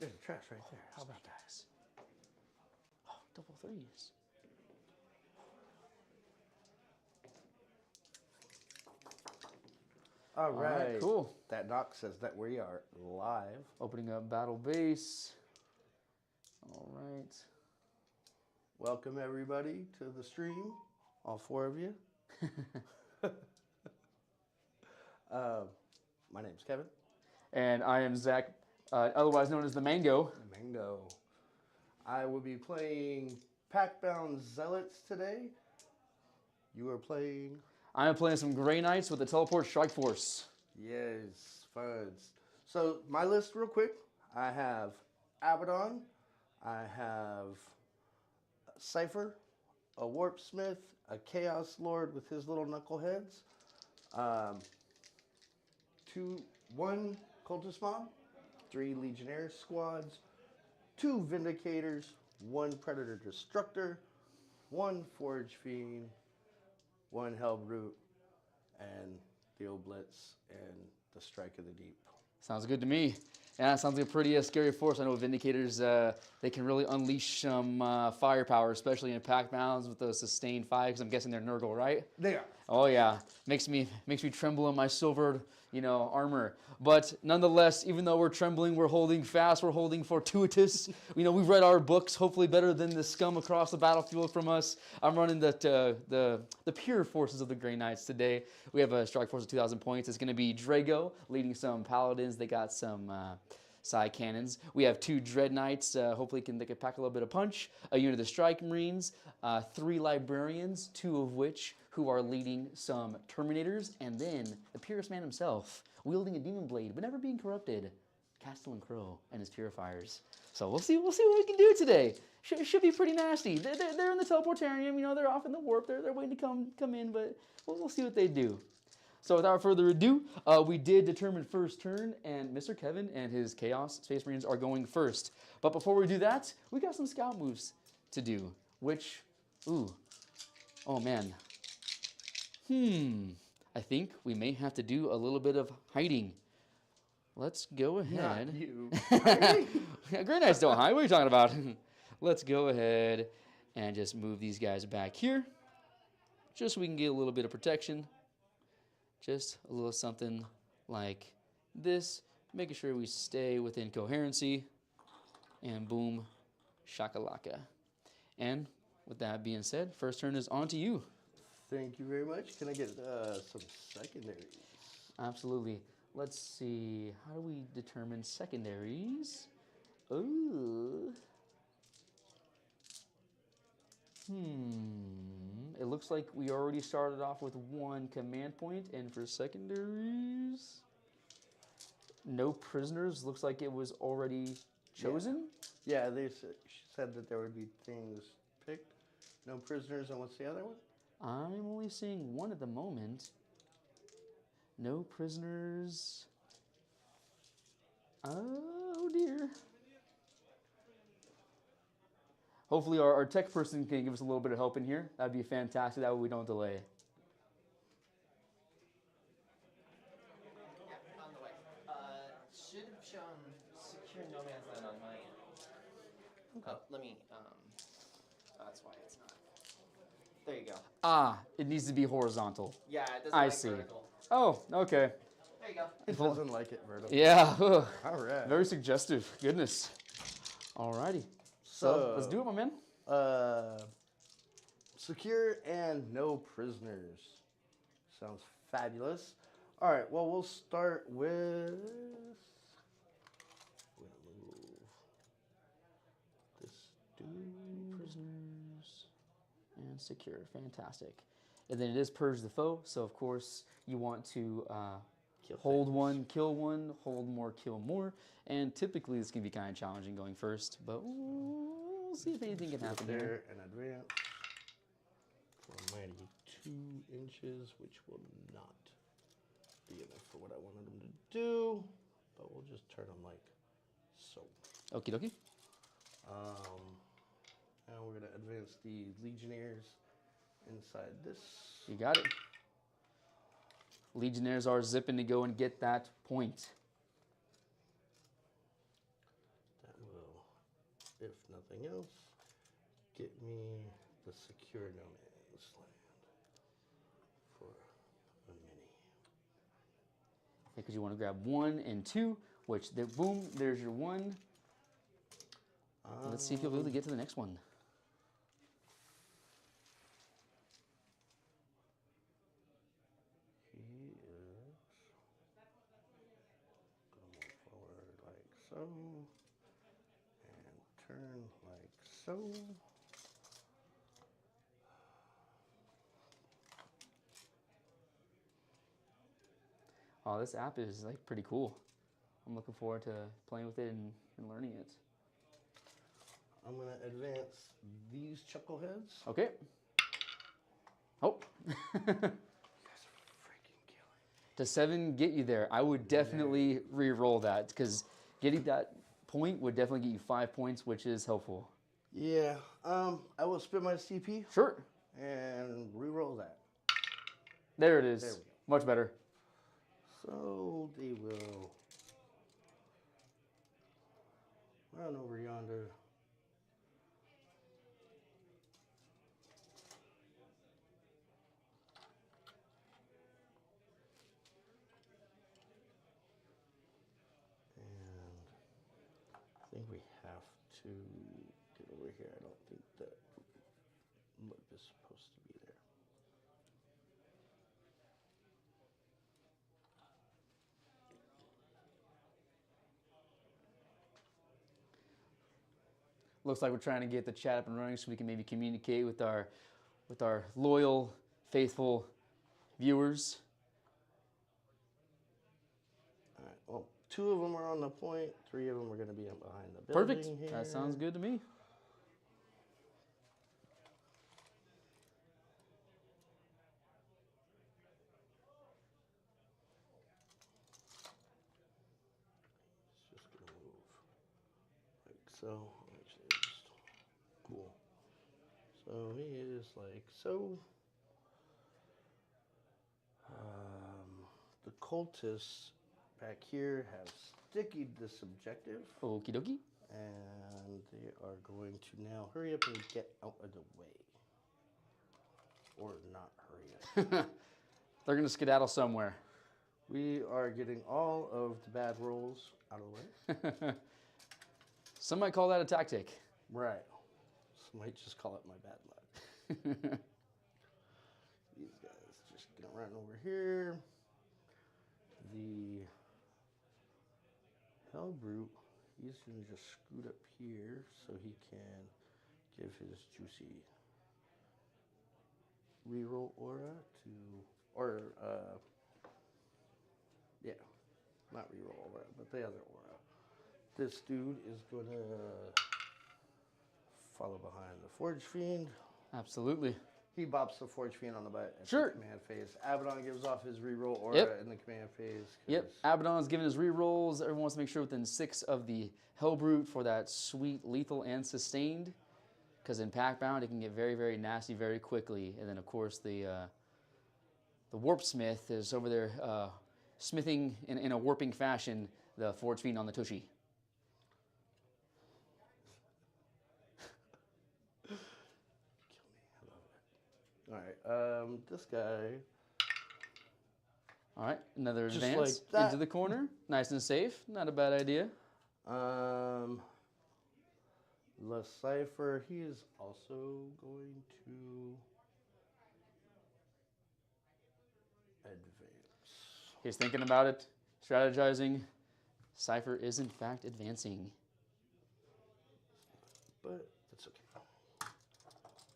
There's trash right there. How about that? Oh, double threes. All right. Cool. That knock says that we are live. Opening up battle base. All right. Welcome everybody to the stream. All four of you. My name's Kevin. And I am Zach, otherwise known as the Mango. Mango. I will be playing Packbound Zealots today. You are playing? I am playing some Grey Knights with the Teleport Strike Force. Yes, fun. So my list real quick. I have Abaddon. I have Cypher, a Warp Smith, a Chaos Lord with his little knuckleheads, one Cultist Mob, 3 Legionnaire squads, 2 Vindicators, 1 Predator Destructor, 1 Forge Fiend, 1 Hellbrute, and the Oblitz and the Strike of the Deep. Sounds good to me. Yeah, it sounds like a pretty scary force. I know Vindicators, they can really unleash some firepower, especially in pack bounds with those sustained 5, because I'm guessing they're Nurgle, right? They are. Oh yeah, makes me tremble in my silvered, armor. But nonetheless, even though we're trembling, we're holding fast, we're holding fortuitous. We've read our books, hopefully better than the scum across the battlefield from us. I'm running the pure forces of the Grey Knights today. We have a strike force of 2,000 points. It's going to be Drago leading some paladins. They got some side cannons. We have 2 Dread Knights. Hopefully they can pack a little bit of punch. A unit of the Strike Marines. 3 Librarians, 2 of which who are leading some Terminators, and then the Purest Man himself, wielding a Demon Blade, but never being corrupted, Castellan Crow and his Purifiers. So we'll see what we can do today. Should be pretty nasty. They're in the Teleportarium, they're off in the warp. They're waiting to come in, but we'll see what they do. So without further ado, we did determine first turn, and Mr. Kevin and his Chaos Space Marines are going first. But before we do that, we got some scout moves to do, which, oh man. I think we may have to do a little bit of hiding. Let's go ahead. Not you. Grey Knights don't hide. What are you talking about? Let's go ahead and just move these guys back here, just so we can get a little bit of protection. Just a little something like this, making sure we stay within coherency, and boom, shakalaka. And with that being said, first turn is on to you. Thank you very much. Can I get some secondaries? Absolutely. Let's see, how do we determine secondaries? Ooh. It looks like we already started off with 1 command point, and for secondaries, no prisoners. Looks like it was already chosen. Yeah, they said that there would be things picked. No prisoners, and what's the other one? I'm only seeing 1 at the moment. No prisoners. Oh dear. Hopefully our tech person can give us a little bit of help in here. That'd be fantastic. That way we don't delay. Yeah, on the way. Should have shown secure no man's land on my end. Okay. Let me, that's why it's not. There you go. Ah, it needs to be horizontal. Yeah, it doesn't I like see. vertical. Oh, okay. There you go. It doesn't like it vertical. Yeah. All right. Very suggestive. Goodness. Alrighty. So let's do it, my man. Secure and no prisoners. Sounds fabulous. All right, well, we'll start with... We're going to move this dude. Prisoners and secure. Fantastic. And then it is purge the foe, so of course you want to hold things. 1, kill 1, hold more, kill more. And typically this can be kind of challenging going first, but we'll see if anything can happen there. here. And advance for a mighty 2 inches, which will not be enough for what I wanted them to do, but we'll just turn them like so. Okie dokie. Now we're going to advance the Legionnaires inside this. You got it. Legionnaires are zipping to go and get that point. That nothing else, get me the secure no man's land for a mini. Because you want to grab 1 and 2, which, boom, there's your 1. Let's see if you'll be able to get to the next one. He is going to move forward like so, and turn like so. Oh, this app is like pretty cool. I'm looking forward to playing with it and learning it. I'm going to advance these chuckleheads. Okay. Oh. You guys are freaking killing. Does 7 get you there? I would definitely re-roll that, because getting that point would definitely get you 5 points, which is helpful. Yeah, I will spin my CP Sure. and re-roll that. There it is. There we go. Much better. So they will run over yonder. And I think we have to get over here. I don't think that look is supposed to be there. Looks like we're trying to get the chat up and running so we can maybe communicate with our loyal, faithful viewers. All right. Well, 2 of them are on the point. 3 of them are going to be in behind the building. Perfect. Here. That sounds good to me. It's just gonna move like so. Actually, just cool. So he is like so. The cultists back here have stickied this objective, Okie dokie. and they are going to now hurry up and get out of the way, or not hurry up. They're going to skedaddle somewhere. We are getting all of the bad rolls out of the way. Some might call that a tactic. Right. Some might just call it my bad luck. These guys just gonna run over here. The Hellbrute, he's gonna just scoot up here so he can give his juicy reroll aura to, or yeah, not reroll aura, but the other aura. This dude is gonna follow behind the Forge Fiend. Absolutely. He bops the Forge Fiend on the butt at Sure. the command phase. Abaddon gives off his reroll aura Yep. in the command phase. Yep. Abaddon's giving his rerolls. Everyone wants to make sure within 6 of the Hellbrute for that sweet lethal and sustained. Because in Packbound, it can get very, very nasty very quickly. And then, of course, the Warp Smith is over there smithing in a warping fashion the Forge Fiend on the Tushy. All right, this guy. All right, another Just advance like that. into the corner. Nice and safe. Not a bad idea. Le Cypher, he is also going to advance. He's thinking about it, strategizing. Cypher is, in fact, advancing. But that's okay.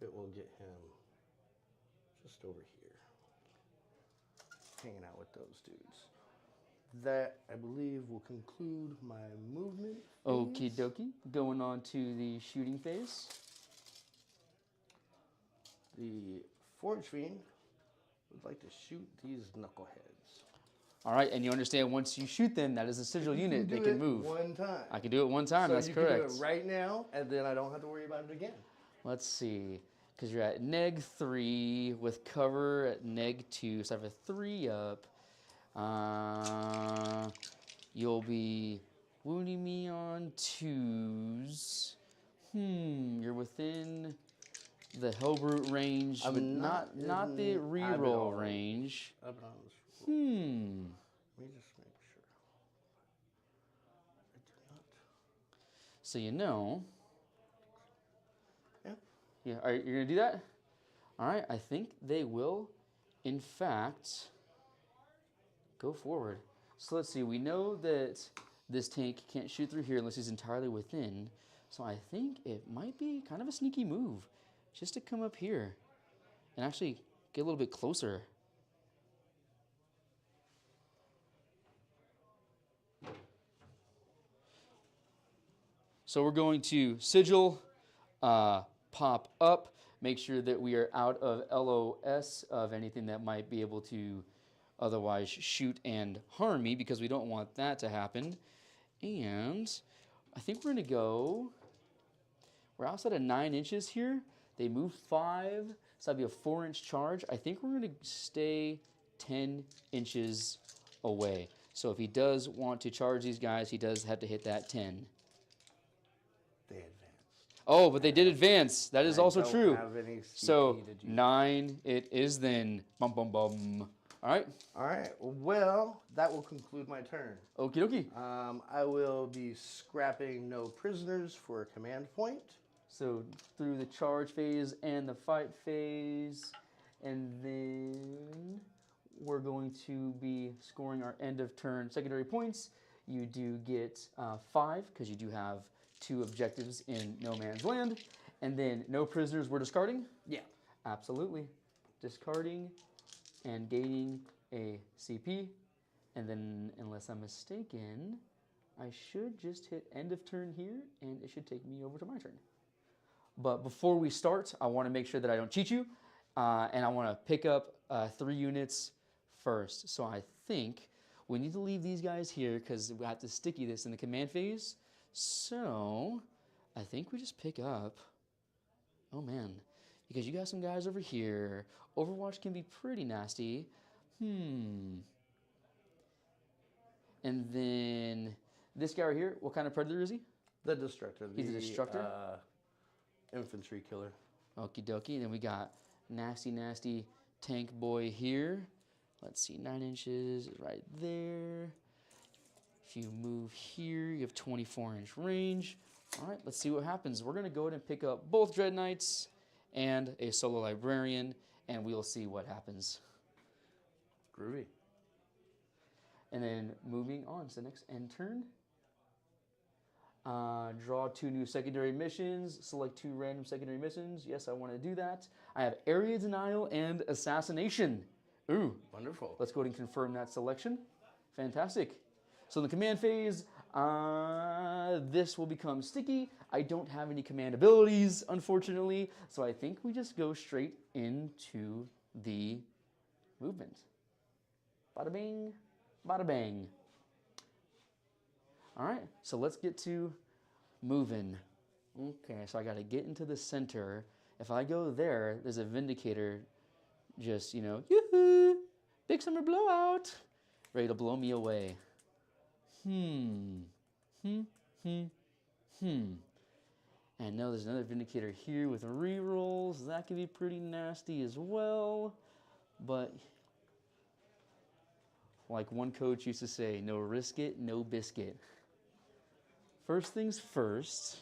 It will get him just over here, hanging out with those dudes. That, I believe, will conclude my movement phase. Okie dokie. Going on to the shooting phase. The Forge Fiend would like to shoot these knuckleheads. All right, and you understand once you shoot them, that is a sigil unit. They do can it move. one time. I can do it one time. So That's you correct. can do it right now, and then I don't have to worry about it again. Let's see. Because you're at -3 with cover at -2. So I have a 3 up. You'll be wounding me on 2s. You're within the Hellbrute range, I'm but not not the in reroll Abaddon. range. Abaddon's Hmm. Let me just make sure. I do not. So you know. Yeah. Yeah. Are you gonna do that? All right. I think they will, in fact, go forward. So let's see. We know that this tank can't shoot through here unless he's entirely within. So I think it might be kind of a sneaky move, just to come up here and actually get a little bit closer. So we're going to sigil, pop up, make sure that we are out of LOS of anything that might be able to otherwise shoot and harm me, because we don't want that to happen. And I think we're going to go, we're outside of 9 inches here. They move 5, so that'd be a 4-inch charge. I think we're going to stay 10 inches away. So if he does want to charge these guys, he does have to hit that 10. They advanced. Oh, but they did advance. That is I also don't true. have any So CP to do. 9 it is then. Bum bum bum. All right. All right. Well, that will conclude my turn. Okie dokie. I will be scrapping no prisoners for a command point. So through the charge phase and the fight phase, and then we're going to be scoring our end of turn secondary points. You do get 5 because you do have 2 objectives in no man's land, and then no prisoners we're discarding. Yeah. Absolutely, discarding and gaining a CP, and then unless I'm mistaken, I should just hit end of turn here, and it should take me over to my turn. But before we start, I want to make sure that I don't cheat you, and I want to pick up 3 units first. So I think we need to leave these guys here because we have to sticky this in the command phase. So I think we just pick up, oh man, because you got some guys over here. Overwatch can be pretty nasty. And then this guy right here, what kind of predator is he? The Destructor. He's a Destructor? Infantry killer. Okie dokie. Then we got nasty, nasty tank boy here. Let's see, 9 inches is right there. If you move here, you have 24-inch range. All right, let's see what happens. We're going to go ahead and pick up both Dread Knights and a solo librarian, and we'll see what happens. Groovy. And then moving on to the next end turn. Draw 2 new secondary missions. Select 2 random secondary missions. Yes, I want to do that. I have Area Denial and Assassination. Ooh. Wonderful. Let's go ahead and confirm that selection. Fantastic. So in the command phase, this will become sticky. I don't have any command abilities, unfortunately, so I think we just go straight into the movement. Bada bing, bada bang. All right, so let's get to moving. Okay, so I got to get into the center. If I go there, there's a Vindicator just, you know, yoo-hoo, big summer blowout, ready to blow me away. And I know there's another Vindicator here with rerolls. That could be pretty nasty as well. But like one coach used to say, no risk it, no biscuit. First things first.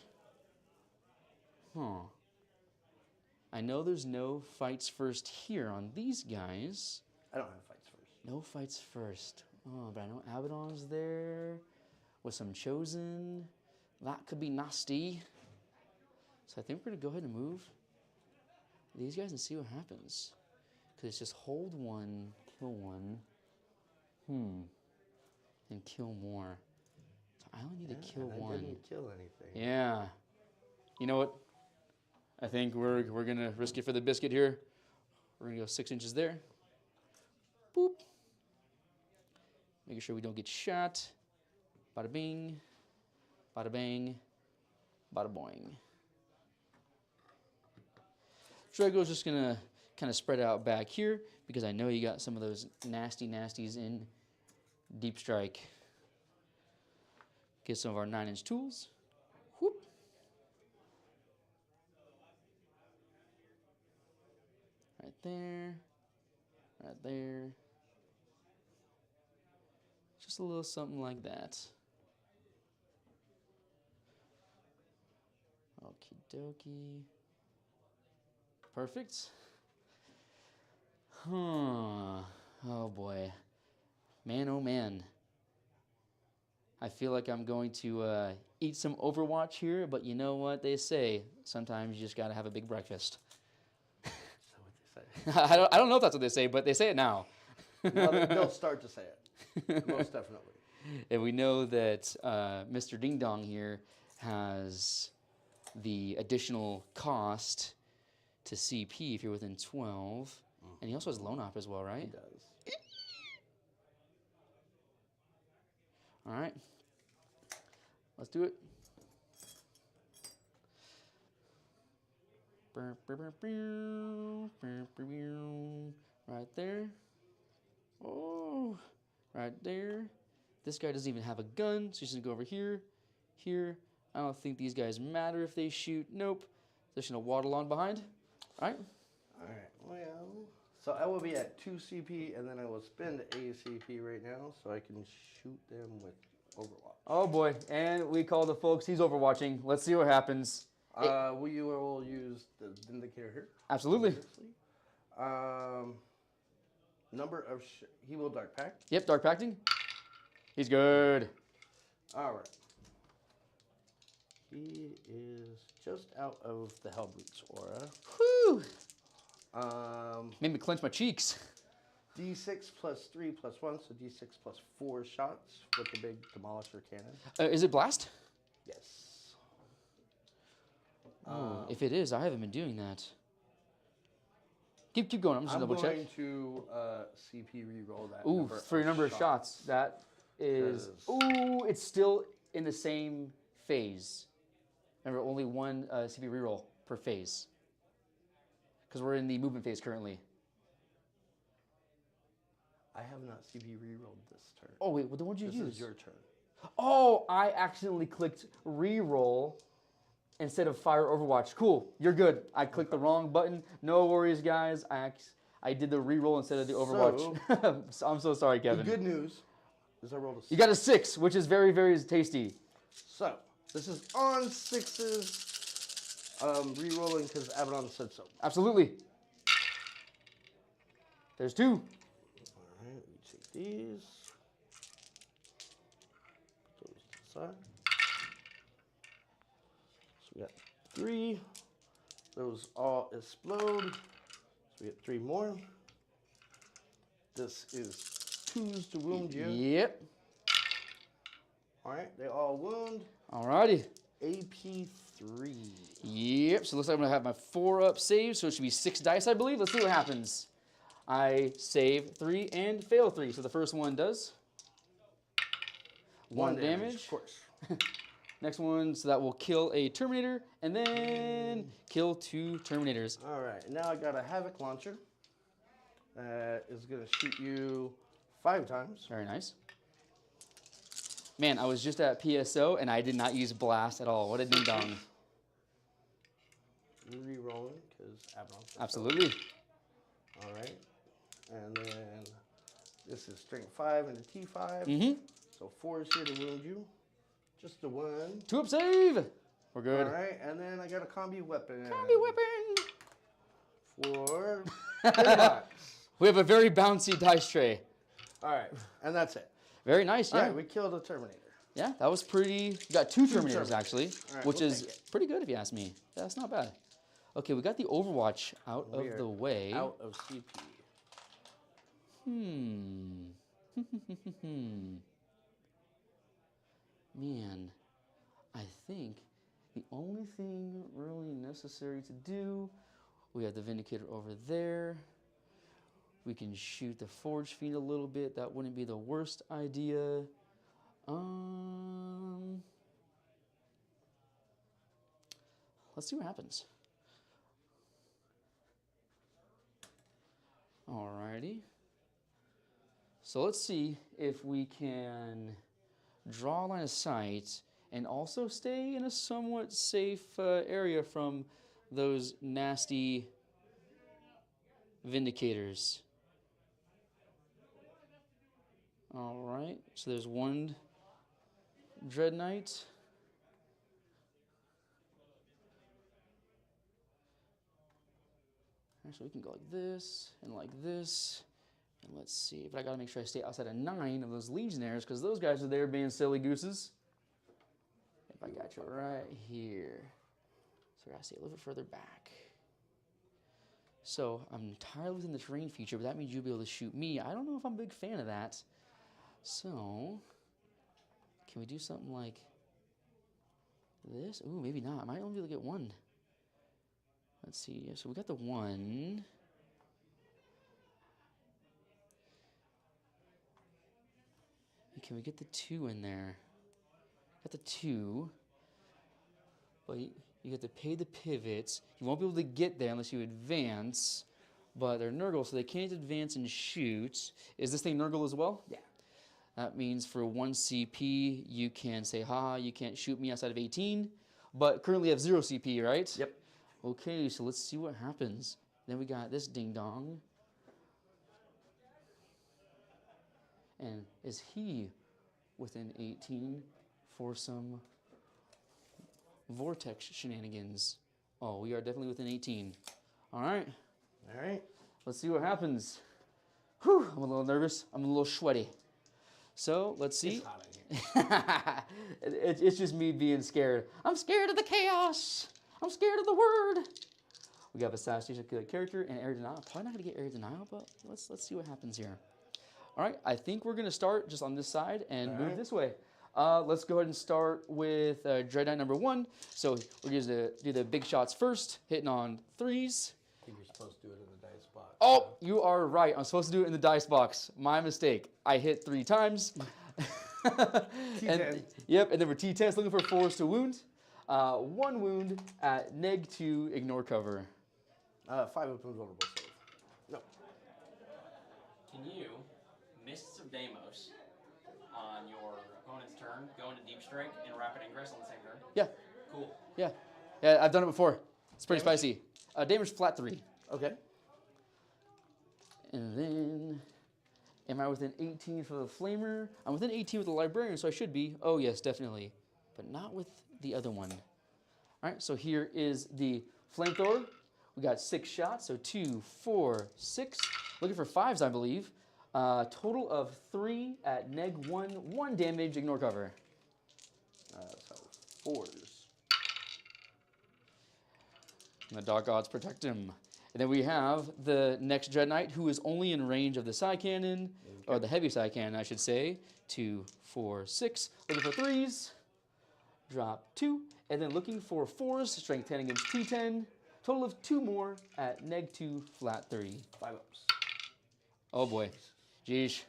I know there's no fights first here on these guys. I don't have fights first. No fights first. Oh, but I know Abaddon's there with some Chosen. That could be nasty. So I think we're going to go ahead and move these guys and see what happens. Because it's just hold 1, kill 1. And kill more. So I only need to kill 1. I didn't kill anything. Yeah. You know what? I think we're going to risk it for the biscuit here. We're going to go 6 inches there. Boop. Making sure we don't get shot. Bada bing, bada bang, bada boing. Drago's just going to kind of spread out back here because I know you got some of those nasty nasties in Deep Strike. Get some of our 9-inch tools. Whoop. there, right there. Just a little something like that. Okie dokie. Perfect. Huh. Oh boy. Man, oh man. I feel like I'm going to eat some Overwatch here, but you know what they say. Sometimes you just gotta have a big breakfast. Is that what they say? I don't know if that's what they say, but they say it now. No, they'll start to say it. Most definitely. And we know that Mr. Ding Dong here has the additional cost to CP if you're within 12. And he also has loan op as well, He right? does. All right. Let's do it. Right there. Oh, right there. This guy doesn't even have a gun, so he's gonna go over here, here. I don't think these guys matter if they shoot. Nope. Just gonna waddle on behind. All right. All right. Well, so I will be at 2 CP, and then I will spend a CP right now, so I can shoot them with Overwatch. Oh boy, and we call the folks. He's overwatching. Let's see what happens. We will use the Vindicator here. Absolutely. Number of he will dark pack. Yep, dark pacting. He's good. All right. He is just out of the Hellboots aura. Whew. Um, Made me clench my cheeks. D6 plus 3 plus 1, so D6 plus 4 shots with the big Demolisher cannon. Is it blast? Yes. Oh, if it is, I haven't been doing that. Keep going. I'm just gonna double check. I'm going to CP reroll that. Ooh, for your number of shots. That is. Ooh, it's still in the same phase. Remember, only one CP reroll per phase. Because we're in the movement phase currently. I have not CP rerolled this turn. Oh wait, what the one did you use? This is your turn. Oh, I accidentally clicked reroll instead of fire Overwatch. Cool, you're good. I clicked the wrong button. No worries, guys. I did the reroll instead of the Overwatch. So, I'm so sorry, Kevin. The good news is I rolled a 6. You got a 6, which is very, very tasty. So, this is on 6s. Rerolling because Abaddon said so. Absolutely. There's 2. All right, we take these. Put those to the side. So we got 3. Those all explode. So we get 3 more. This is 2s to wound you. Yep. All right, they all wound. Alrighty. AP 3. Yep, so it looks like I'm going to have my 4-up save, so it should be 6 dice, I believe. Let's see what happens. I save 3 and fail 3, so the first one does 1 damage. Of course. Next one, so that will kill a Terminator, and then kill 2 Terminators. All right, now I got a Havoc launcher that is going to shoot you 5 times. Very nice. Man, I was just at PSO, and I did not use Blast at all. What a ding-dong. Re-rolling, because Abaddon said so. Absolutely. All right. And then this is strength 5 and a T5. Mm-hmm. So 4 is here to wound you. Just the 1. 2-up save. We're good. All right. And then I got a combi weapon. Combi weapon. For 10 bucks. We have a very bouncy dice tray. All right. And that's it. Very nice, yeah. All right. We killed a Terminator. Yeah, that was pretty. You got 2 Terminators, Terminators. actually, All right, which we'll is take it. pretty good if you ask me. That's not bad. Okay, we got the Overwatch out We of are the way. Out of CP. Man, I think the only thing really necessary to do, we have the Vindicator over there. We can shoot the Forge Fiend a little bit. That wouldn't be the worst idea. Let's see what happens. Alrighty. So let's see if we can draw a line of sight and also stay in a somewhat safe area from those nasty Vindicators. All right, so there's one Dread Knight. Actually, we can go like this and like this. And let's see, but I gotta make sure I stay outside of 9 of those Legionnaires because those guys are there being silly gooses. If I got you right here. So I gotta stay a little bit further back. So I'm entirely within the terrain feature, but that means you'll be able to shoot me. I don't know if I'm a big fan of that. So, can we do something like this? Ooh, maybe not. I might only be able to get one. Let's see. So we got the 1. And can we get the 2 in there? Got the 2. But you have to pay the pivots. You won't be able to get there unless you advance. But they're Nurgle, so they can't advance and shoot. Is this thing Nurgle as well? Yeah. That means for 1 CP, you can say, haha, you can't shoot me outside of 18. But currently have 0 CP, right? Yep. Okay, so let's see what happens. Then we got this ding-dong. And is he within 18 for some vortex shenanigans? Oh, we are definitely within 18. All right. All right. Let's see what happens. Whew, I'm a little nervous. I'm a little sweaty. So, let's see. It's hot in here. It's just me being scared. I'm scared of the chaos. I'm scared of the word. We got Assassination character and Area Denial. Probably not going to get Area Denial, but let's see what happens here. All right, I think we're going to start just on this side and move this way. Let's go ahead and start with Dread Knight number 1. So we're going to do the big shots first, hitting on 3s. I think you're supposed to do it in the dice box. Oh, you are right. I'm supposed to do it in the dice box. My mistake. I hit 3 times. T10. Yep, and then we're T10s looking for 4s to wound. 1 wound at -2, ignore cover. 5 open vulnerable save. No. Can you, Mists of Deimos, on your opponent's turn, go into Deep Strike and Rapid Ingress on the same turn? Yeah, Cool. yeah. Yeah, I've done it before. It's pretty spicy. Damage flat 3. Okay. And then, am I within 18 for the Flamer? I'm within 18 with the Librarian, so I should be. Oh, yes, definitely. But not with the other one. All right, so here is the Flamethrower. We got 6 shots, so 2, 4, 6. Looking for 5s, I believe. Total of 3 at -1. 1 damage, ignore cover. So 4s. And the Dark Gods protect him. And then we have the next Dread Knight, who is only in range of the Psy Cannon, or the Heavy Psy Cannon, I should say. 2, 4, 6. Looking for 3s. Drop 2. And then looking for 4s, strength 10 against T10. Total of 2 more at -2, flat 3. 5 ups. Oh boy. Jeesh.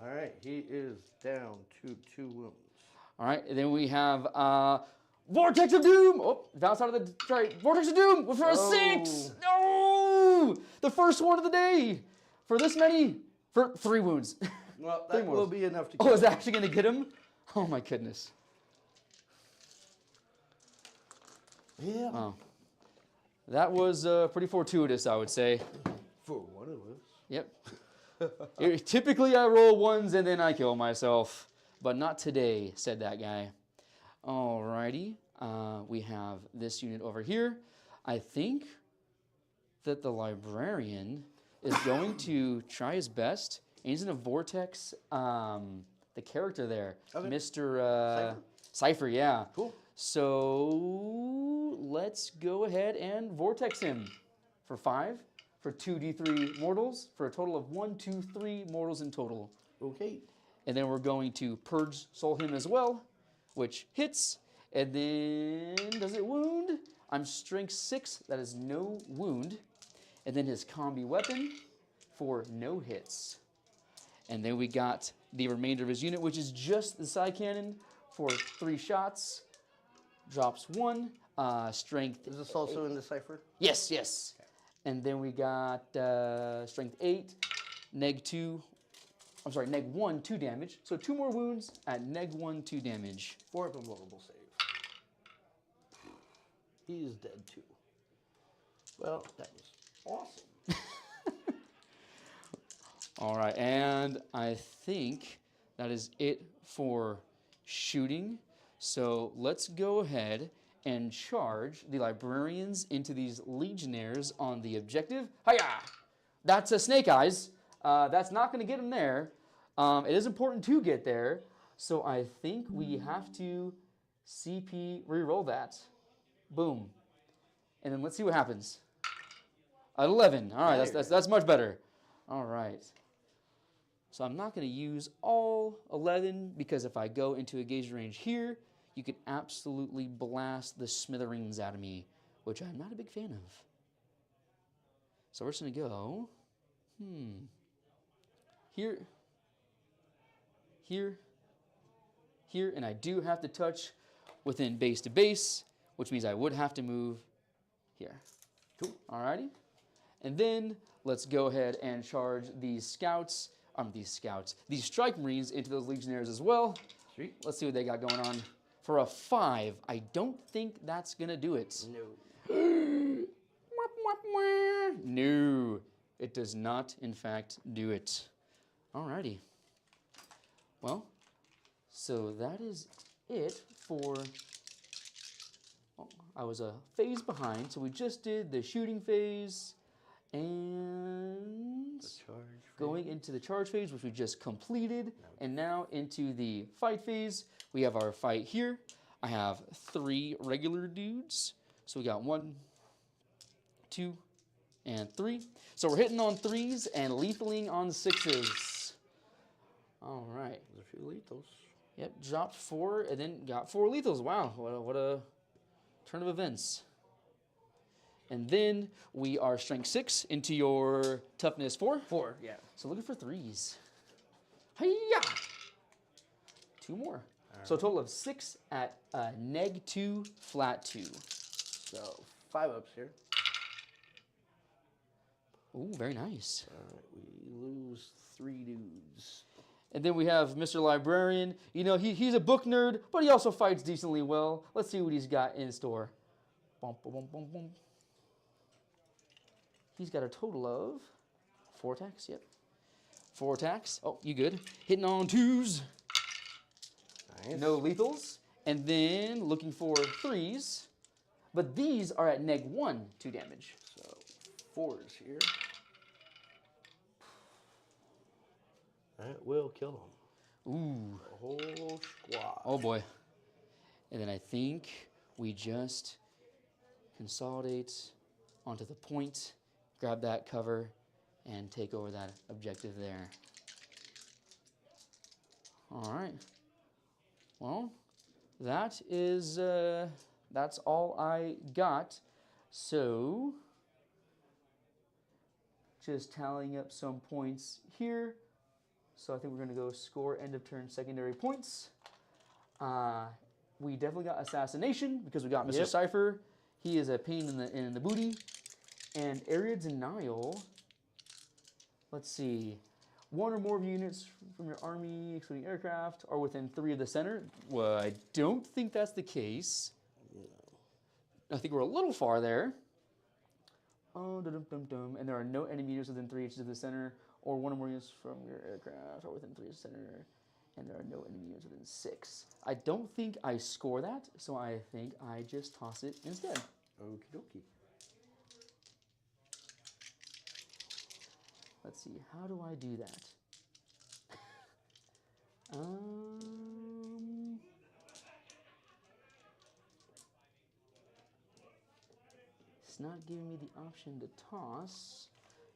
All right. He is down to 2 wounds. All right, and then we have Vortex of Doom. Oh, bounce out of the strike. Vortex of Doom for a 6. No! The first one of the day. For this many, for 3 wounds. Well, 3 that more. will be enough to Oh, kill is him. that actually going to get him? Oh my goodness. Yeah. Oh. That was pretty fortuitous, I would say. For one of us. Yep. Typically, I roll 1s and then I kill myself. But not today, said that guy. Alrighty. We have this unit over here. I think that the Librarian is going to try his best. And he's in a Vortex, the character there. Okay. Mr. Cypher, yeah. Cool. So let's go ahead and Vortex him for 5, for 2d3 mortals, for a total of 1, 2, 3 mortals in total. Okay. And then we're going to Purge Soul him as well, which hits. And then, does it wound? I'm strength 6, that is no wound. And then his combi weapon for no hits. And then we got the remainder of his unit, which is just the Psy Cannon for 3 shots. Drops 1, strength. Is this also in the cipher? Yes, yes. Okay. And then we got strength 8, -2. I'm sorry, -1, 2 damage. So 2 more wounds at -1, 2 damage. 4 of invulnerable save. He is dead too. Well, that was awesome. All right, and I think that is it for shooting. So let's go ahead and charge the librarians into these legionnaires on the objective. Hiya! That's a snake eyes. That's not going to get him there. It is important to get there. So I think we have to CP re-roll that. Boom. And then let's see what happens. At 11. All right, that's much better. All right. So I'm not going to use all 11 because if I go into engage range here, you could absolutely blast the smithereens out of me, which I'm not a big fan of. So we're just going to go, here, here, here, and I do have to touch within base to base, which means I would have to move here. Cool. Alrighty. And then let's go ahead and charge these strike marines into those legionnaires as well. Sweet. Let's see what they got going on. For a 5, I don't think that's gonna do it. No. No, it does not, in fact, do it. Alrighty. Well, so that is it for. Oh, I was a phase behind, so we just did the shooting phase and going into the charge phase, which we just completed, and now into the fight phase. We have our fight here. I have 3 regular dudes, so we got 1, 2, and 3. So we're hitting on 3s and lethaling on 6s. All right. There's a few lethals. Yep, dropped 4 and then got 4 lethals. Wow, what a turn of events. And then we are strength 6 into your toughness 4. 4, yeah. So looking for 3s. Hiya! 2 more. So a total of 6 at -2, flat 2. So 5 ups here. Ooh, very nice. All right, we lose 3 dudes. And then we have Mr. Librarian. You know, he's a book nerd, but he also fights decently well. Let's see what he's got in store. Bum, bum, bum, bum, bum. He's got a total of 4 attacks, yep. 4 attacks. Oh, you good. Hitting on 2s. Nice. No lethals. And then looking for 3s. But these are at -1, 2 damage. So 4s here. That will kill them. Ooh. The whole squad. Oh boy. And then I think we just consolidate onto the point, grab that cover, and take over that objective there. All right. Well, that is, that's all I got. So, just tallying up some points here. So I think we're going to go score end of turn secondary points. We definitely got assassination because we got Mr. Yep. Cypher. He is a pain in the booty. And area denial. Let's see. 1 or more units from your army, excluding aircraft, are within 3 of the center. Well, I don't think that's the case. I think we're a little far there. Oh, and there are no enemy units within 3 inches of the center, or 1 or more units from your aircraft are within 3 of the center, and there are no enemy units within 6. I don't think I score that, so I think I just toss it instead. Okie dokie. Let's see, how do I do that? It's not giving me the option to toss,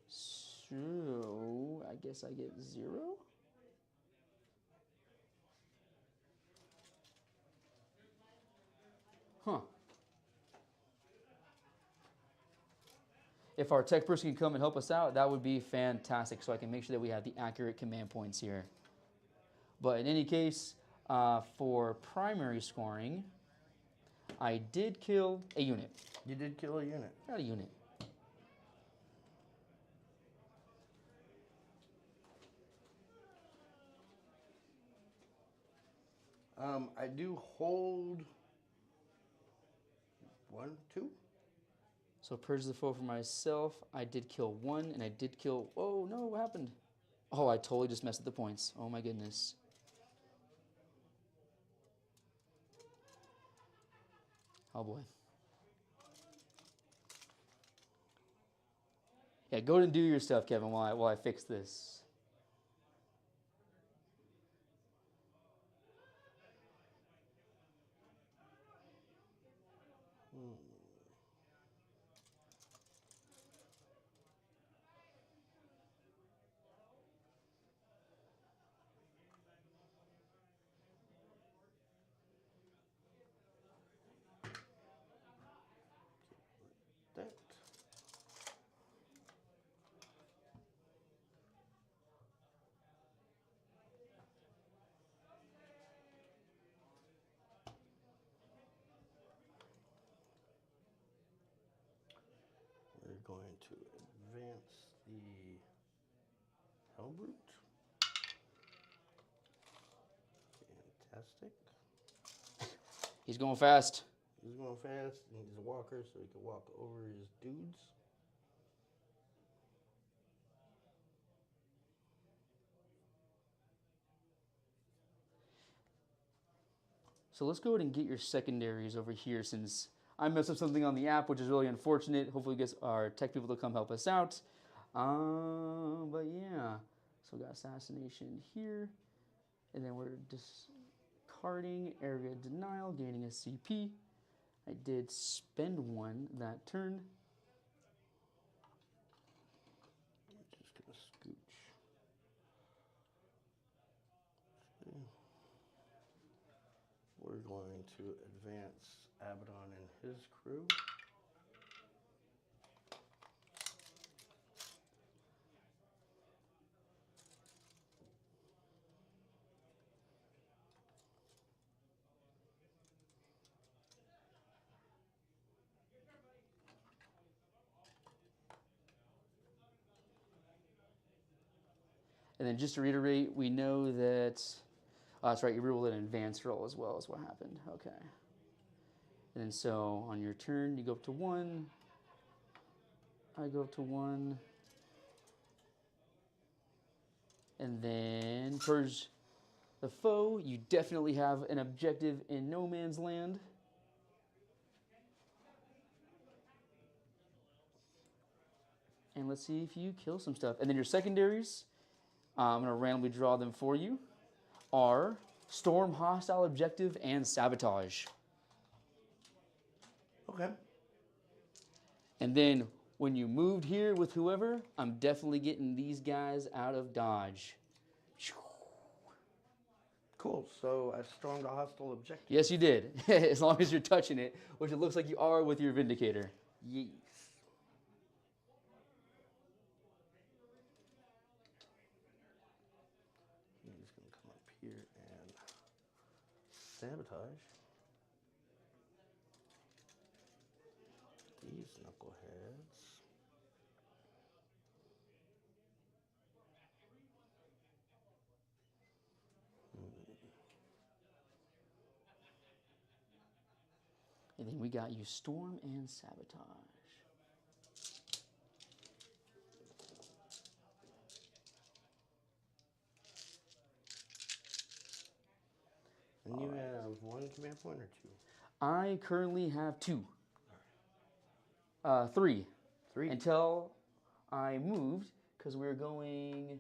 so I guess I get 0. Huh. If our tech person can come and help us out, that would be fantastic, so I can make sure that we have the accurate command points here. But in any case, for primary scoring, I did kill a unit. You did kill a unit. Got a unit. I do hold 1, 2. So purge the foe for myself. I did kill 1, and I did kill. Oh no! What happened? Oh, I totally just messed with the points. Oh my goodness. Oh boy. Yeah, go ahead and do your stuff, Kevin, while I fix this. That. We're going to advance the Hellbrute. Fantastic. He's going fast. He's going fast, and he's a walker, so he can walk over his dudes. So let's go ahead and get your secondaries over here since I messed up something on the app, which is really unfortunate. Hopefully we get our tech people to come help us out. But yeah, so we got assassination here. And then we're discarding area denial, gaining a CP. I did spend one that turn. Just gonna scooch. Okay. We're going to advance Abaddon and his crew. And then just to reiterate, we know that, that's right, you rolled an advanced roll as well as what happened. Okay. And then so on your turn, you go up to 1. I go up to 1. And then purge the foe. You definitely have an objective in no man's land. And let's see if you kill some stuff. And then your secondaries, I'm going to randomly draw them for you, are storm, hostile objective, and sabotage. Okay. And then when you moved here with whoever, I'm definitely getting these guys out of dodge. Cool. So I stormed a hostile objective. Yes, you did. As long as you're touching it, which it looks like you are with your Vindicator. Yes. He's going to come up here and sabotage these knuckleheads. And then we got you storm and sabotage. And you have 1 command point or 2? I currently have 2. 3. 3. Until I moved, because we're going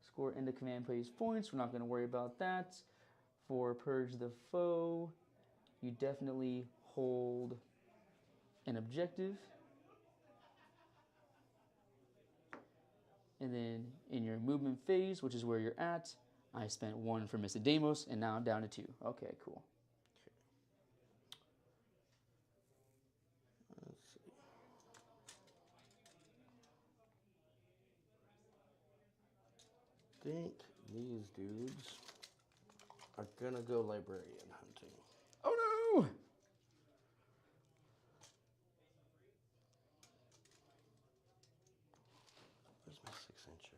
score end of command phase points. We're not going to worry about that. For purge the foe, you definitely hold an objective. And then in your movement phase, which is where you're at, I spent 1 for Mr. Deimos, and now I'm down to 2. Okay, cool. Let's see. I think these dudes are gonna go librarian hunting. Oh no! Where's my 6-incher?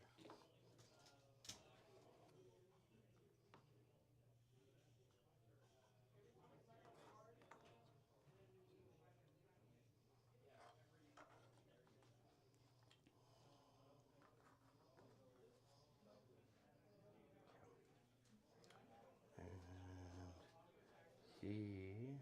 see.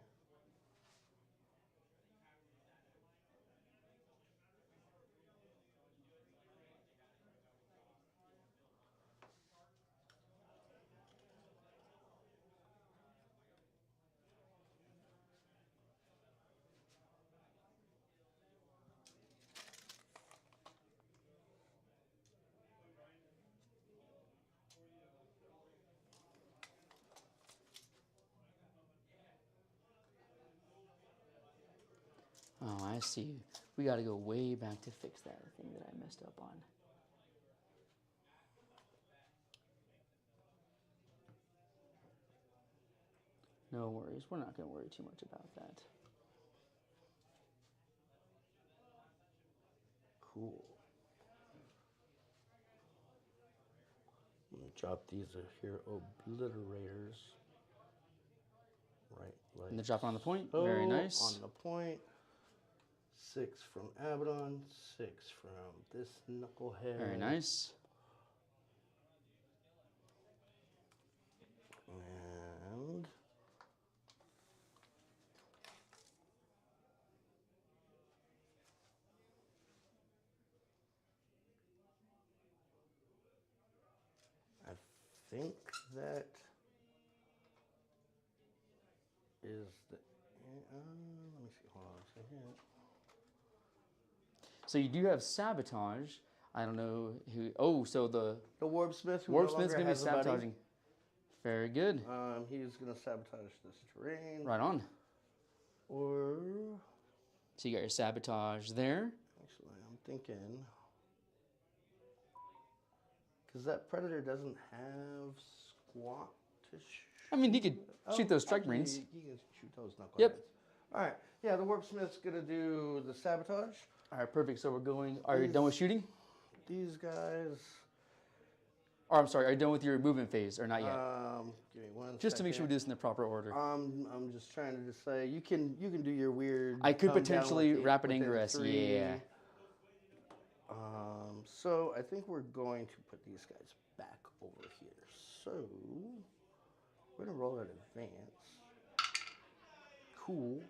Oh, I see. We got to go way back to fix that thing that I messed up on. No worries. We're not going to worry too much about that. Cool. I'm gonna drop these here obliterators. Right, like And the drop on the point. so, Very nice. On the point. 6 from Abaddon, 6 from this knucklehead. Very nice. And I think that is the. Let me see. Hold on a second. So you do have sabotage. I don't know who. Oh, so the The Warpsmith. Who Warpsmith's no longer going to be has a buddy. sabotaging. Very good. He's gonna sabotage this terrain. Right on. Or So you got your sabotage there. actually, I'm thinking because that predator doesn't have squat to shoot. I mean, he could shoot those strike actually, marines. He can shoot those knuckleheads. Yep. All right. Yeah, the Warpsmith's gonna do the sabotage. All right, perfect. So we're going. Are you done with shooting? These guys. Or I'm sorry, are you done with your movement phase or not yet? Give me one. Just to make sure we second. do this in the proper order. I'm just trying to just say you can do your weird. I could come down potentially with rapid within ingress. 3. Yeah. So I think we're going to put these guys back over here. So we're gonna roll at advance. Cool.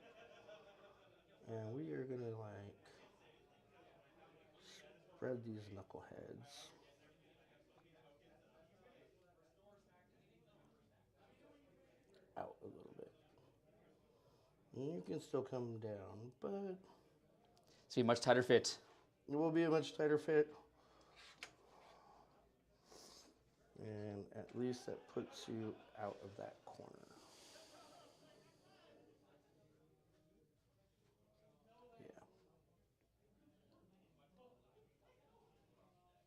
And we are gonna like spread these knuckleheads. Out a little bit. And you can still come down, but So a much tighter fit. it will be a much tighter fit. And at least that puts you out of that corner. Yeah.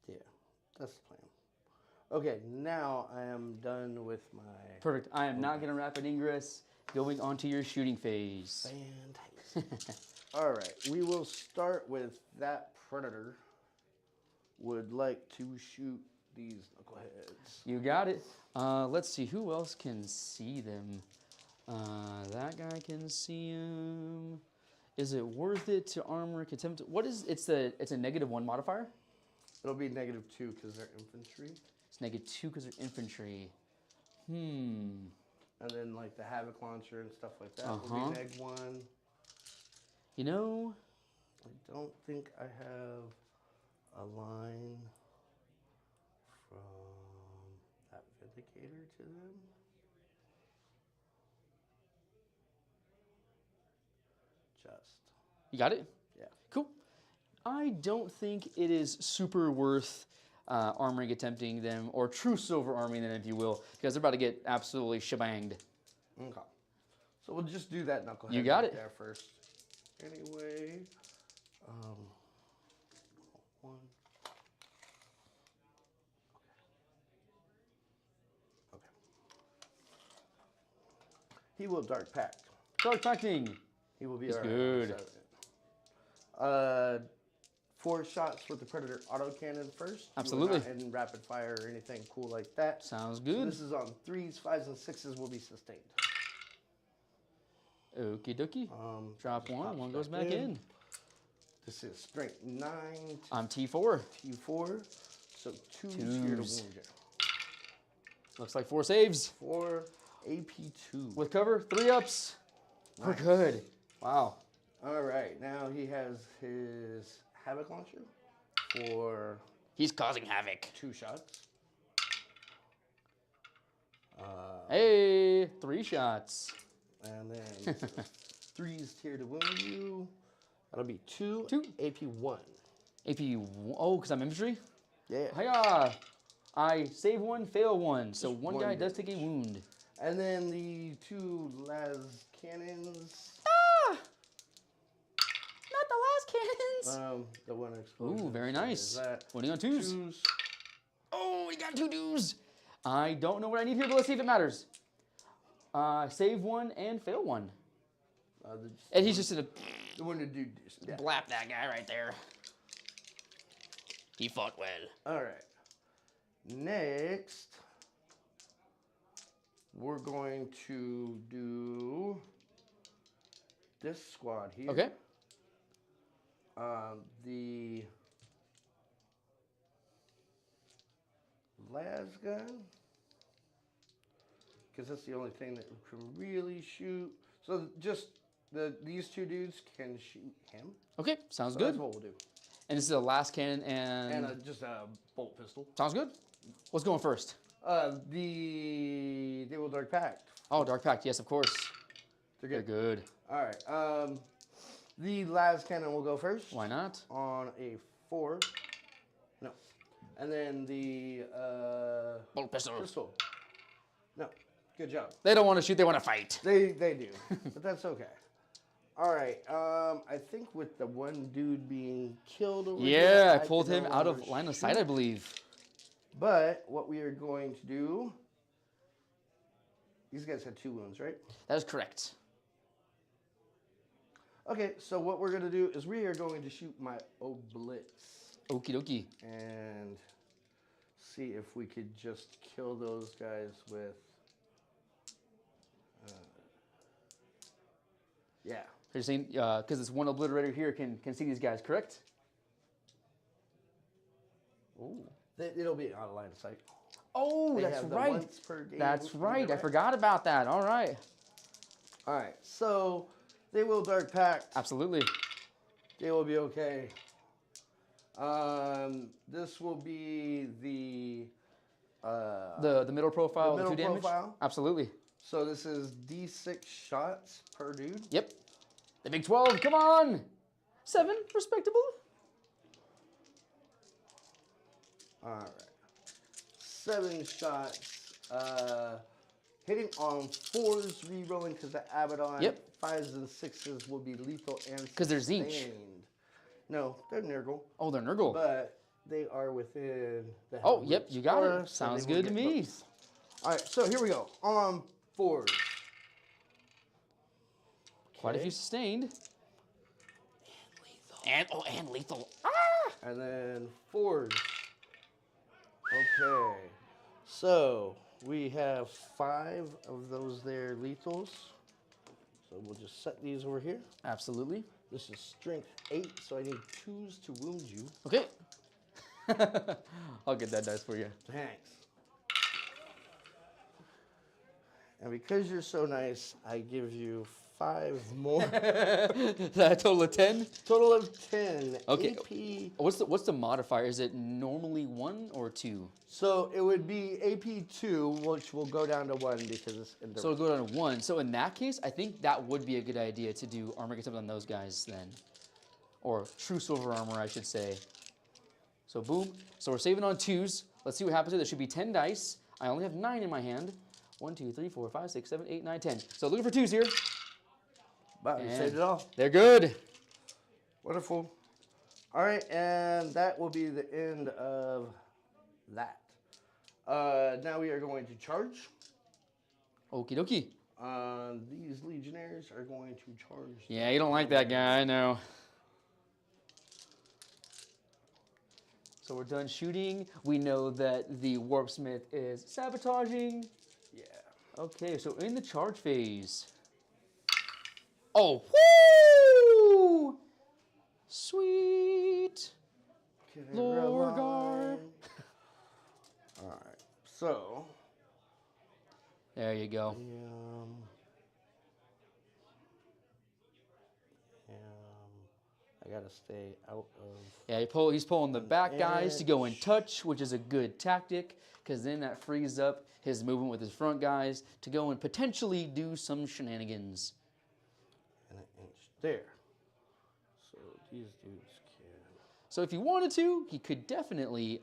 Yeah, that's the plan. Okay, now I am done with my Perfect. I am not going to rapid ingress. Going on to your shooting phase. fantastic. All right, we will start with that predator. Would like to shoot these knuckleheads. You got it. Let's see who else can see them. That guy can see him. Is it worth it to armor contempt? What is it's a -1 modifier? It'll be -2 because they're infantry. It's -2 because they're infantry. And then like the Havoc launcher and stuff like that will be -1. You know, I don't think I have a line from that Vindicator to them. Just. you got it? Yeah. Cool. I don't think it is super worth armoring attempting them, or true silver arming them, if you will, because they're about to get absolutely shebanged. Okay. So we'll just do that knucklehead You got right it. there first. Anyway, one. Okay. He will dark pact. Dark pacting. He will be It's all right. good. 4 shots with the Predator autocannon first. Absolutely. You are not in rapid fire or anything cool like that. Sounds So good. this is on 3s, 5s, and 6s will be sustained. Okie dokie. Drop just one. pops One goes back in. This is strength 9 I'm T4. T4. So 2s here to Twos. wound you. Looks like 4 saves. 4, AP2. With cover, 3 ups. We're Nice. good. Wow. All right, now he has his Havoc launcher for He's causing havoc. 2 shots. Hey, 3 shots. And then 3's here to wound you. That'll be 2. 2. AP1. AP, oh, because I'm infantry? Yeah. Hiya! I save 1, fail 1. So Just one one guy does damage. take a wound. And then the 2 las cannons. Ah! Not the last cannons! The 1 explosion. Ooh, very So nice. there's that. Winning on 2s. 2s. Oh, we got 2 2s. I don't know what I need here, but let's see if it matters. Save 1 and fail 1. And he's just gonna the one to do this. Yeah. blap that guy right there. He fought well. All right. Next, we're going to do this squad here. Okay. The las gun, because that's the only thing that can really shoot. So just these 2 dudes can shoot him. Okay, sounds So good. that's what we'll do. And this is a last cannon and... And just a bolt pistol. sounds good. What's going first? They will Dark Pact. Oh, Dark Pact, yes, of course. They're They're good. good. All right. The las cannon will go first. Why not? On a 4. No. And then the Bolt pistol. pistol. No. Good job. They don't want to shoot, they want to fight. They do, but that's okay. All right. I think with the one dude being killed over Yeah, here, I pulled can him no out of longer line of shoot. sight, I believe. But what we are going to do, these guys had 2 wounds, right? That is correct. Okay, so what we're going to do is we are going to shoot my Oblitz Okie dokie. and see if we could just kill those guys with, yeah. You're saying, because this one obliterator here can see these guys, correct? Ooh. It'll be out of line of sight. Oh, They that's have the right. once per game That's right. I redirect. forgot about that. All right. All right, so they will Dark Pact. Absolutely. They will be okay. This will be the The middle profile, the the 2 middle damage. profile. Absolutely. So this is D6 shots per dude. Yep. The big 12. Come on. 7, respectable. All right. 7 shots. Hitting on 4s, re-rolling because the Abaddon. Yep. 5s and 6s will be lethal and 'Cause they're Zinch. sustained. No, they're Nurgle, Oh, they're Nurgle. but they are within the Oh, Helmut's yep, you got aura, it. so Sounds they will good to get me. both. All right, so here we go. On 4s. Quite a Okay. few sustained. And lethal. And then 4s. Okay. So we have 5 of those there lethals. So we'll just set these over here. Absolutely. This is strength 8, so I need 2s to wound you. Okay. I'll get that dice for you. Thanks. And because you're so nice, I give you 5 more. That total of 10. Total of 10. Okay. AP. What's the modifier? Is it normally 1 or 2? So it would be AP2, which will go down to 1 because it's in the So it'll go down to 1. So in that case, I think that would be a good idea to do armor gets up on those guys then. Or true silver armor, I should say. So boom. So we're saving on 2s. Let's see what happens here. There should be 10 dice. I only have 9 in my hand. 1, 2, 3, 4, 5, 6, 7, 8, 9, 10. So looking for 2s here. But we And saved it all. they're good. Wonderful. All right, and that will be the end of that. Now we are going to charge. Okie dokie. These legionnaires are going to charge. Yeah, you don't like that guy, I know. So we're done shooting. We know that the Warpsmith is sabotaging. Yeah. Okay, so in the charge phase. Oh, woo! Sweet. Lorgar. All right. So There you go. I gotta stay out of. Yeah, he's pulling the back guys to go in touch, which is a good tactic, because then that frees up his movement with his front guys to go and potentially do some shenanigans. And an inch there. So these dudes can. So if he wanted to, he could definitely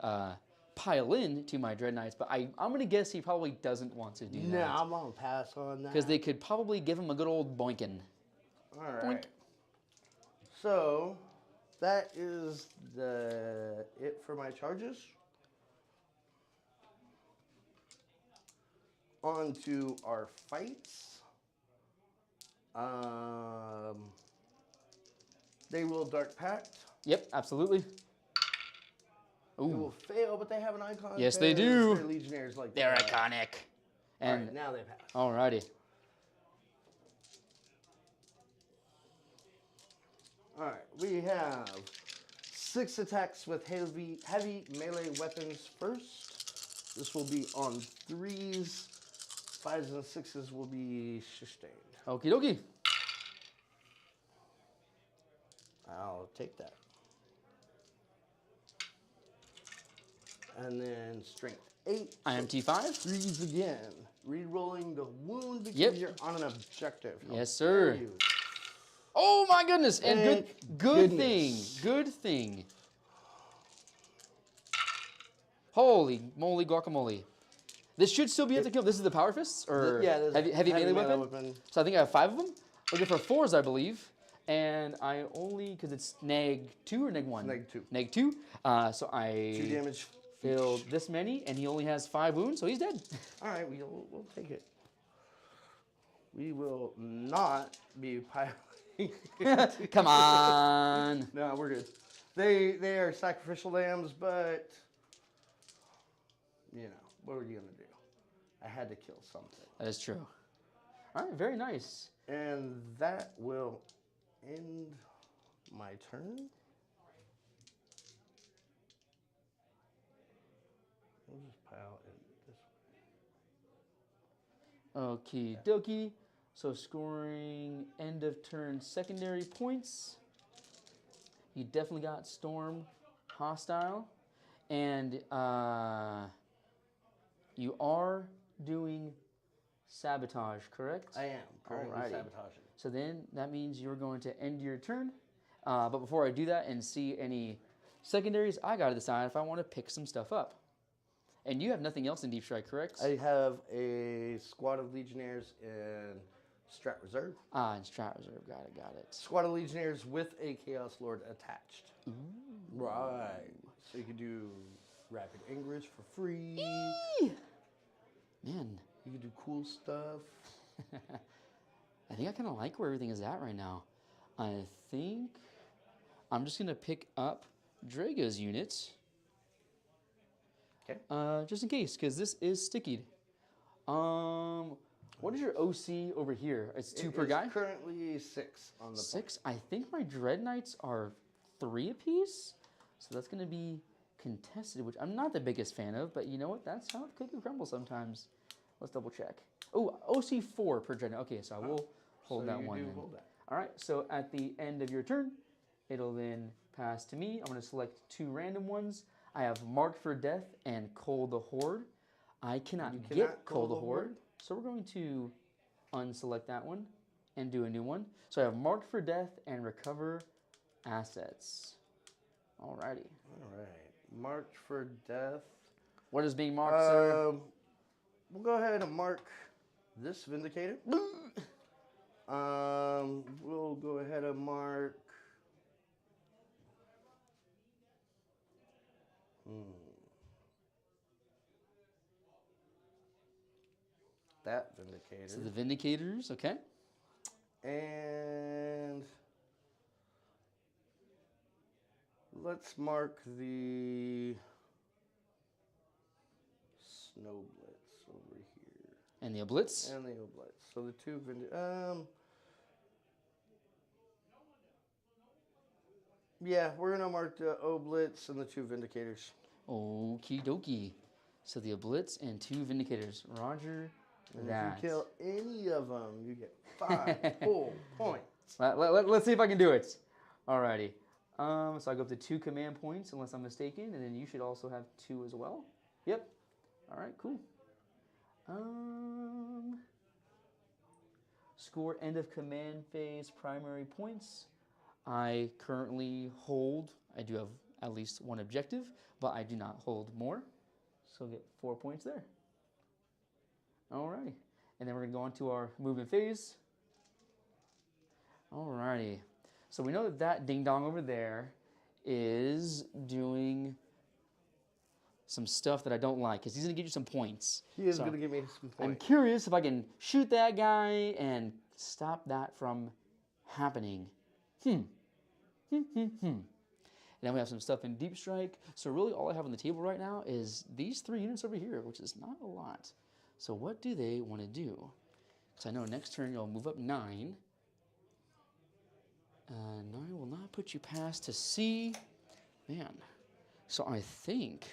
pile in to my Dread Knights, but I'm going to guess he probably doesn't want to do that. No, I'm gonna pass on that. Because they could probably give him a good old boinkin'. All right. Boink. So that is it for my charges. On to our fights. They will Dark Pact. Yep, absolutely. They will fail, but they have an icon. Yes, they do. They're Legionnaires like They're that. iconic. And All right, now they pass. alrighty. All right, we have 6 attacks with heavy melee weapons first. This will be on 3s. 5s and 6s will be sustained. Okie dokie. I'll take that. And then strength 8. IMT 5. 3s again. Re-rolling the wound because Yep. you're on an objective. How Yes, sir. dare you. Oh my goodness! And Thank good thing. goodness. Good thing. Holy moly guacamole. This should still be able to kill. This is the power fists? Or Yeah, this is heavy melee weapon? So I think I have 5 of them. Looking for 4s, I believe. And I only, because it's neg 2 or neg 1? Neg 2. Neg 2. So I 2 damage. filled this many, and he only has 5 wounds, so he's dead. All right, we'll take it. We will not be piling. Come on. No, we're good. They are sacrificial lambs, but you know, what were you gonna do? I had to kill something. That is true. All right, very nice. And that will end my turn. We'll just pile in this way. Okie dokie. So scoring end of turn secondary points. You definitely got Storm hostile. And you are doing sabotage, correct? I am currently Alrighty. sabotaging. So then that means you're going to end your turn. But before I do that and see any secondaries, I got to decide if I want to pick some stuff up. And you have nothing else in Deep Strike, correct? I have a squad of Legionnaires in Strat Reserve. In Strat Reserve, got it. Squad of Legionnaires with a Chaos Lord attached. Ooh. Right. So you can do Rapid Ingress for free. Man. You can do cool stuff. I think I kind of like where everything is at right now. I think I'm just going to pick up Drago's units. Okay. Just in case, because this is stickied. What is your OC over here? It's 2 per guy? Currently 6 on the 6? I think my Dread Knights are 3 apiece. So that's going to be contested, which I'm not the biggest fan of, but you know what? That's how the cookie crumbles sometimes. Let's double check. Oh, OC 4 per Dread Knight. Okay, so I will hold that one. Hold that. All right, so at the end of your turn, it'll then pass to me. I'm going to select 2 random ones. I have Marked for Death and Cull the Horde. I cannot get Cull the Horde, so we're going to unselect that one and do a new one. So I have Marked for Death and Recover Assets. Alrighty. All right. Marked for Death. What is being marked, sir? We'll go ahead and mark this Vindicator. We'll go ahead and mark. That Vindicator. So the Vindicators, okay. And let's mark the Snow Blitz over here. And the Oblitz? And the Oblitz. So the 2 yeah, we're gonna mark the Oblitz and the 2 Vindicators. Okie dokie. So the Oblitz and 2 Vindicators. Roger And that. if you kill any of them, you get 5 full points. Let's see if I can do it. Alrighty. So I go up to 2 command points, unless I'm mistaken, and then you should also have 2 as well. Yep. All right. Cool. Score end of command phase primary points. I currently hold. I do have at least 1 objective, but I do not hold more, so I'll get 4 points there. Alrighty. And then we're gonna go on to our movement phase. Alrighty. So we know that that ding dong over there is doing some stuff that I don't like, because he's going to give you some points. He is So going to give me some I'm points. curious if I can shoot that guy and stop that from happening. And then we have some stuff in Deep Strike. So really all I have on the table right now is these 3 units over here, which is not a lot. So what do they want to do? Because I know next turn you'll move up 9. 9 will not put you past to C. Man. So I think...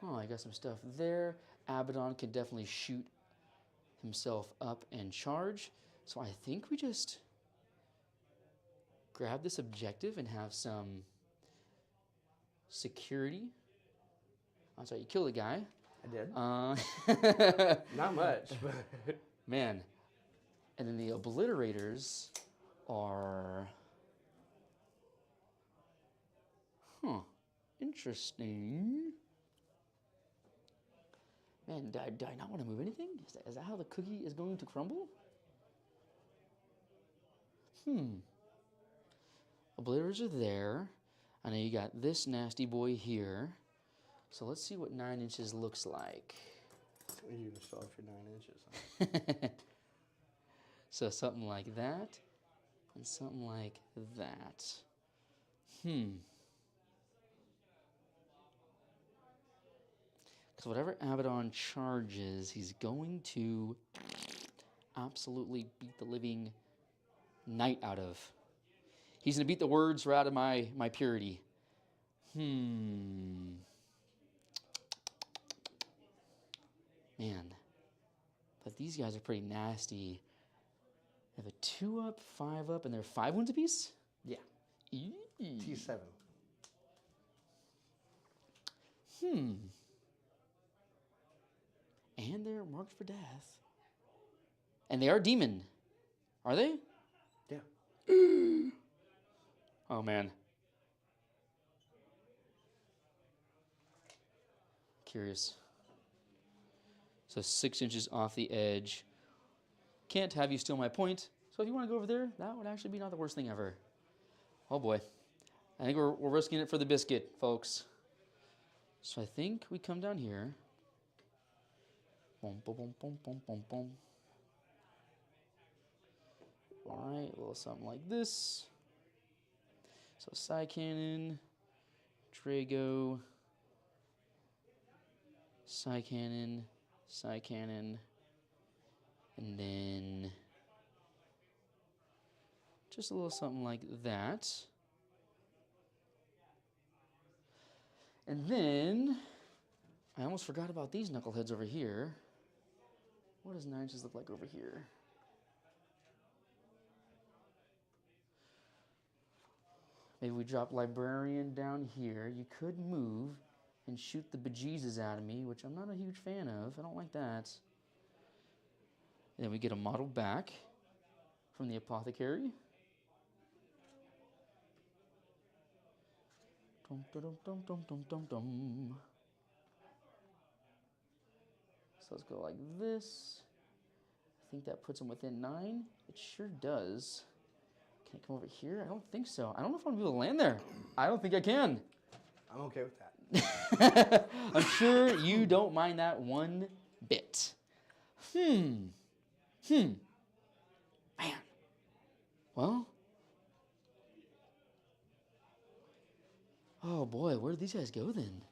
Oh, I got some stuff there. Abaddon can definitely shoot himself up and charge. So I think we just grab this objective and have some security. I'm sorry, you killed the guy. I did. Not much, but... Man. And then the obliterators are... Interesting. Man, do I not want to move anything? Is that how the cookie is going to crumble? Obliterators are there. I know you got this nasty boy here. So let's see what 9 inches looks like. You're going to start for 9 inches. Huh? So something like that, and something like that. Because whatever Abaddon charges, he's going to absolutely beat the living night out of. He's going to beat the words right out of my purity. Man. But these guys are pretty nasty. They have a 2 up, 5 up, and they're 5 wounds apiece? Yeah. T7. And they're marked for death. And they are demon. Are they? Yeah. Oh, man. Curious. So 6 inches off the edge. Can't have you steal my point. So if you want to go over there, that would actually be not the worst thing ever. Oh, boy. I think we're risking it for the biscuit, folks. So I think we come down here. Boom, boom, boom, boom, boom, boom, boom. All right, a little something like this. So side cannon, Drago, side cannon, and then just a little something like that. And then I almost forgot about these knuckleheads over here. What does 9 inches look like over here? Maybe we drop Librarian down here. You could move and shoot the bejesus out of me, which I'm not a huge fan of. I don't like that. And then we get a model back from the Apothecary. Dum, dum, dum, dum, dum, dum, dum. So let's go like this. I think that puts him within 9. It sure does. Can I come over here? I don't think so. I don't know if I'm going to be able to land there. I don't think I can. I'm okay with that. I'm sure you don't mind that one bit. Man. Well. Oh boy, where did these guys go then?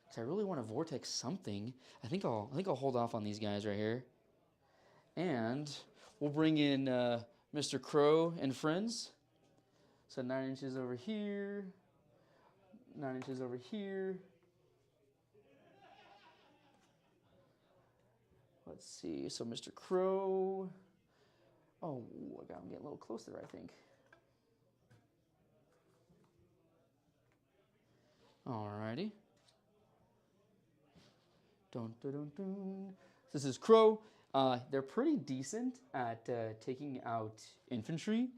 Because I really want to vortex something. I think I'll hold off on these guys right here. And we'll bring in Mr. Crow and friends. So 9 inches over here. 9 inches over here. let's see. So Mr. Crow. Oh, I'm getting a little closer, I think. Alrighty. Dun, dun, dun, dun. This is Crow. They're pretty decent at taking out infantry.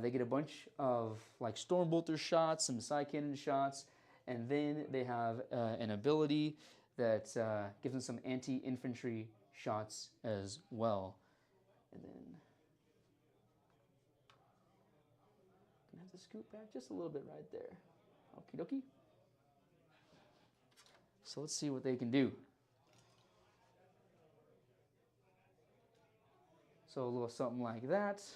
They get a bunch of like Stormbolter shots, some side cannon shots, and then they have an ability that gives them some anti-infantry shots as well. And then I'm gonna have to scoot back just a little bit right there. Okie dokie. So let's see what they can do. So a little something like that. Let's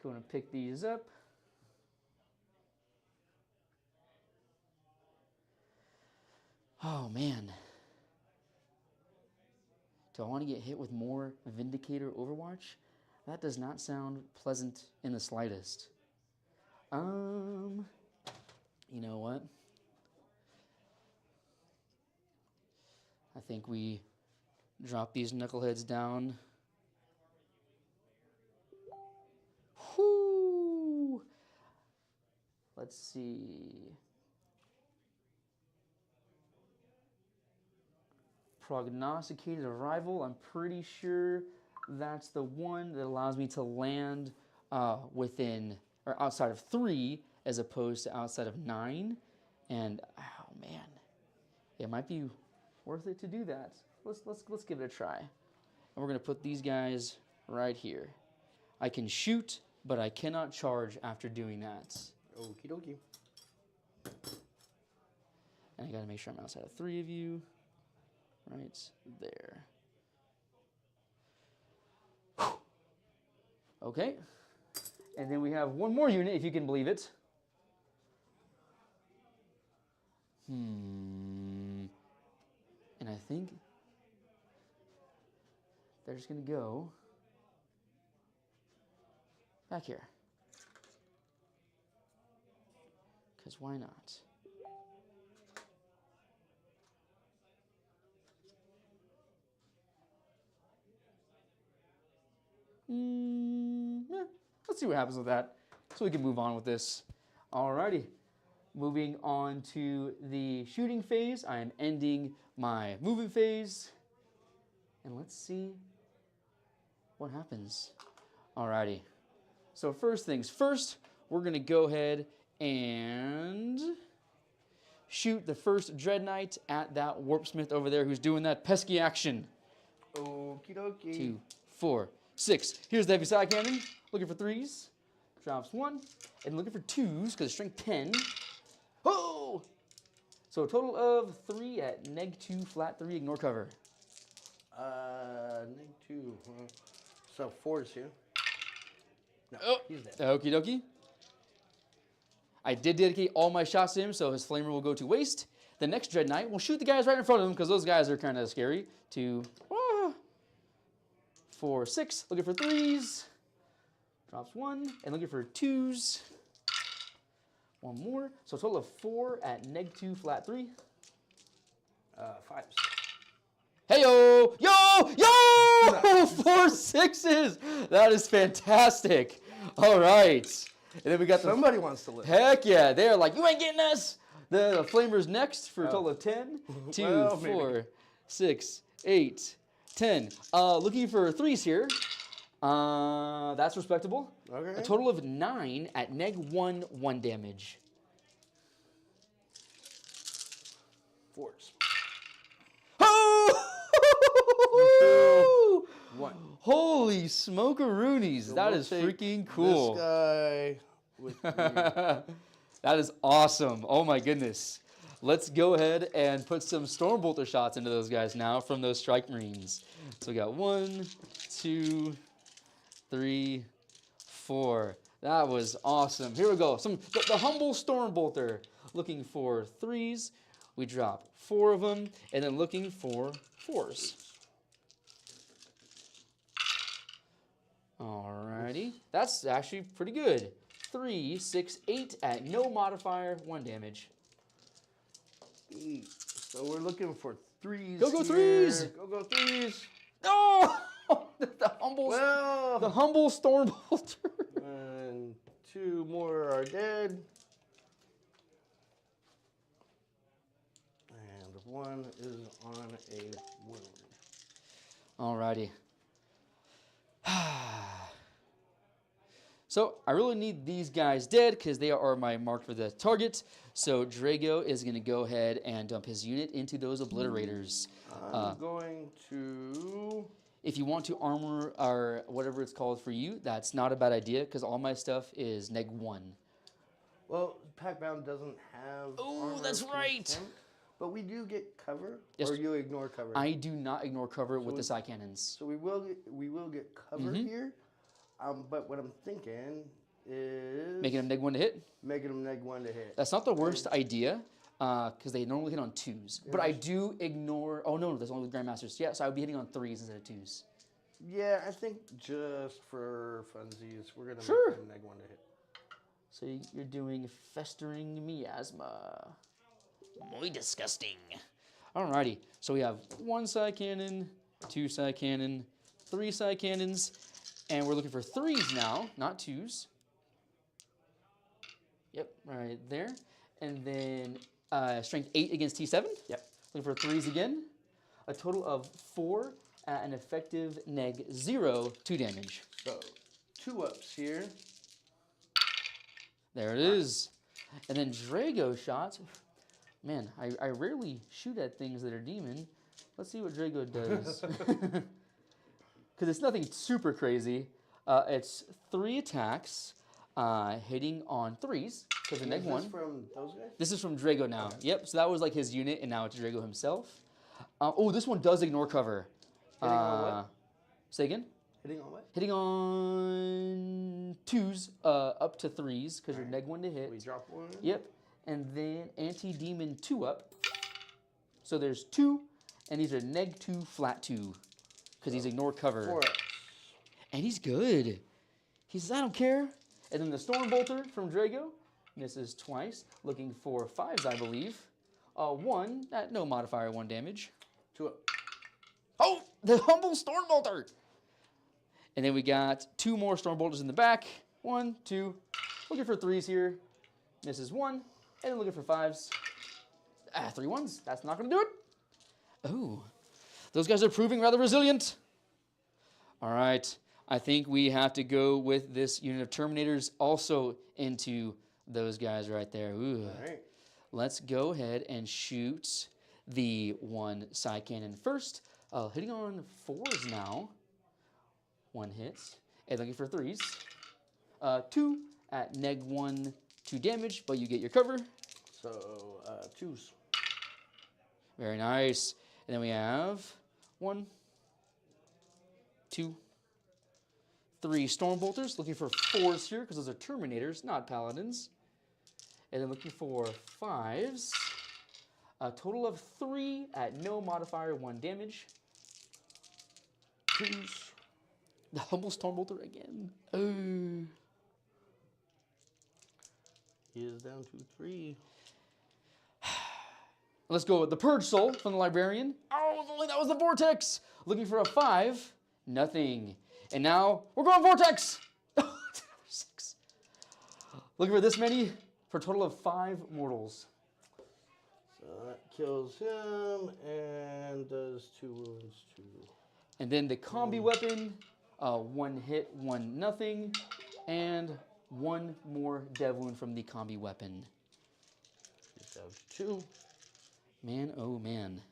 go and pick these up. Oh man. Do I want to get hit with more Vindicator Overwatch? That does not sound pleasant in the slightest. You know what? I think we drop these knuckleheads down. Whoo! Let's see. Prognosticated arrival. I'm pretty sure that's the one that allows me to land within or outside of 3 as opposed to outside of 9. And oh man, it might be worth it to do that. Let's give it a try. And we're gonna put these guys right here. I can shoot, but I cannot charge after doing that. Okie dokie. And I gotta make sure I'm outside of 3 of you. Right there. Whew. Okay. And then we have one more unit, if you can believe it. And I think they're just gonna go back here. Because why not? Let's see what happens with that. So we can move on with this. Alrighty. Moving on to the shooting phase. I am ending my moving phase. And let's see what happens. Alrighty. So first things first, we're going to go ahead and shoot the first Dread Knight at that Warpsmith over there who's doing that pesky action. Okie dokie. 2, 4, 6. Here's the heavy side cannon. Looking for 3s. Drops 1. And looking for 2s because strength 10. Oh! So a total of 3 at -2, flat 3, ignore cover. -2. So 4's here. No, Oh, he's dead. okie dokie. I did dedicate all my shots to him, so his flamer will go to waste. The next Dread Knight will shoot the guys right in front of him because those guys are kind of scary. 2, 4, 6. Looking for 3s. Drops 1. And looking for 2s. 1 more. So a total of 4 at -2, flat 3. 5's. Hey-yo! Yo! Yo! 4 6s! That is fantastic. All right. And then we got Somebody wants to live. Heck yeah. They're like, you ain't getting us. The flamer's next for a total of 10. 2, Well, 4, maybe. 6, 8, 10. Looking for 3s here. That's respectable. Okay. A total of 9 at -1, 1 damage. 4's. Oh! 1. Holy smokeroonies. So That we'll is take freaking cool. This guy with the That is awesome. Oh my goodness. Let's go ahead and put some Stormbolter shots into those guys now from those Strike Marines. So we got 1, 2, 3, 4. That was awesome. Here we go. The humble Stormbolter looking for 3s. We drop 4 of them and then looking for 4s. Alrighty. That's actually pretty good. 3, 6, 8 at no modifier, 1 damage. 8. So we're looking for threes. Go, here. threes! Go threes. No! the Well, humble Stormbolter. and 2 more are dead. And 1 is on a wound. Alrighty. So I really need these guys dead because they are my mark for the target. So Drago is going to go ahead and dump his unit into those obliterators. I'm going to... If you want to armor or whatever it's called for you, that's not a bad idea because all my stuff is -1. Well, Packbound doesn't have. Oh, armor that's right. content, but we do get cover, Yes. or you ignore cover. I do not ignore cover with the side cannons. So we will get cover here. But what I'm thinking is Making them -1 to hit. making them -1 to hit. That's not the worst idea because they normally hit on 2s. But I do ignore. Oh no, there's only Grandmasters. Yeah, so I would be hitting on 3s instead of 2s. Yeah, I think just for funsies, we're gonna Sure. make them -1 to hit. So you're doing Festering Miasma. Muy disgusting. Alrighty, so we have 1 side cannon, 2 side cannon, 3 side cannons, and we're looking for 3s now, not 2s. Yep, right there. And then strength 8 against T7. Yep, looking for 3s again. A total of 4 at an effective -0, 2 damage. So 2 ups here. There it is. And then Drago shot. Man, I rarely shoot at things that are demon. Let's see what Drago does. Because it's nothing super crazy. It's 3 attacks, hitting on 3s, because of Is -1. this from those guys? This is from Drago now. Yep, so that was like his unit, and now it's Drago himself. Oh, this one does ignore cover. Hitting on what? Say again? Hitting on what? Hitting on 2s up to 3s, because you're -1 to hit. We drop 1. Yep, and then anti-demon 2 up. So there's 2, and these are -2 flat 2, because he's ignored cover. 4 ups. And he's good. He says, I don't care. And then the Stormbolter from Drago misses twice, looking for 5s, I believe. 1 at no modifier, 1 damage. 2 up. Oh, the humble Stormbolter. And then we got 2 more Stormbolters in the back. 1, 2. Looking for 3s here. Misses 1. And then looking for 5s. 3 1s. That's not going to do it. Oh, those guys are proving rather resilient. All right. I think we have to go with this unit of Terminators also into those guys right there. Ooh. All right. Let's go ahead and shoot the 1 side cannon first. Hitting on 4s now. 1 hit. And looking for 3s. 2 at -1, 2 damage, but you get your cover. So 2s. Very nice. And then we have 1, 2, 3 Stormbolters. Looking for 4s here because those are Terminators, not Paladins. And then looking for 5s. A total of 3 at no modifier, 1 damage. 2s. The humble Stormbolter again. Oh. He is down to 3. Let's go with the Purge Soul from the Librarian. Oh, that was the Vortex. Looking for a 5. Nothing. And now we're going Vortex. 6. Looking for this many for a total of 5 mortals. So that kills him and does 2 wounds to... And then the combi weapon, 1 hit, 1 nothing, and 1 more dev wound from the combi weapon. Just have 2. Man, oh man.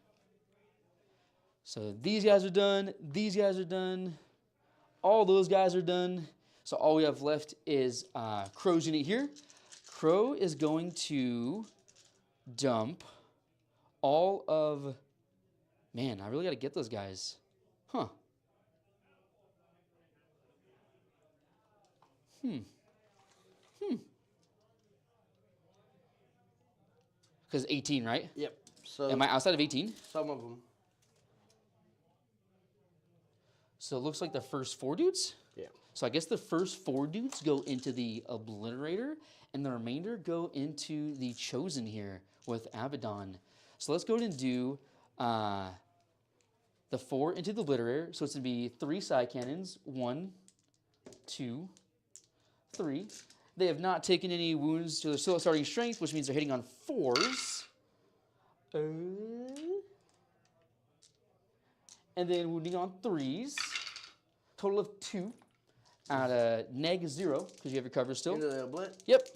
So these guys are done. These guys are done. All those guys are done. So all we have left is Crow's unit here. Crow is going to dump all of... Man, I really got to get those guys. Huh. Because 18, right? Yep. So Am I outside of 18? some of them. So it looks like the first 4 dudes? Yeah. So I guess the first 4 dudes go into the Obliterator, and the remainder go into the Chosen here with Abaddon. So let's go ahead and do the 4 into the obliterator. So it's going to be 3 side cannons. 1, 2, 3. They have not taken any wounds, so they're still at starting strength, which means they're hitting on 4s. And then wounding on 3s. Total of 2 at a -0, because you have your cover still. Into the oblit. Yep.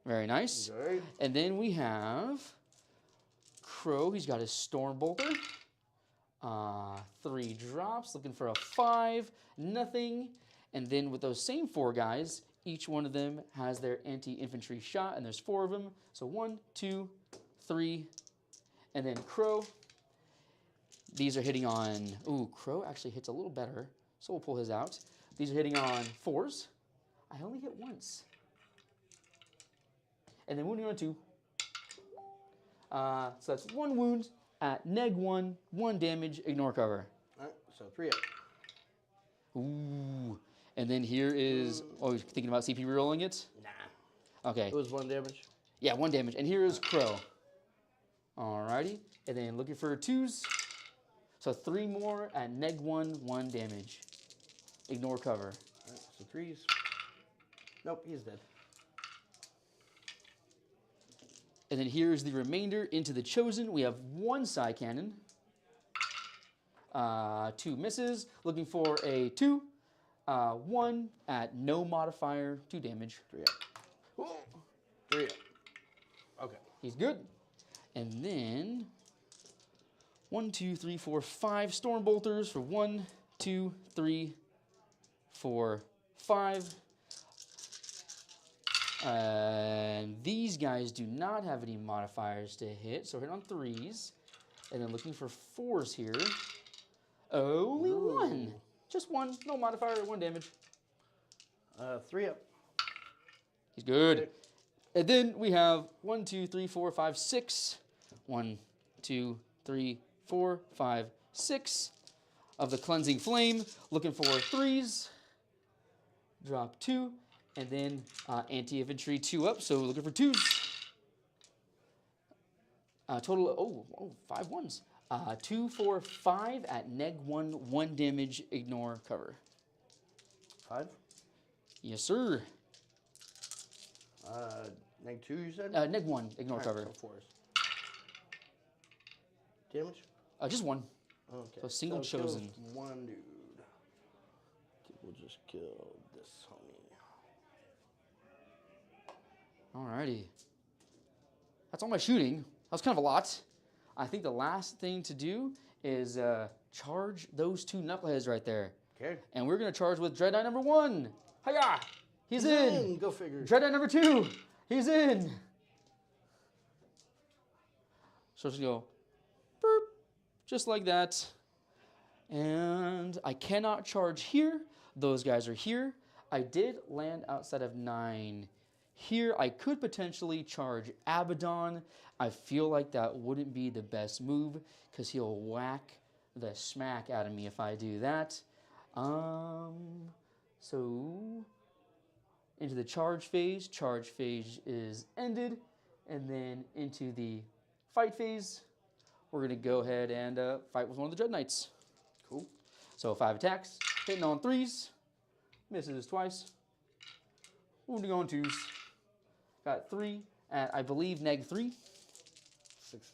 Very nice. Good. And then we have Crow. He's got his Storm Bolter. 3 drops, looking for a 5. Nothing. And then with those same 4 guys, each one of them has their anti-infantry shot, and there's 4 of them. So 1, 2, 3, and then Crow. These are hitting on, ooh, Crow actually hits a little better, so we'll pull his out. These are hitting on 4s. I only hit once. And then wounding on 2. So that's 1 wound at -1, 1 damage, ignore cover. All right, so 3 up. Ooh. And then here is, oh, you're thinking about CP rerolling it? Nah. Okay. It was 1 damage. Yeah, 1 damage. And here is Crow. Alrighty. And then looking for 2s. So 3 more at -1, 1 damage. Ignore cover. All right, so 3s. Nope, he's dead. And then here's the remainder into the Chosen. We have 1 side cannon. 2 misses. Looking for a 2. 1 at no modifier, 2 damage. 3 up. Whoa. 3 up. Okay. He's good. And then 1, 2, 3, 4, 5 Storm Bolters for 1, 2, 3, 4, 5. And these guys do not have any modifiers to hit, so hit on 3s. And then looking for 4s here. Only 1. Just 1, no modifier, 1 damage. 3 up. He's good. And then we have 1, 2, 3, 4, 5, 6. 1, 2, 3, 4, 5, 6 of the Cleansing Flame. Looking for 3s. Drop 2. And then anti-infantry 2 up, so looking for 2s. Total, 5 1s. 2, 4, 5 at -1, 1 damage, ignore cover. 5. Yes, sir. -2, you said? -1, ignore cover. So 4s. Damage? Just 1. Okay. So single So it kills Chosen. 1 dude. Okay, we'll just kill this homie. Alrighty. That's all my shooting. That was kind of a lot. I think the last thing to do is charge those 2 knuckleheads right there. Okay. And we're going to charge with Dread Knight number 1. Hiya! He's in. Go figure. Dread Knight number 2. He's in. So it's going to go burp, just like that. And I cannot charge here. Those guys are here. I did land outside of 9. Here, I could potentially charge Abaddon. I feel like that wouldn't be the best move because he'll whack the smack out of me if I do that. So, into the charge phase. Charge phase is ended. And then into the fight phase, we're going to go ahead and fight with one of the Dread Knights. Cool. So 5 attacks, hitting on 3s, misses twice, wounding on 2s. Got 3 at, I believe, -3. 6s.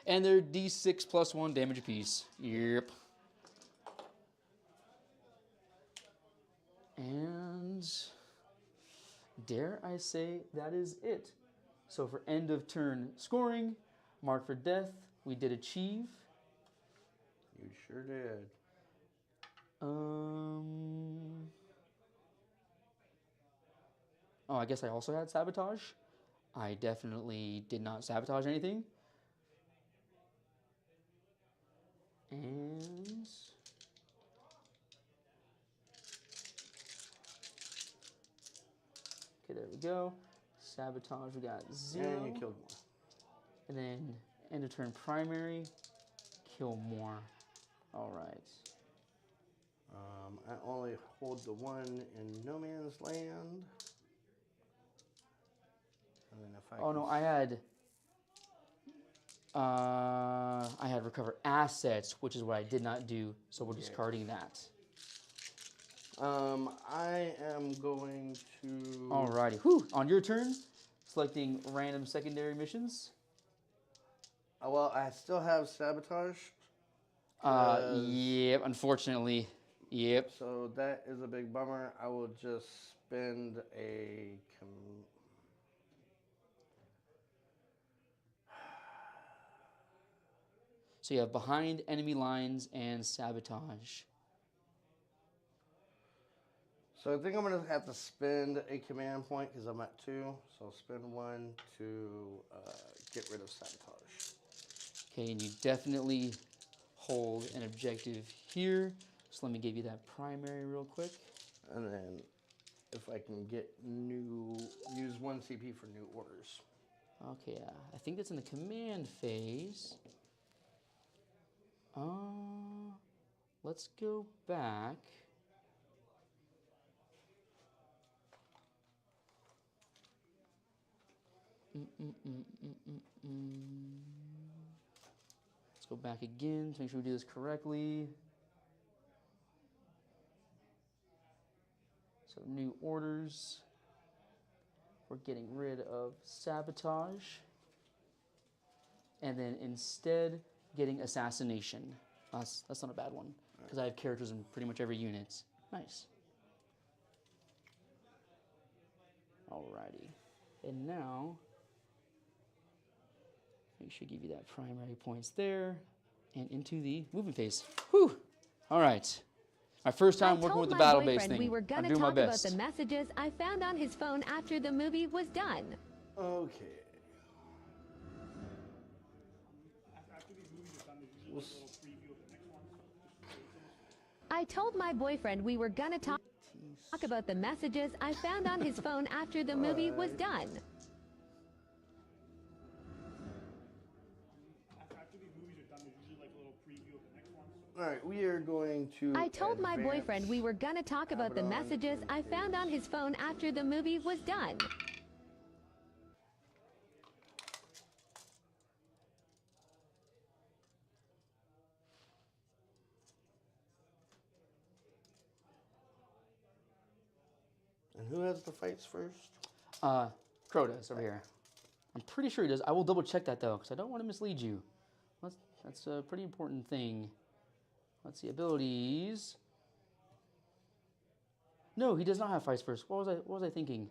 And they're D6 plus 1 damage apiece. Yep. And dare I say that is it. So for end of turn scoring, mark for death, we did achieve. You sure did. Oh, I guess I also had sabotage. I definitely did not sabotage anything. And okay, there we go. Sabotage, we got 0. And you killed more. And then end of turn primary, kill more. All right. I only hold the 1 in no man's land. And then if I Oh no, I had I had recover assets, which is what I did not do, so we're discarding that. I am going to. Alrighty. Whew. On your turn, selecting random secondary missions. Well, I still have sabotage. Yep, unfortunately. Yep. So that is a big bummer. I will just spend a. So you have behind enemy lines and sabotage. So I think I'm going to have to spend a command point because I'm at 2. So I'll spend 1 to get rid of sabotage. Okay, and you definitely hold an objective here. So let me give you that primary real quick. And then if I can get use 1 CP for new orders. Okay, I think that's in the command phase. Let's go back. Let's go back again to make sure we do this correctly. So new orders. We're getting rid of sabotage. And then instead getting assassination. That's not a bad one because I have characters in pretty much every unit. Nice. Alrighty. And now, make sure to give you that primary points there and into the movement phase. Whew. All right. My first time working with the battle base thing. We were gonna I'm doing my talk about best. the messages I found on his phone after the movie was done. Okay. I told my boyfriend we were gonna talk about the messages I found on his phone after the movie was done. Alright, we are going to. I told my advance boyfriend we were gonna talk about the Abaddon messages and I found on his phone after the movie was done. And who has the fights first? Crow does over here. I'm pretty sure he does. I will double check that though, because I don't want to mislead you. That's a pretty important thing. Let's see, abilities. No, he does not have fights first. What was I thinking?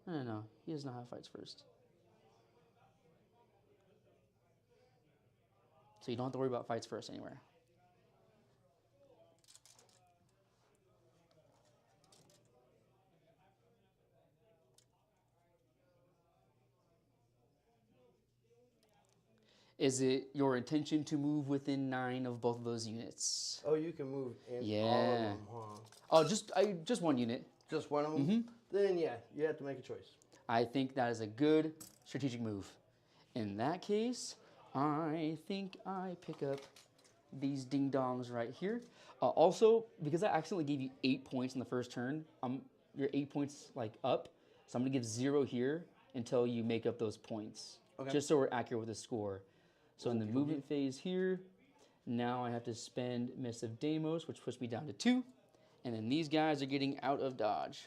No, he does not have fights first. So you don't have to worry about fights first anywhere. Is it your intention to move within 9 of both of those units? Oh, you can move in all of Yeah. them, huh? Oh, just one unit. Just one of them? Then yeah, you have to make a choice. I think that is a good strategic move. In that case, I think I pick up these ding-dongs right here. Also, because I accidentally gave you 8 points in the first turn, your 8 points like up, so I'm gonna give 0 here until you make up those points. Okay. Just so we're accurate with the score. So in the movement phase here, now I have to spend Miss of Deimos, which puts me down to 2. And then these guys are getting out of dodge.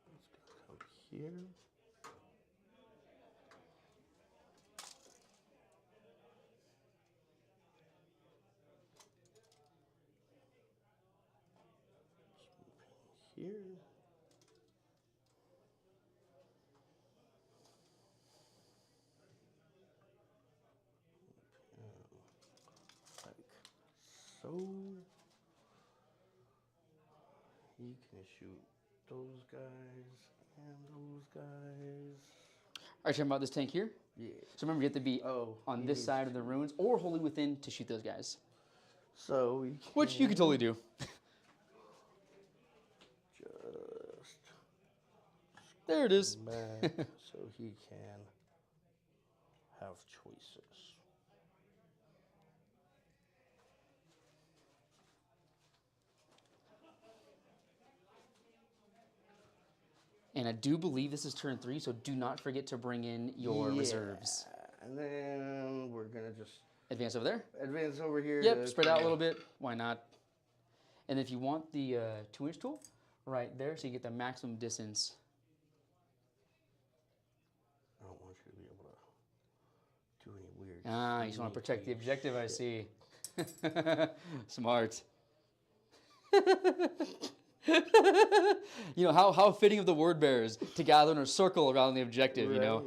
Let's go here. Here. Like so. You can shoot those guys and those guys. Are you talking about this tank here? Yeah. So remember, you have to be on he this needs side of the ruins or wholly within to shoot those guys. So we can Which you could totally do. just There it is. back so he can have choices. And I do believe this is turn 3, so do not forget to bring in your reserves. And then we're gonna just Advance over there. advance over here. Yep, spread out a little bit. Why not? And if you want the 2-inch tool, right there, so you get the maximum distance. I don't want you to be able to do any weird. You just want to protect the objective, I see. Smart. You know, how fitting of the word bearers to gather in a circle around the objective, you know.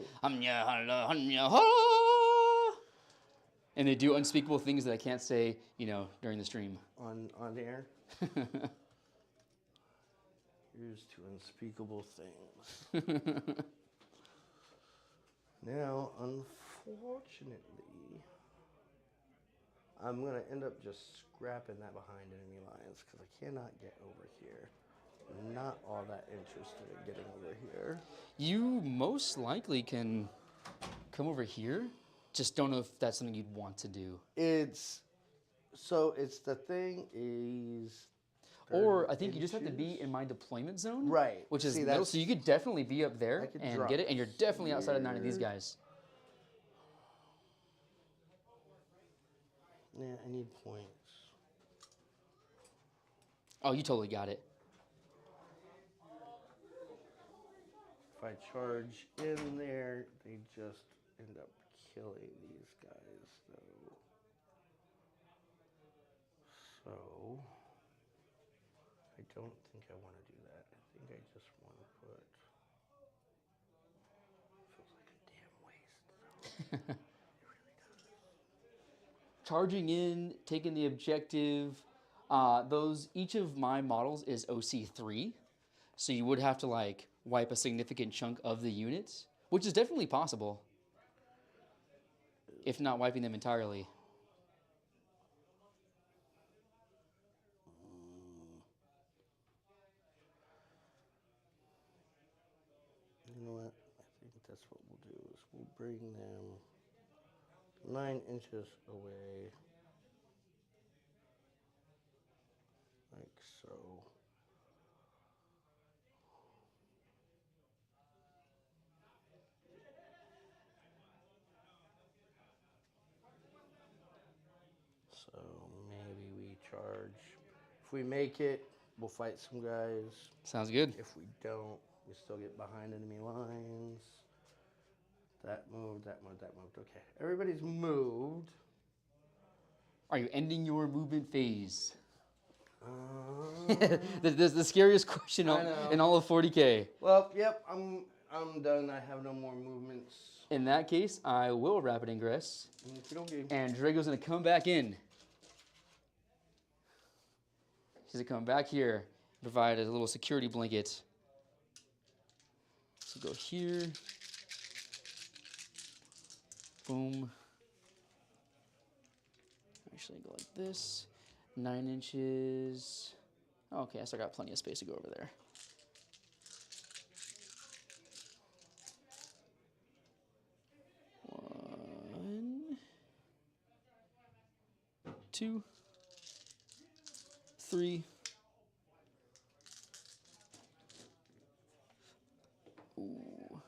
And they do unspeakable things that I can't say, you know, during the stream. On the air. Here's to unspeakable things. Now, unfortunately, I'm gonna end up just scrapping that behind enemy lines because I cannot get over here. I'm not all that interested in getting over here. You most likely can come over here. Just don't know if that's something you'd want to do. It's the thing is. Or I think you just have to be in my deployment zone. Right. Which is See, middle, so you could definitely be up there and drop get it, and you're definitely outside of 9 of these here. guys. Yeah, I need points. Oh, you totally got it. If I charge in there, they just end up killing these guys, though. So, I don't think I want to do that. I think I just want to put. Feels like a damn waste, though. It really does. Charging in, taking the objective. Each of my models is OC3, so you would have to like wipe a significant chunk of the units, which is definitely possible, if not wiping them entirely. You know what? I think that's what we'll do is we'll bring them 9 inches away. Like so. So maybe we charge. If we make it, we'll fight some guys. Sounds good. If we don't, we still get behind enemy lines. That moved, that moved, that moved. Okay, everybody's moved. Are you ending your movement phase? The scariest question in all of 40K. Well, yep, I'm done. I have no more movements. In that case, I will rapid ingress, and Drago's gonna come back in. He's gonna come back here, provide a little security blanket. So go here. Boom. Actually, go like this. 9 inches. Okay, I still got plenty of space to go over there. One, 2, 3. Ooh.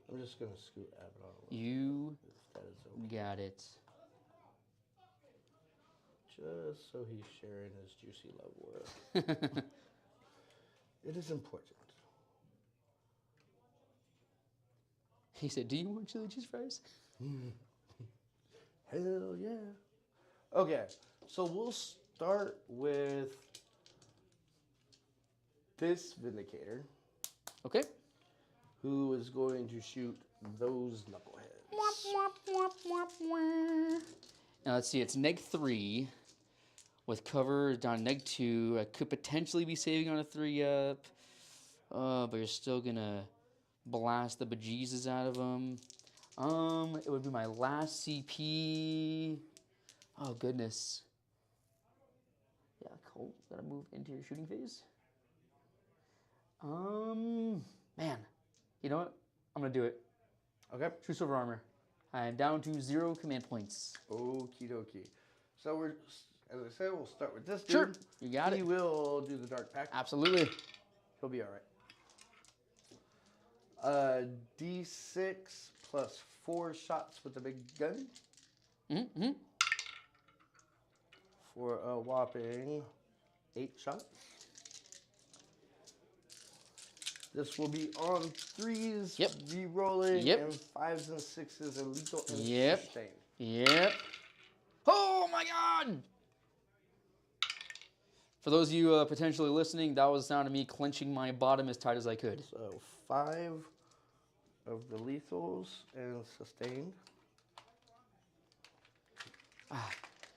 I'm just gonna scoot Abaddon a little. You If that is okay. got it. Just so he's sharing his juicy love work. It is important. He said, "Do you want chili cheese fries?" Hell yeah. Okay, so we'll start with this Vindicator, Okay. who is going to shoot those knuckleheads. Now let's see, it's -3 with cover down -2. I could potentially be saving on a 3-up, but you're still gonna blast the bejesus out of them. It would be my last CP. Oh goodness. Yeah, Colt, gotta move into your shooting phase. Man, you know what? I'm gonna do it. Okay. True silver armor. I am down to 0 command points. Okie dokie. So we're as I said, we'll start with this dude. Sure. You got He it. will do the dark pack. Absolutely. He'll be all right. D6 plus 4 shots with the big gun Mm-hmm. for a whopping 8 shots. This will be on 3s, Yep. re-rolling, Yep. and 5s and 6s, and lethal and Yep. sustained. Yep. Oh my God! For those of you potentially listening, that was the sound of me clenching my bottom as tight as I could. So 5 of the lethals and sustained.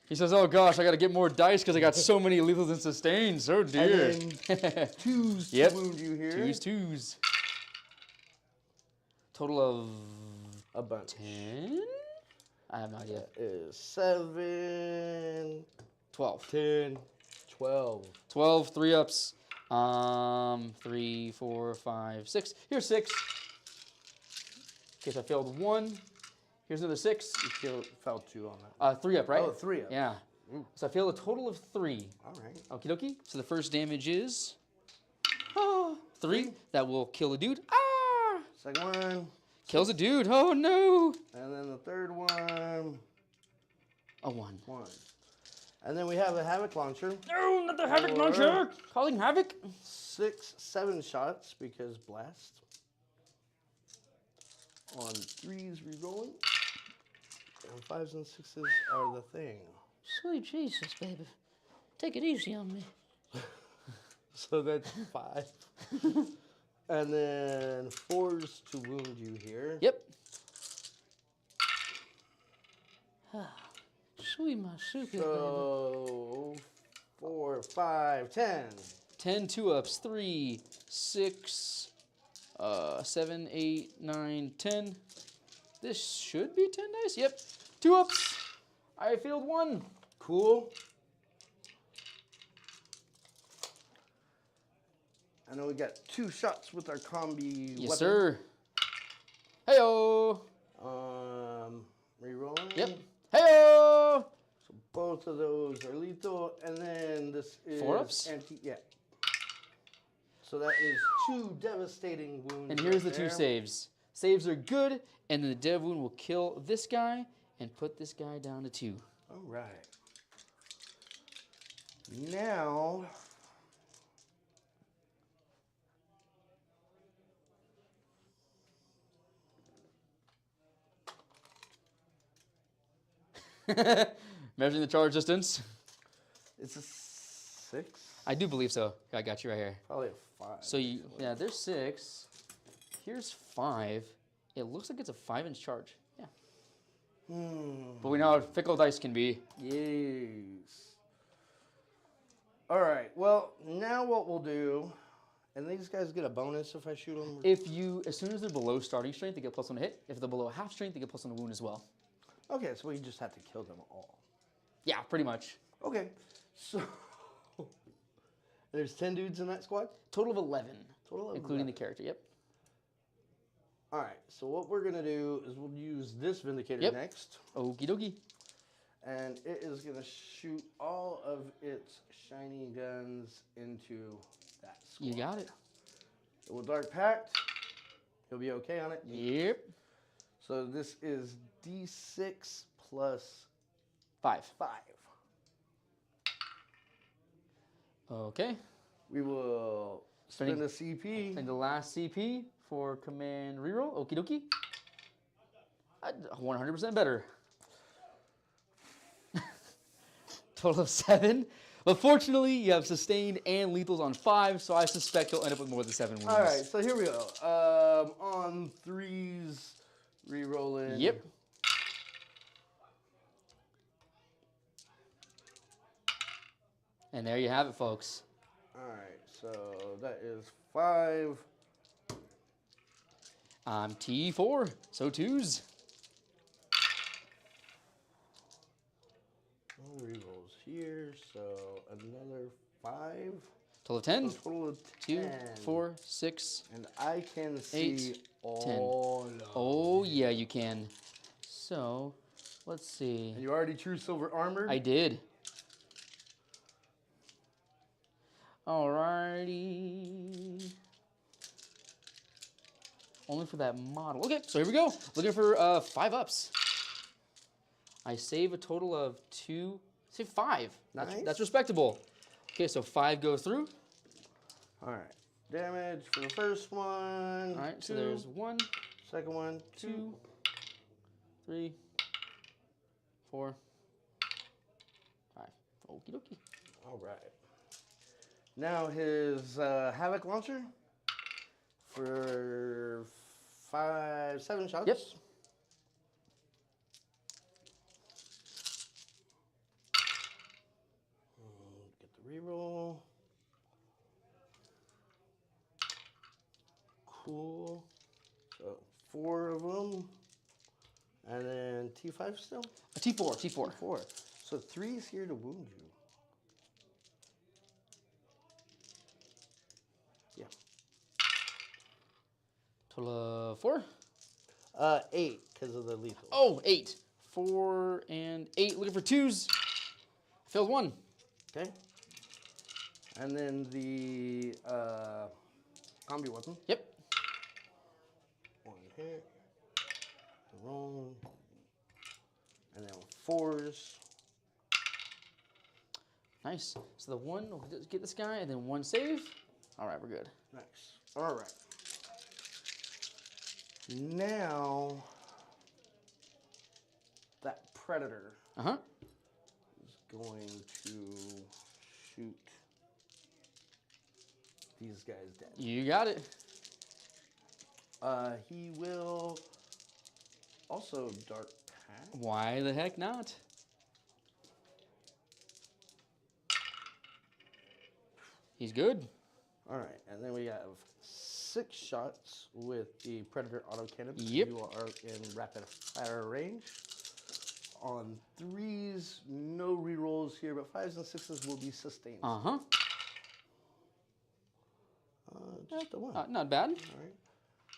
He says, "Oh gosh, I got to get more dice because I got so many lethals and sustains. Oh dear." And then 2s Yep. to wound you here. Twos. Total of A bunch. 10? I have no idea. That is 7, 12. 10, 12. 12, 3-ups. 3, 4, 5, 6. Here's 6. In case I failed 1. Here's another 6. You fell 2 on that. 3 up, right? Oh, 3 up. Yeah. So I failed a total of 3. All right. Okie dokie. So the first damage is 3. That will kill a dude. Second one. Kills a dude. Oh no. And then the third one. A 1. 1. And then we have a Havoc Launcher. No, not the Havoc Or- launcher. Calling Havoc. 6, 7 shots because blast. On 3s, re-rolling. And 5s and 6s are the thing. Sweet Jesus, baby. Take it easy on me. So that's 5. And then 4s to wound you here. Yep. Sweet my soup, baby. So 4, 5, 10. 10 2-ups. 3, 6, 7, 8, 9, 10. This should be 10 dice. Yep. 2-ups. I failed 1. Cool. And then we got 2 shots with our combi Yes, weapon. sir. Heyo. Rerolling. Yep. Heyo. So both of those are lethal, and then this is 4-ups? Yeah. So that is 2 devastating wounds. And here's right the 2 there. saves. Saves are good, and then the dev wound will kill this guy and put this guy down to 2. All right. Now. Measuring the charge distance. It's a 6. I do believe so. I got you right here. Probably a 5. So you, yeah, there's 6. Here's 5. It looks like it's a 5-inch charge. Yeah. But we know how fickle dice can be. Yes. All right. Well, now what we'll do, and these guys get a bonus if I shoot them. If you, as soon as they're below starting strength, they get +1 to hit. If they're below half strength, they get +1 to wound as well. Okay, so we just have to kill them all. Yeah, pretty much. Okay. So there's 10 dudes in that squad. Total of 11. Total of including 11. the character. Yep. All right. So what we're gonna do is we'll use this Vindicator Yep. next, Okie dokie. and it is gonna shoot all of its shiny guns into that squad. You got it. It will Dark Pact. He'll be okay on it. Yep. So this is D6 plus 5. 5. Okay. We will spend a CP. And the last CP for command reroll. Okie dokie. 100% better. Total of 7. But fortunately, you have sustained and lethals on 5, so I suspect you'll end up with more than 7 wounds. All right, so here we go. On 3s, re-rolling. Yep. And there you have it, folks. All right, so that is 5. I'm T4, so 2s. No re-rolls here, so another 5. Total of 10. So total of 2, 10. 4, 6. And I can see 8, all of Oh, yeah, you can. So, let's see. And you already true silver armor? I did. Alrighty. Only for that model. Okay, so here we go. Looking for 5 ups. I save a total of 2. Save 5. Nice. That's respectable. Okay, so 5 go through. All right. Damage for the first one. All right, so 2. there's 1, Second one, 2, 3, 4, 5. Okie dokie. All right. Now his Havoc launcher for 7 shots. Yep. Get the reroll. Cool. So 4 of them. And then T5 still? A T4, T4. 4. So 3 is here to wound you. Yeah. Total of 4. 8 because of the lethal. Oh, 8. 4 and 8. Looking for 2s. Failed 1. Okay. And then the combi weapon. Yep. 1 hit. Roll. And then 4s. Nice. So the 1 will get this guy, and then 1 save. All right, we're good. Nice. All right. Now that predator Uh-huh. is going to shoot these guys dead. You got it. He will also dart past. Why the heck not? He's good. All right, and then we have 6 shots with the Predator autocannon. Yep. You are in rapid fire range. On 3s, no rerolls here, but 5s and 6s will be sustained. Uh-huh. Just the 1. Not bad. All right.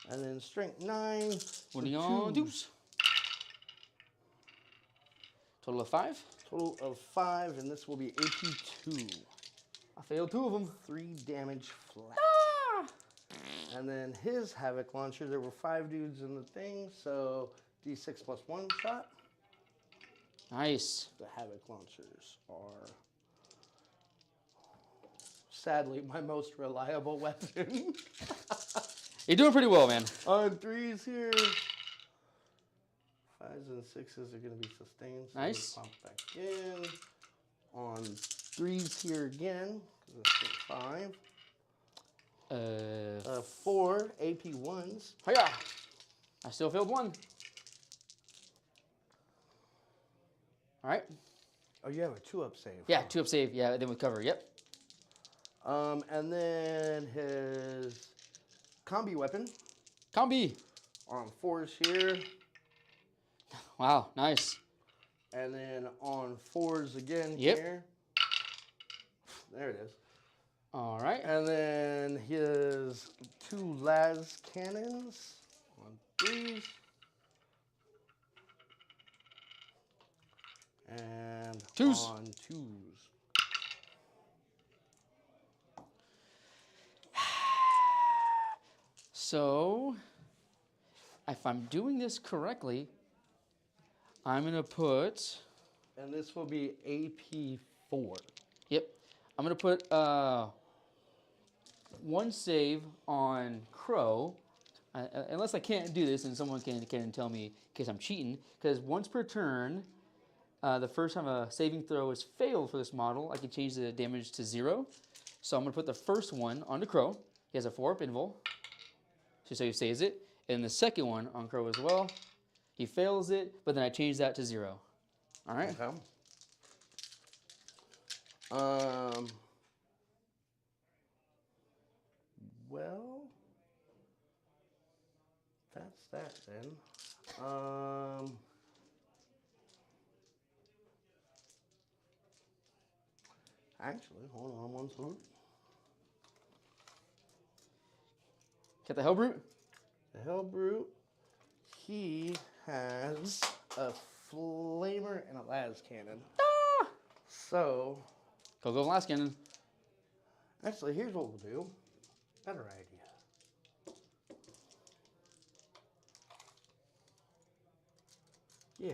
And then strength 9. What are you for on 2s. deuce? Total of 5. Total of 5, and this will be AP 2. I failed 2 of them. 3 damage flat. Ah! And then his Havoc launcher, there were 5 dudes in the thing, so D6 plus 1 shot. Nice. The Havoc launchers are sadly my most reliable weapon. You're doing pretty well, man. On 3s here. 5s and 6s are going to be sustained. So Nice. Pop back in. On 3s here again, because it's 5. 4 AP 1s. Hiya! I still failed 1. All right. Oh, you have a 2-up save. Yeah, 2 up save. Yeah, then we cover. Yep. And then his combi weapon Combi. on 4s here. Wow, nice. And then on 4s again Yep. here. There it is. All right. And then his 2 las cannons on 3s. And 2s. on 2s. So, if I'm doing this correctly, I'm going to put, And this will be AP 4. yep, I'm going to put 1 save on Crow, unless I can't do this and someone can tell me in case I'm cheating, because once per turn, the first time a saving throw is failed for this model, I can change the damage to 0. So I'm going to put the first one on the Crow. He has a 4-up invul, so he saves it. And the second one on Crow as well. He fails it, but then I change that to 0. All right? Okay. Well, that's that then. Actually, hold on one second. Get the Hellbrute. The Hellbrute, he has a flamer and a las cannon. Ah! So, Go last cannon. Actually, here's what we'll do. Better idea. Yeah.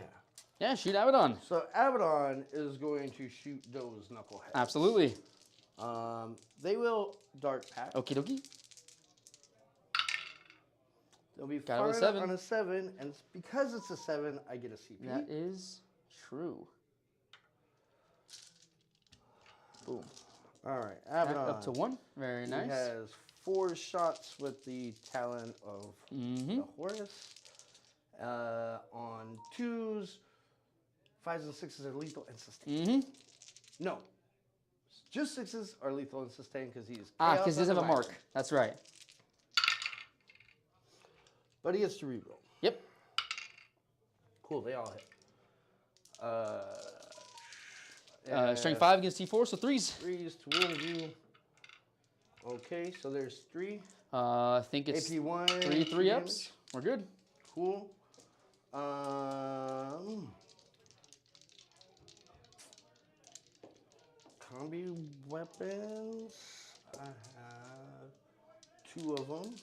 Yeah, shoot Abaddon. So Abaddon is going to shoot those knuckleheads. Absolutely. They will dart pack. Okie dokie. They'll be Got it with firing 7. on a 7, and because it's a 7, I get a CP. That is true. Boom. All right, Back Abaddon. up to 1. Very nice. He has 4 shots with the talent of the Horus. On 2s, 5s and 6s are lethal and sustained. No, just 6s are lethal and sustained because he's Because he doesn't have a mark. That's right. But he gets to reroll. Yep. Cool, they all hit. Strength 5 against T4, so 3s. 3s to wound you. Okay, so there's 3. I think it's AP 1. 3 ups. We're good. Cool. Combi weapons. I have 2 of them.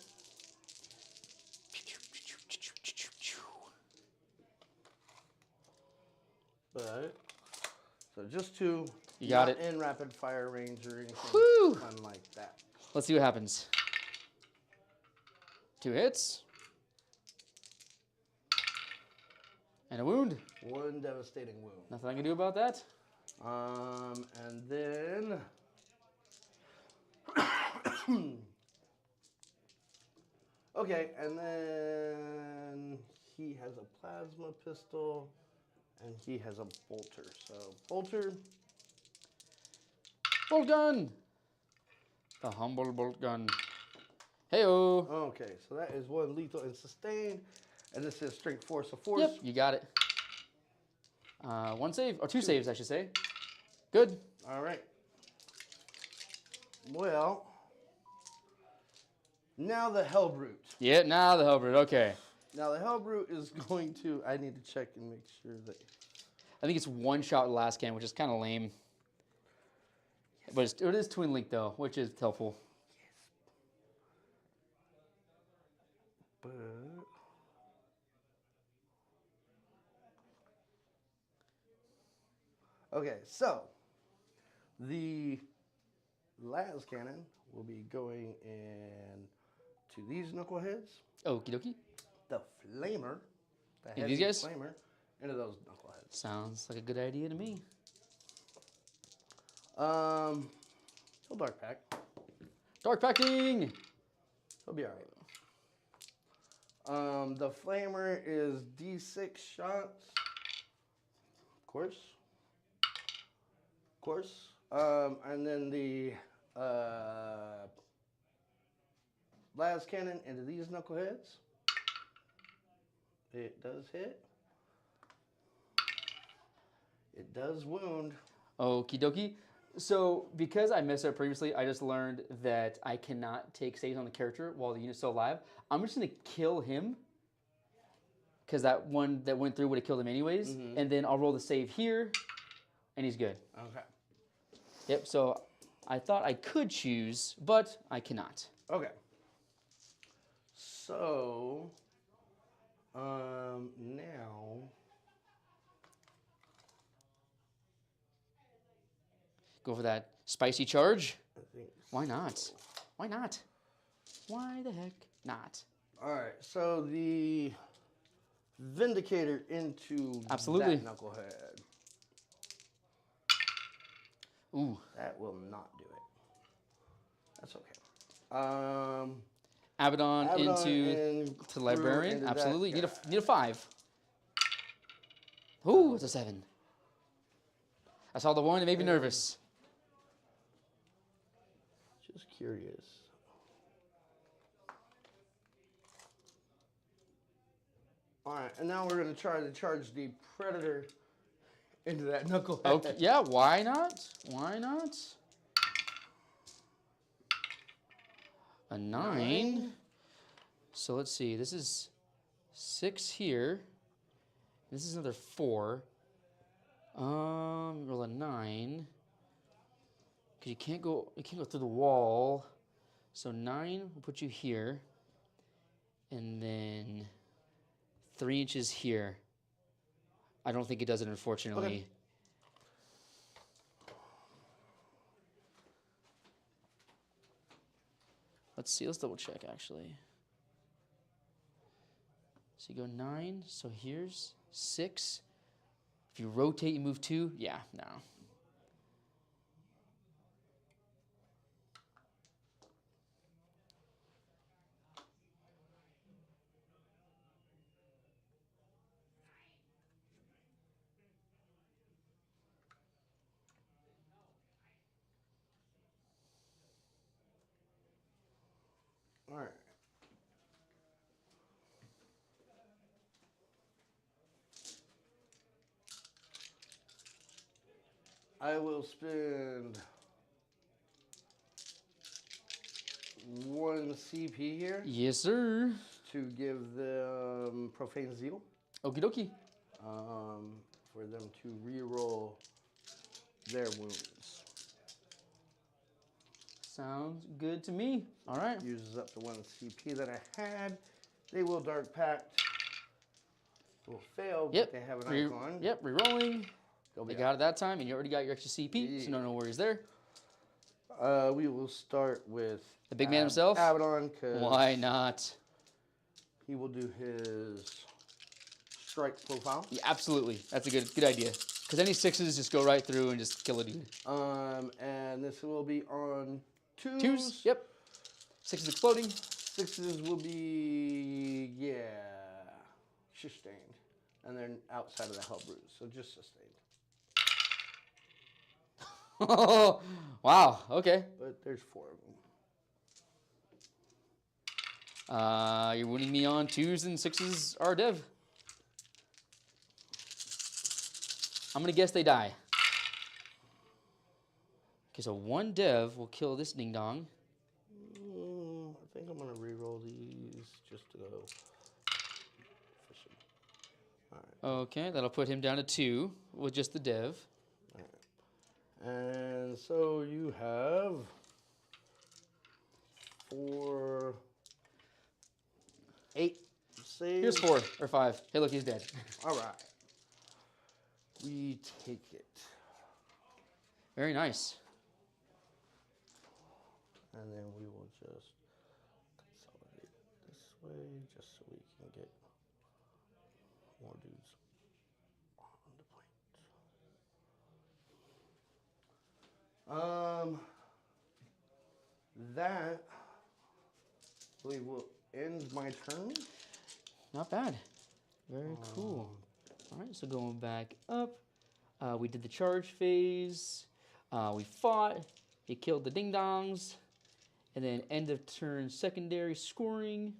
But so just 2. You got not it. in rapid fire range or anything Whew. fun like that. Let's see what happens. 2 hits. And a wound. 1 devastating wound. Nothing I can do about that. And then okay, and then he has a plasma pistol and he has a bolter. So bolter, Bolt gun. The humble bolt gun. Heyo. okay, so that is 1 lethal and sustained, and this is strength 4, so force. Yep, you got it. 1 save, or 2 saves, I should say. Good. All right. Well, now the Hellbrute. Yeah, now the Hellbrute. Okay. Now the Hellbrute is going to. I need to check and make sure that. I think it's 1 shot with last can, which is kind of lame. But it is twin link though, which is helpful. But okay, so the las cannon will be going in to these knuckleheads. Okie dokie. The flamer, the Yeah, heavy these guys? flamer, into those knuckleheads. Sounds like a good idea to me. He'll dark pack. Dark packing. He'll be all right. The flamer is D6 shots. Of course. And then the las cannon into these knuckleheads. It does hit. It does wound. Okie dokie. So, because I messed up previously, I just learned that I cannot take saves on the character while the unit's still alive. I'm just going to kill him, because that one that went through would have killed him anyways. And then I'll roll the save here, and he's good. Okay. Yep, so I thought I could choose, but I cannot. Okay. So, now... Go for that spicy charge. I think Why not? Why not? Why the heck not? All right, so the Vindicator into Absolutely. that knucklehead. Ooh. That will not do it. That's okay. Abaddon into and to librarian. into that Absolutely. guy. Need a 5. Ooh, it's a 7. I saw the 1. It made me nervous. Just curious. All right, and now we're going to try to charge the Predator into that knucklehead. Okay. Yeah. Why not? Why not? A 9. So let's see. This is 6 here. This is another 4. Roll a 9. because you can't go through the wall. So 9 will put you here, and then 3 inches here. I don't think it does it, unfortunately. Okay. Let's see. Let's double check, actually. So you go 9. So here's 6. If you rotate, you move 2. Yeah, no. All right. I will spend 1 CP here Yes, sir. to give them Profane Zeal, Okie dokie. for them to reroll their wounds. Sounds good to me. All right. Uses up the 1 CP that I had. They will Dark Pact. Will fail, Yep. but they have an Re- icon. Yep, re-rolling. They'll They be got it that time, and you already got your extra CP, so no worries there. We will start with The big man himself? Abaddon, because Why not? he will do his strike profile. Yeah, absolutely. That's a good idea. Because any 6s just go right through and just kill a dude. And this will be on 2s. 2s, yep. 6s exploding. 6s will be, sustained. And then outside of the Hell Bruise, so just sustained. Oh, wow. Okay. But there's 4 of them. You're winning me on 2s and 6s are dev. I'm going to guess they die. Okay, so 1 dev will kill this ding dong. I think I'm going to re-roll these just to go fishing. All right. Okay, that'll put him down to 2 with just the dev. All right. And so you have 4, 8 saves. Here's 4 or 5. Hey, look, he's dead. All right. We take it. Very nice. And then we will just consolidate this way just so we can get more dudes on the plate. That I believe will end my turn. Not bad. Very cool. All right, so going back up, we did the charge phase. We fought. He killed the ding-dongs. And then end of turn secondary scoring.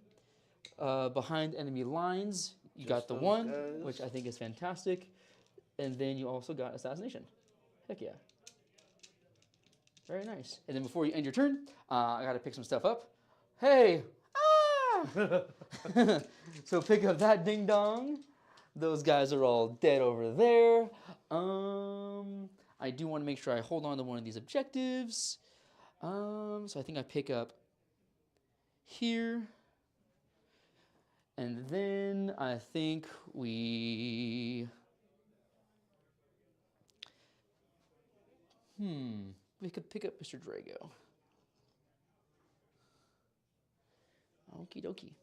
Behind enemy lines, you got the those 1, guys. which I think is fantastic. And then you also got assassination. Heck yeah. Very nice. And then before you end your turn, I got to pick some stuff up. Hey! Ah! So pick up that ding-dong. Those guys are all dead over there. I do want to make sure I hold on to one of these objectives. So I think I pick up here. And then I think we could pick up Mr. Drago. Okie dokie.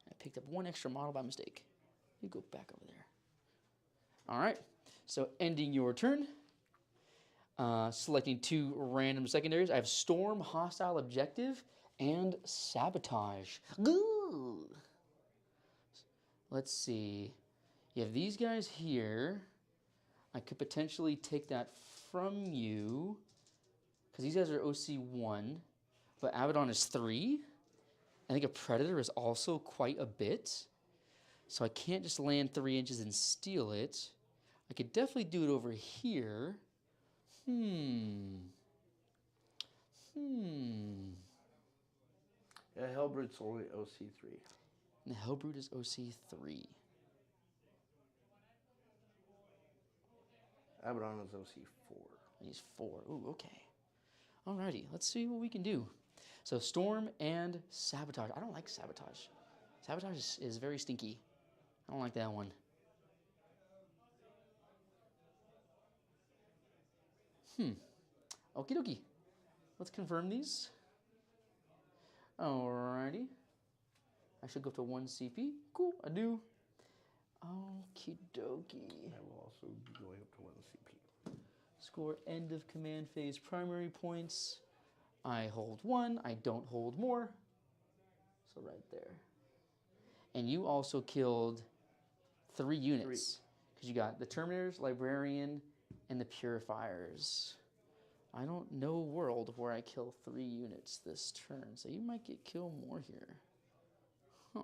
I picked up 1 extra model by mistake. You go back over there. All right. So ending your turn. Selecting 2 random secondaries. I have Storm, Hostile Objective, and Sabotage. Ooh. Let's see. You have these guys here. I could potentially take that from you. Because these guys are OC1. But Abaddon is 3. I think a Predator is also quite a bit. So I can't just land 3 inches and steal it. I could definitely do it over here. Yeah, Hellbrute's only OC3. And the Hellbrute is OC3. Abaddon is OC4. He's 4. Ooh, okay. Alrighty, let's see what we can do. So storm and sabotage. I don't like sabotage. Sabotage is very stinky. I don't like that one. Okie dokie. Let's confirm these. Alrighty. I should go up to 1 CP. Cool, I do. Okie dokie. I will also be going up to 1 CP. Score end of command phase primary points. I hold 1. I don't hold more. So right there. And you also killed 3 units. Because you got the Terminators, Librarian, and the Purifiers. I don't know a world where I kill 3 units this turn. So you might get killed more here. Huh.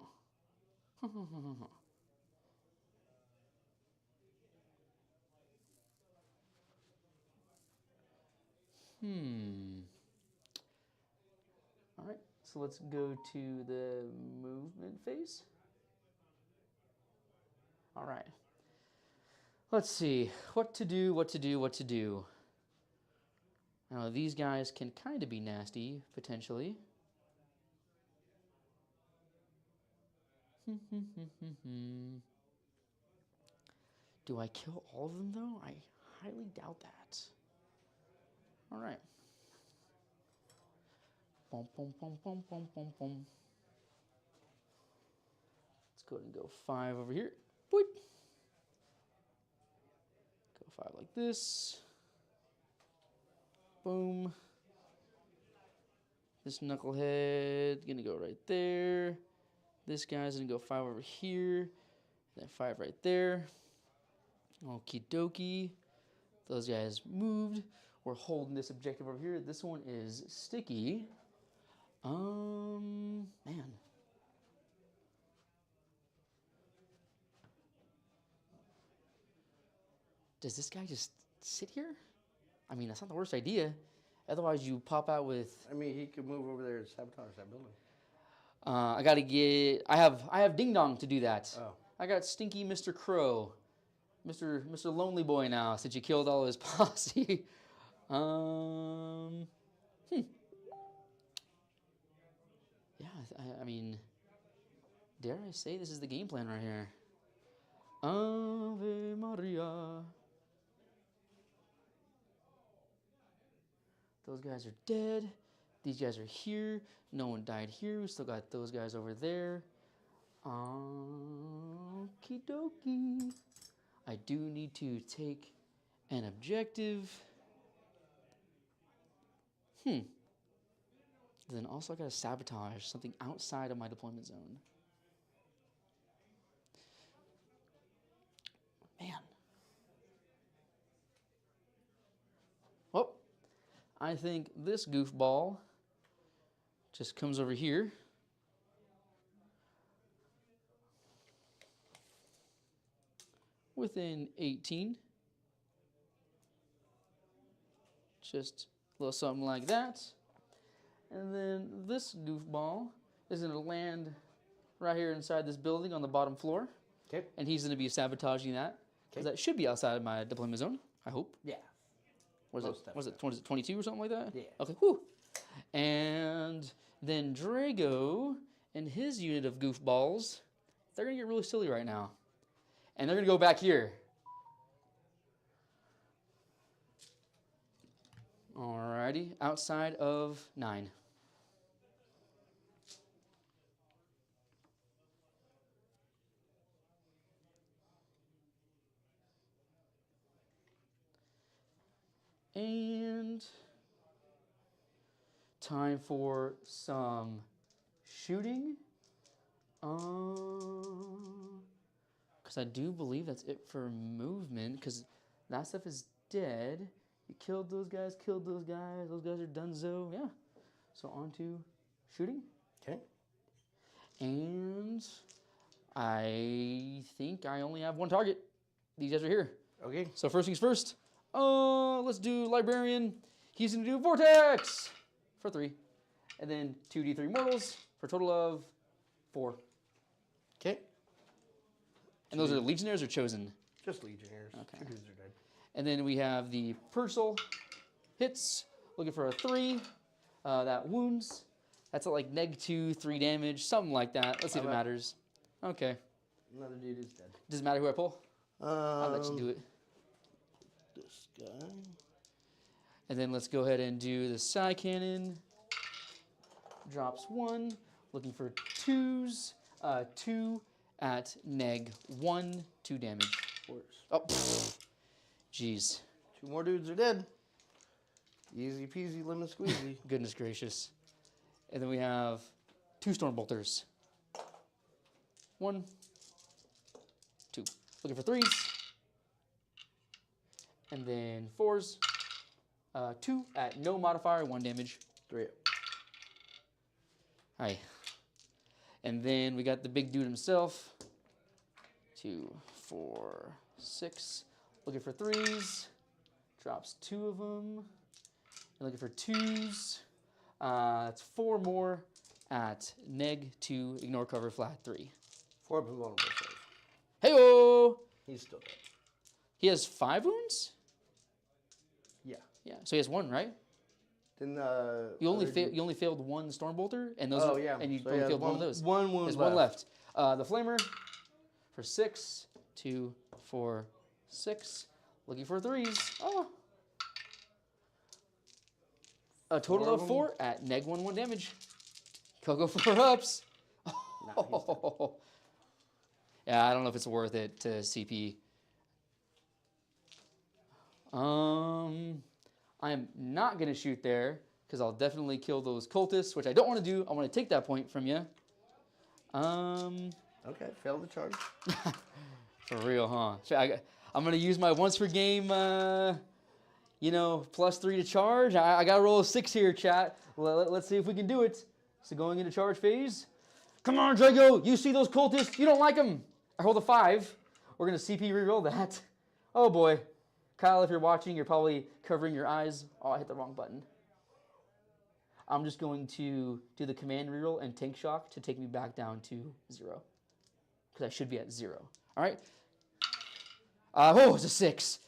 All right, so let's go to the movement phase. All right. Let's see what to do. Now these guys can kind of be nasty potentially. Do I kill all of them though? I highly doubt that. All right. Boom, boom, boom, boom, boom, boom, boom. Let's go ahead and go 5 over here. Boop. Go 5 like this. Boom. This knucklehead gonna go right there. This guy's gonna go 5 over here. Then 5 right there. Okie dokie. Those guys moved. We're holding this objective over here. This one is sticky. Man. Does this guy just sit here? I mean, that's not the worst idea. Otherwise, you pop out with. I mean, he could move over there and sabotage that building. I gotta get. I have Ding Dong to do that. Oh. I got Stinky Mr. Crow, Mr. Lonely Boy now since you killed all of his posse. Yeah, I mean, dare I say this is the game plan right here? Ave Maria. Those guys are dead. These guys are here. No one died here. We still got those guys over there. Okie dokie. I do need to take an objective. Then also I gotta sabotage something outside of my deployment zone. Man. Well, I think this goofball just comes over here. Within 18. Just a little something like that. And then this goofball is going to land right here inside this building on the bottom floor. Okay. And he's going to be sabotaging that. Because that should be outside of my deployment zone, I hope. Yeah. Was it 22 or something like that? Yeah. Okay, whew. And then Drago and his unit of goofballs, they're going to get really silly right now. And they're going to go back here. Alrighty, outside of 9. And time for some shooting. Because I do believe that's it for movement, because that stuff is dead. You killed those guys, those guys are donezo, yeah. So on to shooting. Okay. And I think I only have 1 target. These guys are here. Okay. So first things first, let's do Librarian. He's gonna do Vortex for 3. And then 2d3 mortals for a total of 4. Okay. And those are Legionnaires or Chosen? Just Legionnaires. Okay. 2 dudes are dead. And then we have the Purcell hits Looking for a 3. That wounds. That's at like -2, 3 damage, something like that. Let's see if it matters. Okay. Another dude is dead. Doesn't matter who I pull. I'll let you do it. This guy. And then let's go ahead and do the side cannon. Drops 1. Looking for 2s. 2 at -1, 2 damage. Oh, jeez. 2 more dudes are dead. Easy peasy lemon squeezy. Goodness gracious. And then we have 2 storm bolters. 1, 2. Looking for 3s. And then 4s. 2 at no modifier, 1 damage. 3. Hi. And then we got the big dude himself. 2, 4, 6. Looking for 3s. Drops 2 of them. And looking for 2s. That's 4 more at -2. Ignore cover flat 3. 4 up and vulnerable save. Hey-oh! He's still dead. He has 5 wounds? Yeah. Yeah. So he has 1, right? Then You only failed 1 Stormbolter, and those. Oh, yeah. And you So only he has failed 1 of those. one wound There's 1 left. left. The Flamer for 6, 2, 4, 6. Looking for 3s. Oh. A total 4 of of 4 at -1, 1 damage. Coco 4-ups. Nah, he's dead. Yeah, I don't know if it's worth it to CP. I'm not going to shoot there because I'll definitely kill those cultists, which I don't want to do. I want to take that point from you. Okay, failed the charge. For real, huh? I'm going to use my once per game, +3 to charge. I got to roll a 6 here, chat. Let's see if we can do it. So going into charge phase. Come on, Drago. You see those cultists? You don't like them. I rolled a 5. We're going to CP reroll that. Oh, boy. Kyle, if you're watching, you're probably covering your eyes. Oh, I hit the wrong button. I'm just going to do the command reroll and tank shock to take me back down to 0. Because I should be at 0. All right. It's a 6.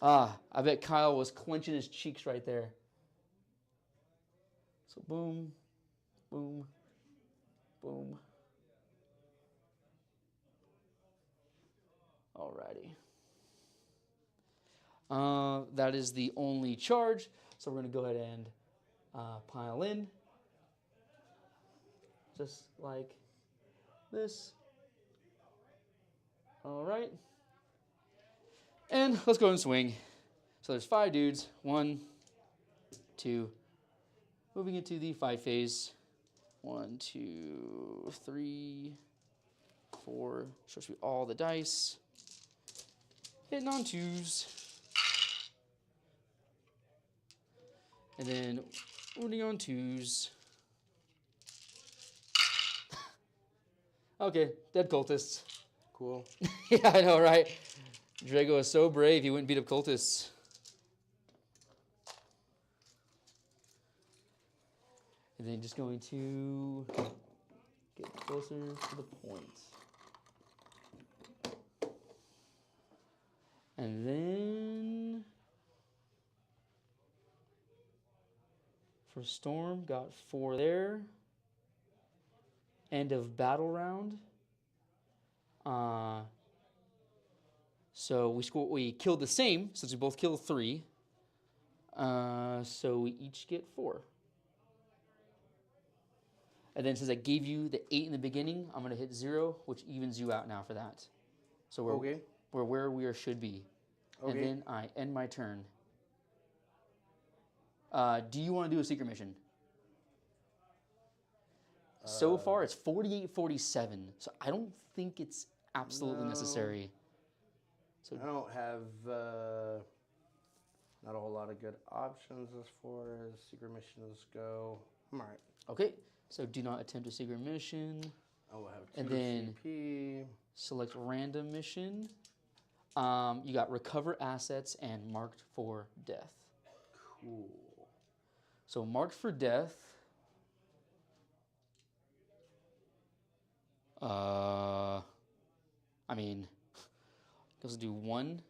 I bet Kyle was clenching his cheeks right there. So boom, boom, boom. Alrighty. That is the only charge. So we're going to go ahead and pile in. Just like this. All right. And let's go and swing. So there's 5 dudes. 1, 2. Moving into the fight phase. 1, 2, 3, 4. Shows me all the dice. Hitting on 2s. And then wounding on 2s. Okay, dead cultists. Cool. Yeah, I know, right? Drago is so brave, he wouldn't beat up cultists. And then just going to get closer to the point. And then for Storm, got 4 there. End of battle round. So we killed the same, since we both killed 3. So we each get 4. And then since I gave you the 8 in the beginning, I'm going to hit 0, which evens you out now for that. So we're where we should be. Okay. And then I end my turn. Do you want to do a secret mission? So far, it's 48-47, so I don't think it's absolutely necessary. So I don't have not a whole lot of good options as far as secret missions go. I'm all right. Okay, so do not attempt a secret mission. I will have 2 and then CP. Select random mission. You got recover assets and marked for death. Cool. So marked for death. I mean, let's do 1,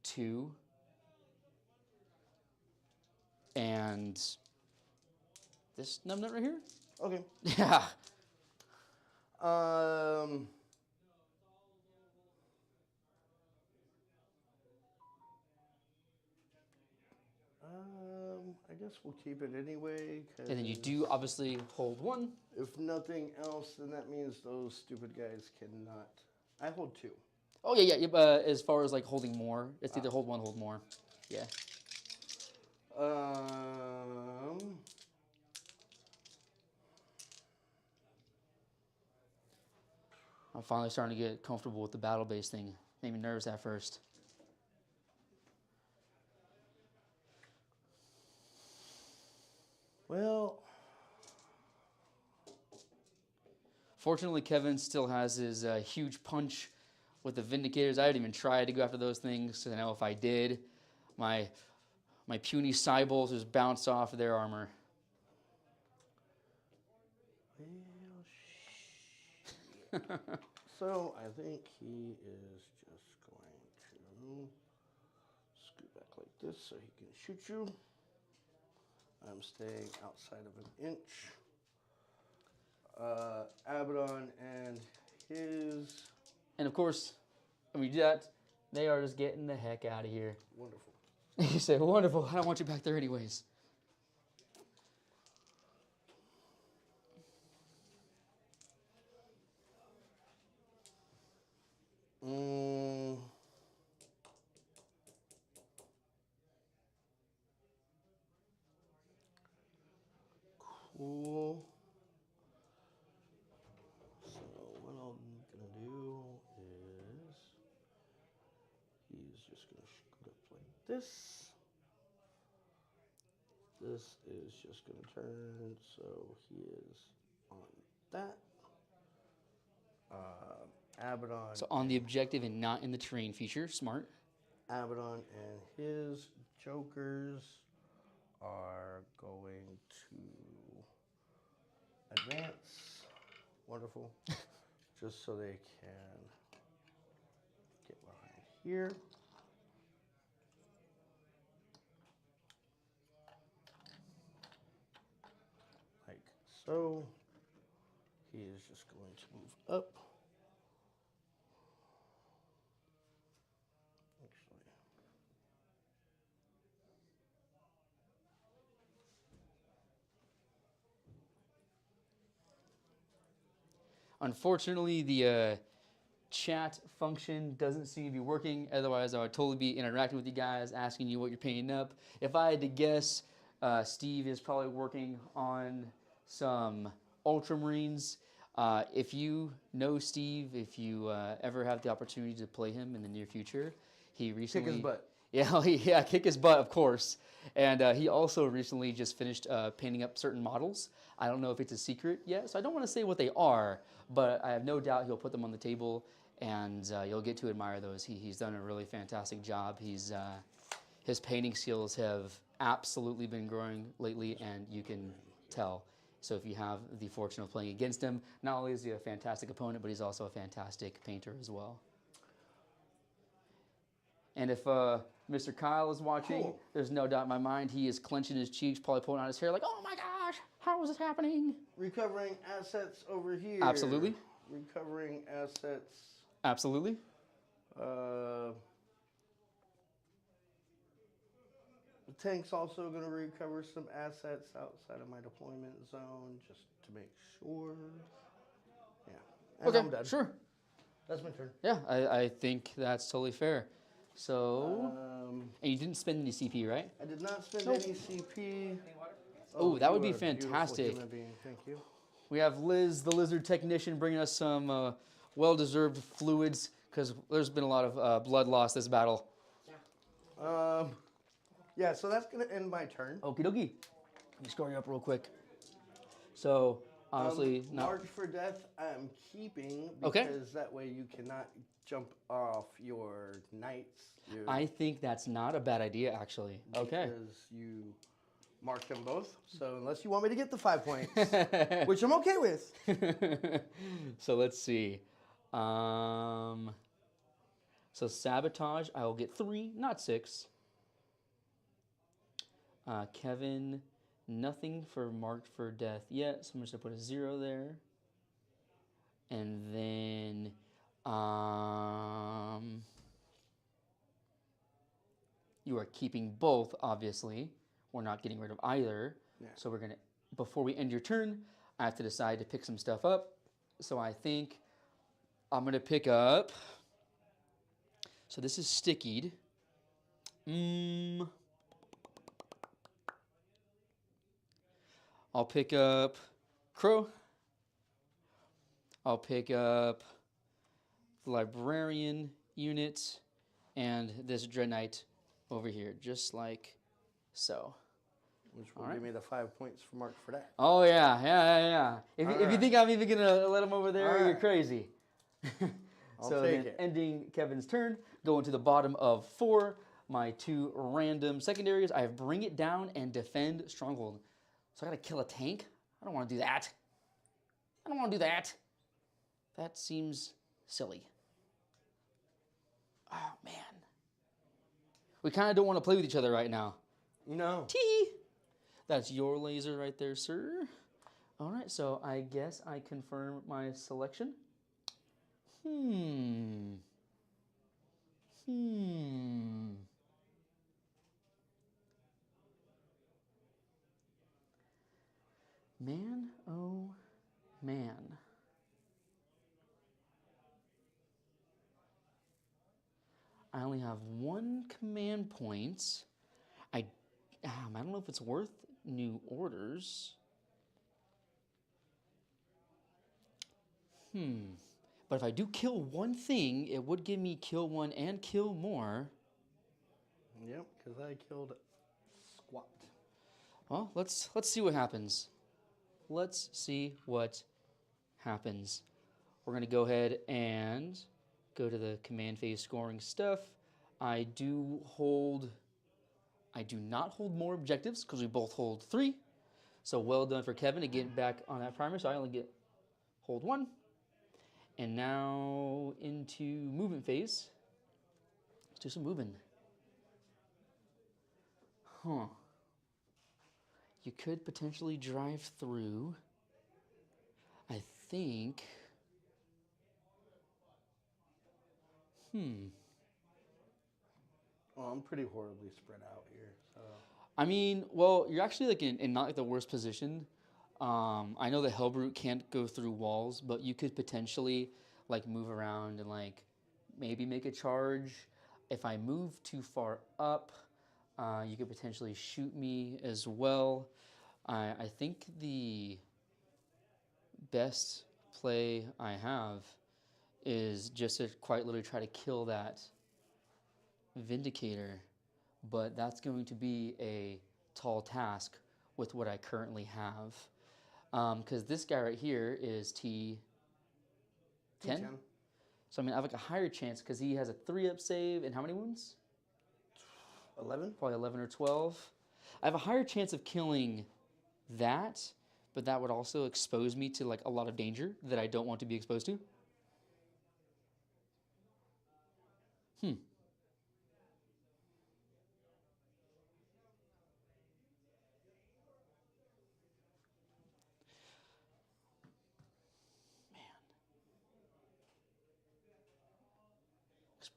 2, and this numbnut right here. Okay. Yeah. I guess we'll keep it anyway. And then you do obviously hold 1. If nothing else, then that means those stupid guys cannot. I hold 2. Oh yeah. As far as like holding more, it's either hold 1, hold more. Yeah. I'm finally starting to get comfortable with the battle-based thing. Made me nervous at first. Well, Fortunately, Kevin still has his huge punch with the Vindicators. I didn't even try to go after those things. I know if I did, my puny Cybolts just bounce off of their armor. so I think he is just going to scoot back like this so he can shoot you. I'm staying outside of an inch. Abaddon and his... And of course, when we do that, they are just getting the heck out of here. Wonderful. You say, wonderful, I don't want you back there anyways. Cool. So what I'm gonna do is he's just gonna scoot up like this. This is just gonna turn, so he is on that. Abaddon. So on the objective and not in the terrain feature, smart. Abaddon and his jokers are going to advance. Wonderful. Just so they can get behind here. Like so. He is just going to move up. Unfortunately, the chat function doesn't seem to be working. Otherwise, I would totally be interacting with you guys, asking you what you're painting up. If I had to guess, Steve is probably working on some Ultramarines. If you know Steve, if you ever have the opportunity to play him in the near future, he recently... Kick his butt. Yeah, kick his butt, of course. And he also recently just finished painting up certain models. I don't know if it's a secret yet, so I don't want to say what they are, but I have no doubt he'll put them on the table, and you'll get to admire those. He's done a really fantastic job. His painting skills have absolutely been growing lately, and you can tell. So if you have the fortune of playing against him, not only is he a fantastic opponent, but he's also a fantastic painter as well. And if Mr. Kyle is watching, Cool. There's no doubt in my mind he is clenching his cheeks, probably pulling out his hair like, oh my gosh, how is this happening? Recovering assets over here. Absolutely. Recovering assets. Absolutely. The tank's also going to recover some assets outside of my deployment zone just to make sure. Yeah. And Okay, I'm done. sure. That's my turn. Yeah, I think that's totally fair. So, and you didn't spend any CP, right? I did not spend Nope. any CP. Oh, that would you be are a beautiful fantastic. human being. Thank you. We have Liz, the lizard technician, bringing us some well-deserved fluids because there's been a lot of blood loss this battle. Yeah, so that's going to end my turn. Okie dokie. Let me score you up real quick. So, honestly, not... March for Death, I'm keeping because Okay. that way you cannot jump off your knights. I think that's not a bad idea, actually. Okay. Because you mark them both. So unless you want me to get the 5 points, which I'm okay with. So let's see. So sabotage, I will get 3, not 6. Kevin, nothing for marked for death yet, so I'm just gonna put a 0 there. And then you are keeping both, obviously. We're not getting rid of either. Yeah. So we're gonna, before we end your turn, I have to decide to pick some stuff up. So I think I'm gonna pick up, so this is stickied. I'll pick up Crow. I'll pick up the Librarian unit and this Dread Knight over here, just like so. Which will give me the 5 points for mark for that. Oh, yeah. If you think I'm even going to let him over there, you're crazy. I'll so take then it. ending Kevin's turn, going to the bottom of 4. My 2 random secondaries, I have Bring It Down and Defend Stronghold. So I got to kill a tank? I don't want to do that. I don't want to do that. That seems silly. Oh, man. We kind of don't want to play with each other right now. No. Tee! That's your laser right there, sir. All right, so I guess I confirm my selection. Man, oh, man. I only have 1 command point. I don't know if it's worth new orders. But if I do kill 1 thing, it would give me kill 1 and kill more. Yep, because I killed Squat. Well, let's see what happens. Let's see what happens. We're gonna go ahead and go to the command phase scoring stuff. I do not hold more objectives because we both hold 3. So well done for Kevin to get back on that primer. So I only hold 1. And now into movement phase. Let's do some moving. You could potentially drive through. I think. Well, I'm pretty horribly spread out here, so. I mean, well, you're actually like in not like the worst position. I know the Hellbrute can't go through walls, but you could potentially like move around and like maybe make a charge. If I move too far up, you could potentially shoot me as well. I think the best play I have is just to quite literally try to kill that Vindicator, but that's going to be a tall task with what I currently have. Because this guy right here is T10. So I mean, I have like a higher chance because he has a 3-up save and how many wounds? 11? Probably 11 or 12. I have a higher chance of killing that, but that would also expose me to like a lot of danger that I don't want to be exposed to.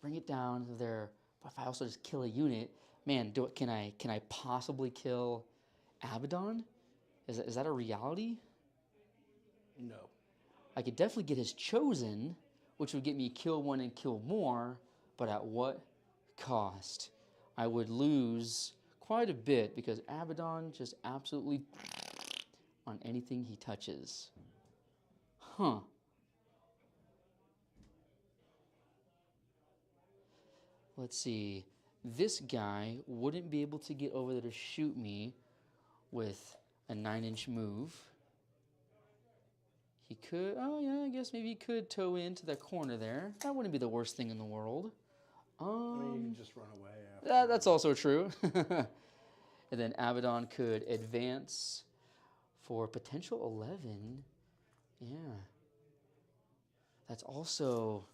Bring it down there. But if I also just kill a unit, man, can I possibly kill Abaddon? Is that a reality? No. I could definitely get his Chosen, which would get me kill 1 and kill more, but at what cost? I would lose quite a bit because Abaddon just absolutely on anything he touches. Let's see. This guy wouldn't be able to get over there to shoot me with a 9-inch move. He could, oh yeah, I guess maybe he could toe into that corner there. That wouldn't be the worst thing in the world. I mean, you can just run away after. That's also true. And then Abaddon could advance for potential 11. Yeah. That's also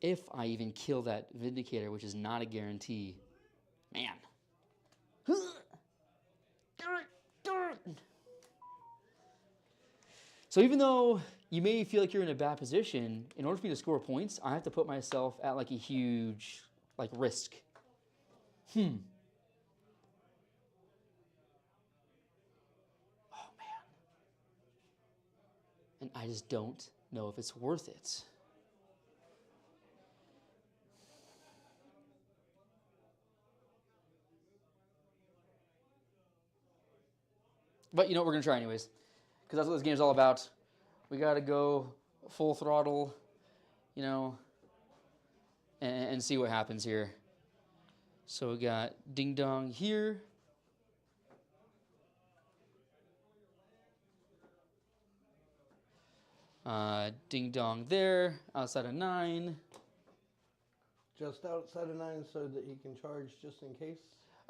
if I even kill that Vindicator, which is not a guarantee. Man. So even though you may feel like you're in a bad position, in order for me to score points, I have to put myself at like a huge like risk. Oh man. And I just don't know if it's worth it. But you know what, we're gonna try anyways. Because that's what this game's all about. We gotta go full throttle, you know, and see what happens here. So we got Ding Dong here. Ding Dong there, outside of 9. Just outside of 9 so that he can charge just in case.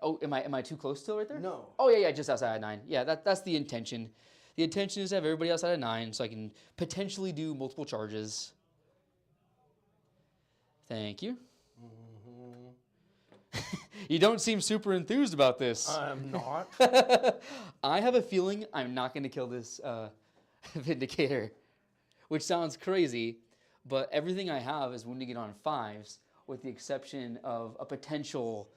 Oh, am I too close still right there? No. Oh yeah, just outside of 9. Yeah, that's the intention. The intention is to have everybody outside of 9 so I can potentially do multiple charges. Thank you. You don't seem super enthused about this. I'm not. I have a feeling I'm not going to kill this Vindicator, which sounds crazy, but everything I have is wounding it on 5s, with the exception of a potential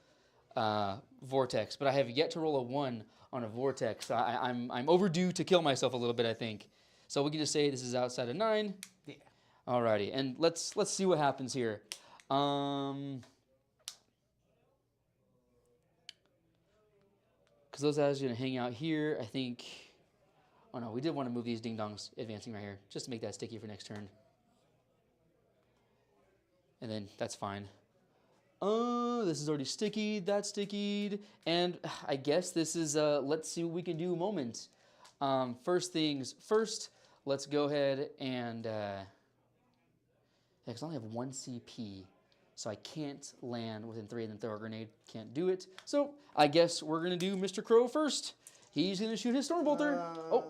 Vortex. But I have yet to roll a 1 on a Vortex. I'm overdue to kill myself a little bit, I think. So we can just say this is outside of 9. Yeah. Alrighty, and let's see what happens here. Because those guys are going to hang out here, I think. Oh no, we did want to move these Ding Dongs advancing right here, just to make that sticky for next turn. And then that's fine. This is already stickied, that's stickied, and I guess this is a let's see what we can do moment. First things first, let's go ahead and, because I only have 1 CP, so I can't land within 3 and then throw a grenade, can't do it. So I guess we're gonna do Mr. Crow first. He's gonna shoot his Stormbolter. Oh,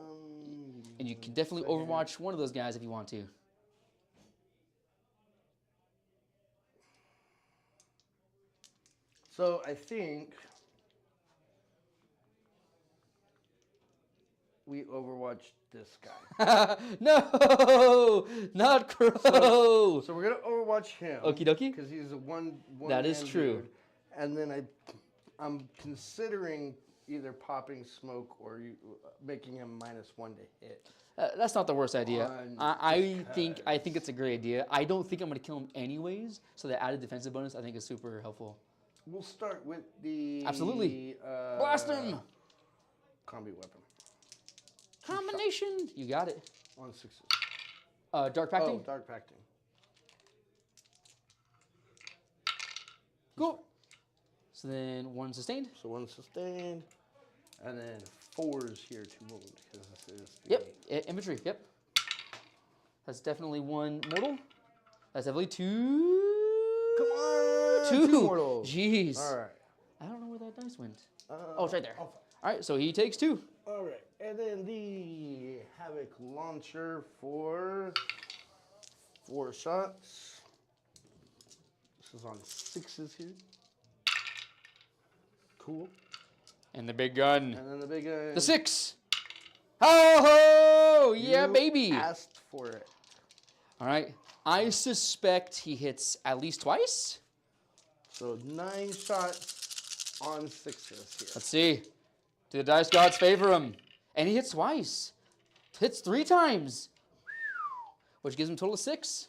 and you can definitely overwatch one of those guys if you want to. So I think we overwatched this guy. No, not Crow. So we're gonna overwatch him. Okie dokie. Because he's a one. That is man true. dude. And then I'm considering either popping smoke or making him -1 to hit. That's not the worst idea. I think because- it's a great idea. I don't think I'm gonna kill him anyways. So the added defensive bonus I think is super helpful. We'll start with the Absolutely. Blast him. Combi weapon. Combination. You got it. On 6s. Dark Pacting. Oh, dark pacting. Cool. So then 1 sustained. So 1 sustained, and then 4s here to wound because this is the Yep. Infantry. Yep. That's definitely 1 mortal. That's definitely 2. Come on, 2 mortals. Jeez. All right. I don't know where that dice went. Oh, it's right there. Oh, All right, so he takes 2. all right, and then the Havoc launcher for 4 shots. This is on 6s here. Cool. And the big gun. And then the big guy. The 6. Oh, yeah, You baby. asked for it. All right. I suspect he hits at least twice. So 9 shots on 6s here. Let's see. Do the dice gods favor him? And he hits twice. Hits 3 times. Which gives him a total of 6.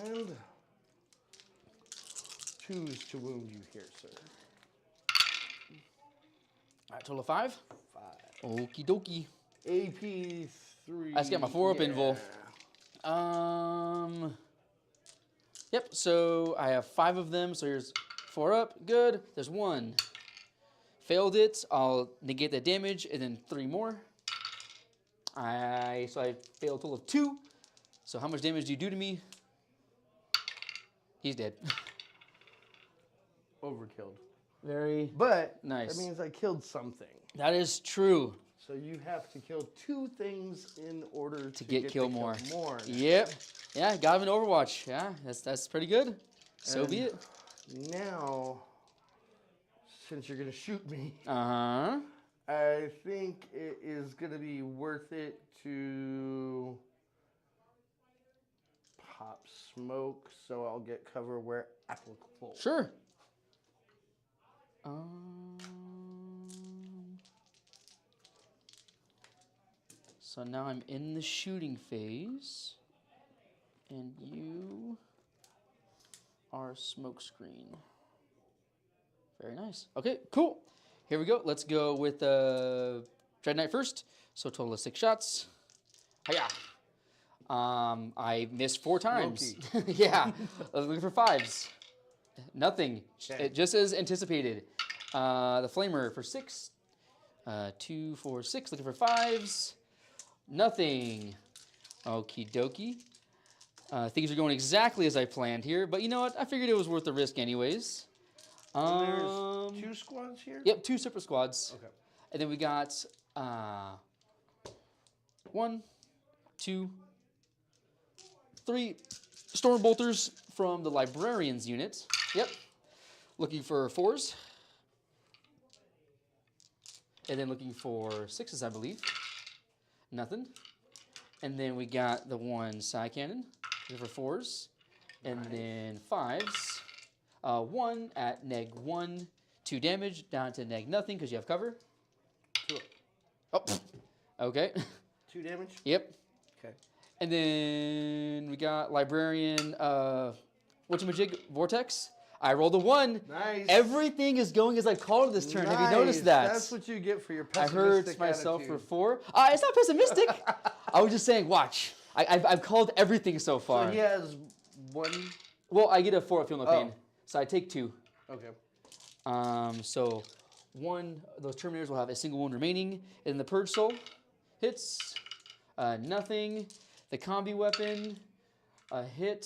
And choose to wound you here, sir. All right, total of 5. 5. Okie dokie. AP 3. I just got my 4 up invul. Yep, so I have 5 of them, so here's 4 up. Good. There's 1. Failed it. I'll negate that damage, and then 3 more. So I failed a total of 2. So how much damage do you do to me? He's dead. Overkilled. Very But nice. that means I killed something. That is true. So you have to kill 2 things in order to Get kill more. more. Yep. Yeah, got him in Overwatch. Yeah, that's pretty good. So be it. Now, since you're gonna shoot me, Uh-huh. I think it is gonna be worth it to pop smoke, so I'll get cover where applicable. Sure. So now I'm in the shooting phase, and you are smoke screen. Very nice. Okay, cool. Here we go. Let's go with Dread Knight first. So total of 6 shots. Hiya. I missed 4 times. Yeah. I was looking for 5s. Nothing. Okay. It just as anticipated. The flamer for 6. 2, 4, 6. Looking for 5s. Nothing. Okie dokie. Things are going exactly as I planned here, but you know what? I figured it was worth the risk anyways. There's 2 squads here? Yep, 2 separate squads. Okay. And then we got 1, 2, 3 storm bolters from the librarian's unit. Yep. Looking for 4s. And then looking for 6s, I believe. Nothing. And then we got the 1 side cannon. Looking for 4s. And then 5s. 1 at neg 1, 2 damage, down to neg nothing because you have cover. 2. Oh, okay. 2 damage? Yep. Okay. And then we got librarian, whatchamajig, vortex. I rolled a 1. Nice. Everything is going as I called it this turn. Have you noticed that? That's what you get for your I pessimistic heard myself attitude. for 4. It's not pessimistic. I was just saying, watch. I've called everything so far. So he has 1. Well, I get a 4 at Feel No Pain. Oh. So I take 2. Okay. So 1, those Terminators will have a single wound remaining. And the Purge Soul hits. Nothing. The combi weapon, a hit,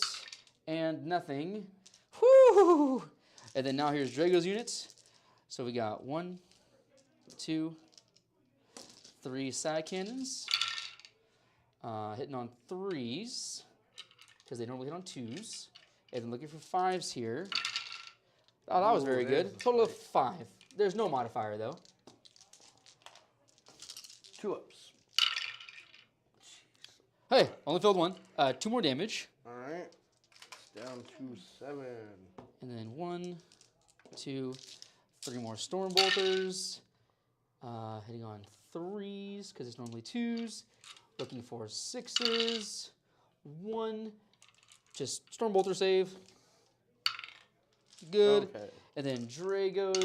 and nothing. Whoo! And then now here's Drago's units. So we got 1, 2, 3 side cannons. Hitting on 3s, because they normally hit on 2s. And then looking for 5s here. Oh, that was Ooh, very there's good. a Total of 5. There's no modifier, though. 2 ups. Hey, only filled 1. 2 more damage. All right. It's down to 7. And then 1, 2, 3 more Storm Bolters. Hitting on 3s, because it's normally 2s. Looking for 6s. 1. Just Storm Bolter save. Good. Okay. And then Drago,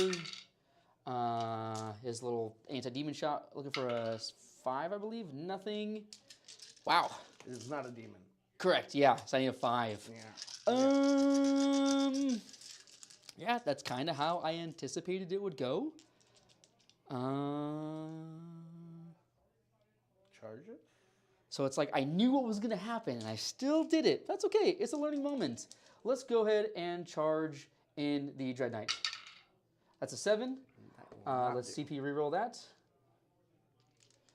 his little anti-demon shot, looking for a 5, I believe. Nothing. Wow. It is not a demon. Correct. Yeah. So I need a 5. Yeah. Yeah, that's kind of how I anticipated it would go. Charge it? So it's like I knew what was going to happen, and I still did it. That's okay. It's a learning moment. Let's go ahead and charge in the Dread Knight. That's a 7. Let's CP reroll that.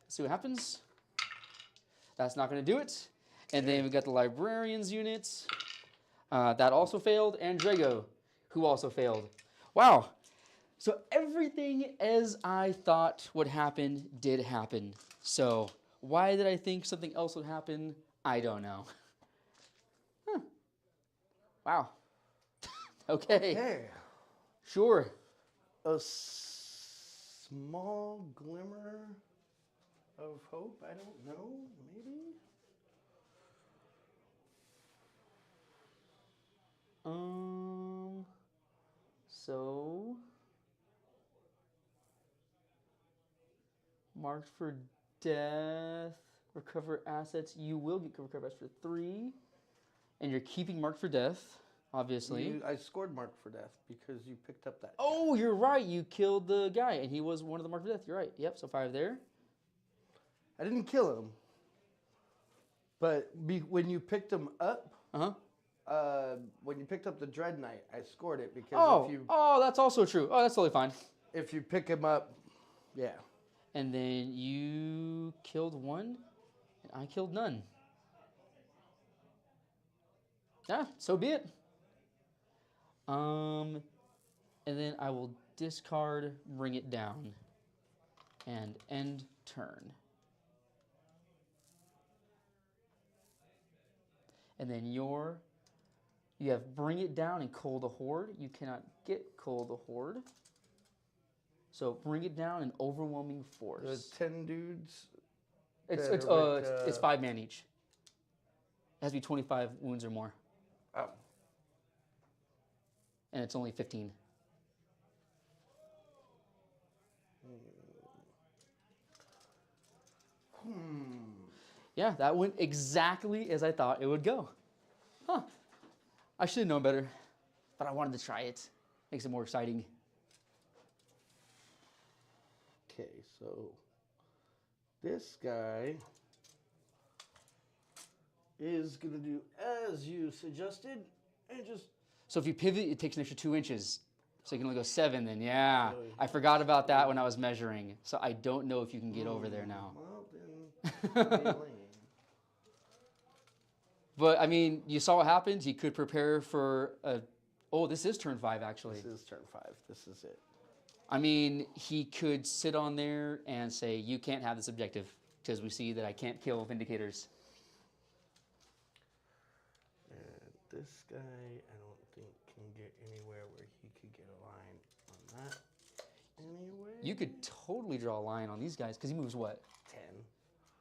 See what happens. That's not going to do it. And then we got the Librarian's unit. That also failed. And Drago, who also failed. Wow. So everything as I thought would happen did happen. So why did I think something else would happen? I don't know. Huh. Wow. Okay. Okay. Sure. A small glimmer of hope? I don't know. Maybe? So marked for death, recover assets. You will get recover assets for 3, and you're keeping marked for death, obviously. I scored mark for death because you picked up that. Oh, you're right. You killed the guy, and he was one of the marked for death. You're right. Yep. So 5 there. I didn't kill him. But when you picked him up, when you picked up the Dread Knight, I scored it because that's also true. Oh, that's totally fine. if you pick him up, yeah. And then you killed 1, and I killed none. Yeah, so be it. And then I will discard, bring it down, and end turn. And then you have bring it down and Cull the Horde. You cannot get Cull the Horde. So bring it down and overwhelming force. The 10 dudes. It's that are with, it's 5 man each. It has to be 25 wounds or more. Oh. And it's only 15. Yeah, that went exactly as I thought it would go. Huh. I should have known better, but I wanted to try it. Makes it more exciting. Okay, so this guy is going to do as you suggested and just... So if you pivot, it takes an extra 2 inches. So you can only go 7 then, yeah. I forgot about that when I was measuring. So I don't know if you can get over there now. Well, then... But, I mean, you saw what happened. He could prepare for a... Oh, this is turn 5, actually. This is turn 5. This is it. I mean, he could sit on there and say, you can't have this objective, because we see that I can't kill Vindicators. And this guy, I don't think can get anywhere where he could get a line on that anyway. You could totally draw a line on these guys, because he moves what? 10.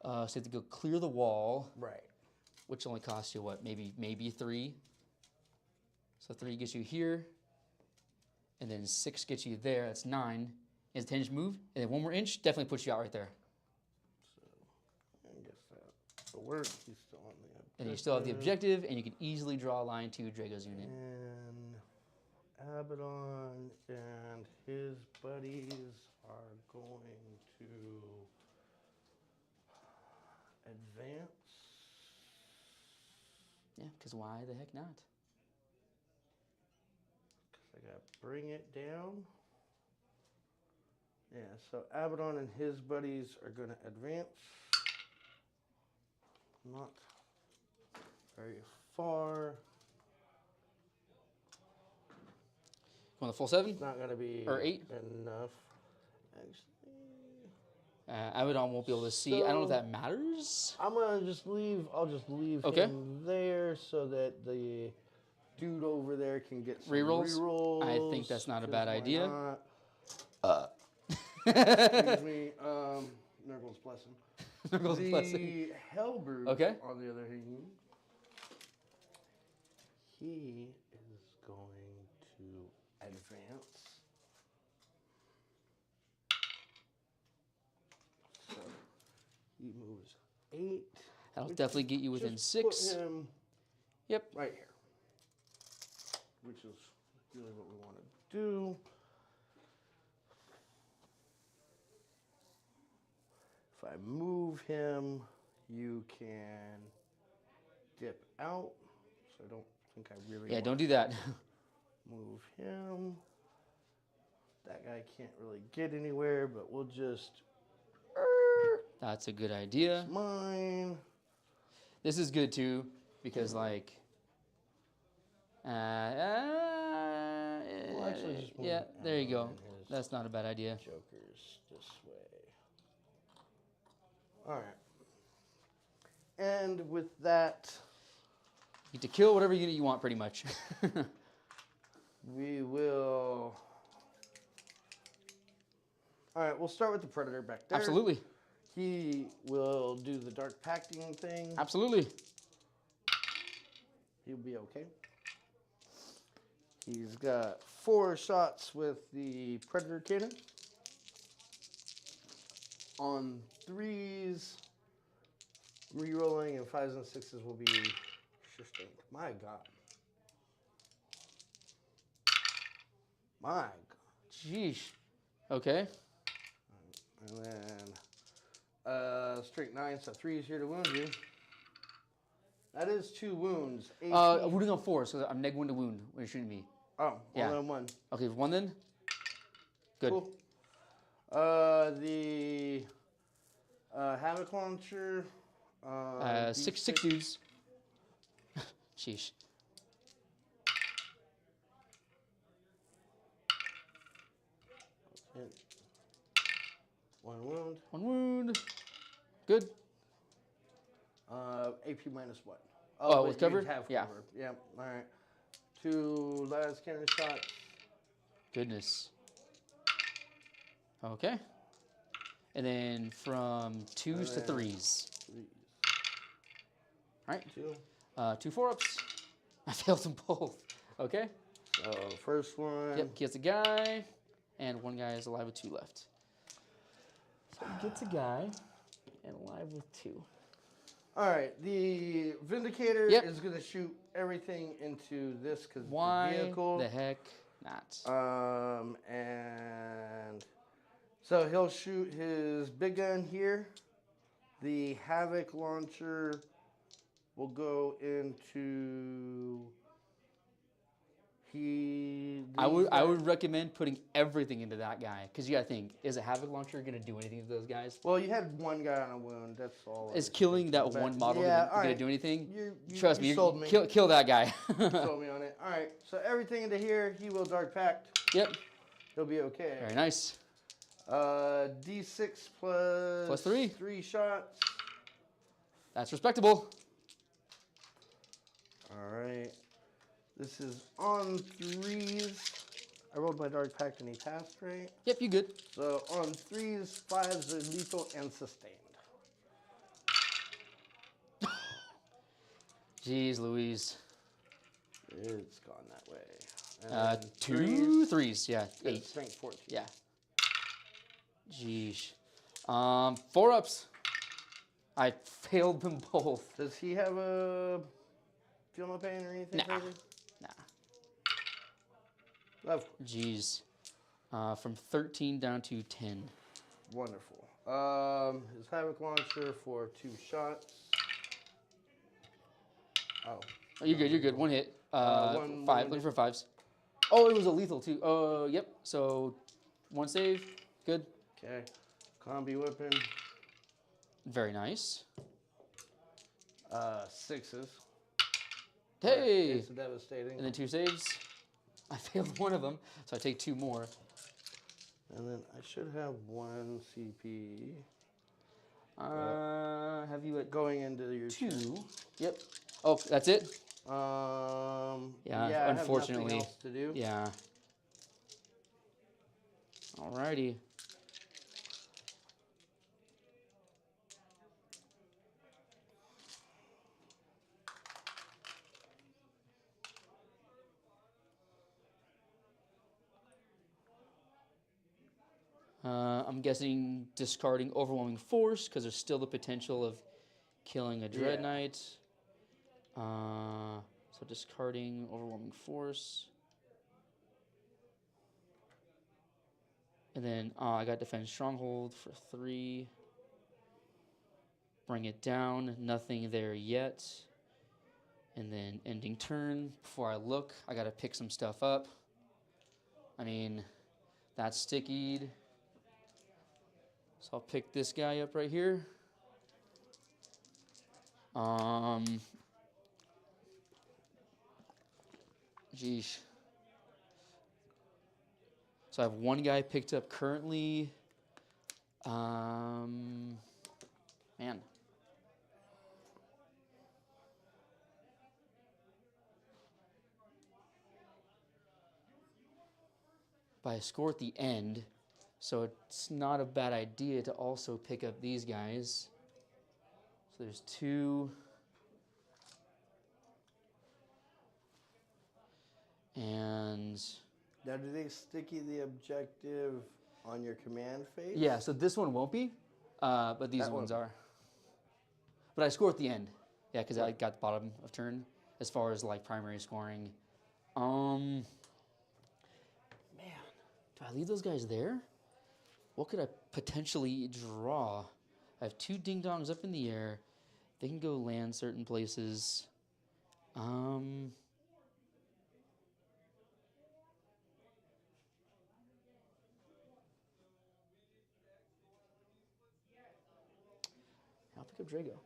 So you have to go clear the wall. Right. Which only costs you what? Maybe 3. So 3 gets you here, and then 6 gets you there. That's 9. Is a 10-inch move, and then 1 more inch definitely puts you out right there. So I guess that will work. He's still on the objective. And you still have the objective, and you can easily draw a line to Drago's unit. And Abaddon and his buddies are going to advance. Yeah, because why the heck not? Because I got to bring it down. Yeah, so Abaddon and his buddies are going to advance. Not very far. On the full 7? It's not going to be Or 8? enough. Actually, Abaddon won't be able to see. I don't know if that matters. I'm going to just leave. I'll just leave him there so that the dude over there can get some rerolls. I think that's not a bad idea. Excuse me. Nurgle's blessing. Nurgle's the blessing. Hellbrood, Okay. on the other hand, he is going to advance. So he moves 8. That'll definitely get you within Just 6. Put him Yep. right here, which is really what we want to do. If I move him, you can dip out. So I don't think I really Yeah, want don't do that. move him. That guy can't really get anywhere, but we'll just... That's a good idea. Mine. This is good too, because like... Well, actually, just move yeah, there you go. Abaddon and his That's not a bad idea. Jokers this way. All right. And with that, You get to kill whatever unit you want, pretty much. we will... All right, we'll start with the Predator back there. Absolutely. He will do the Dark Pacting thing. Absolutely. He'll be okay. He's got 4 shots with the Predator Cannon. On 3s, rerolling, and 5s and 6s will be sustained. My God. My God. Jeez. Okay. And then straight 9, so 3 is here to wound you. That is 2 wounds. Wounding on 4, so I'm neg 1 to wound when you're shooting me. Oh, Yeah. 1 on 1. Okay, 1 then. Good. Cool. The Havoc Launcher. 6 dudes. Sheesh. Hit. 1 wound. 1 wound. Good. AP -1. Oh, but with cover? you have Yeah. cover. Yep. All right. 2 last cannon shots. Goodness. Okay. And then from 2s to 3s. 3s. All right. 2. 2 4-ups. I failed them both. Okay. So first one. Yep, gets a guy, and 1 guy is alive with 2 left. So he gets a guy, and alive with 2. All right. The Vindicator Yep. is going to shoot everything into this because Why the vehicle. the heck not? And so he'll shoot his big gun here. The Havoc launcher will go into I would recommend putting everything into that guy because you gotta think: is a Havoc launcher gonna do anything to those guys? Well, you had 1 guy on a wound. That's all. I Is was killing that thinking. one But model yeah, gonna alright. do anything? You Trust me, sold me. Kill that guy. You sold me on it. All right. So everything into here, he will dark pact. Yep. He'll be okay. Very nice. D6 Plus 3. 3 shots. That's respectable. All right. This is on 3s. I rolled my dark pact and he passed, right? Yep, you good. So on 3s, 5s are lethal and sustained. Jeez Louise. It's gone that way. And then 2 3s. Yeah, and 8. strength 14. Yeah. Jeez. 4-ups. I failed them both. Does he have a feel no pain or anything? Nah. Crazy? Nah. Of course. Jeez. From 13 down to 10. Wonderful. His Havoc launcher for 2 shots. Oh. Oh, you're good. You're good. 1 hit. 1 5. Looking for 5s. Oh, it was a lethal too. Yep. So 1 save. Good. Okay. Combi whipping. Very nice. 6s. Hey. It's devastating. And then 2 saves. I failed 1 of them, so I take 2 more. And then I should have 1 CP Have you at going into your 2? turn. Yep. Oh, that's it? Yeah, Yeah, I have unfortunately. nothing else to do. Yeah. Alrighty. I'm guessing discarding Overwhelming Force because there's still the potential of killing a Dread Knight. So discarding Overwhelming Force. And then I got Defend Stronghold for 3. Bring it down. Nothing there yet. And then ending turn. Before I look, I got to pick some stuff up. I mean, that's stickied. So I'll pick this guy up right here. Geesh. So I have 1 guy picked up currently. Man. But I score at the end, so it's not a bad idea to also pick up these guys. So there's 2. And Now, do they sticky the objective on your command phase? yeah, so this one won't be, but these That ones one. are. But I score at the end. Yeah, because I got the bottom of turn as far as like primary scoring. Man, do I leave those guys there? What could I potentially draw? I have 2 ding-dongs up in the air. They can go land certain places. I'll pick up Drago.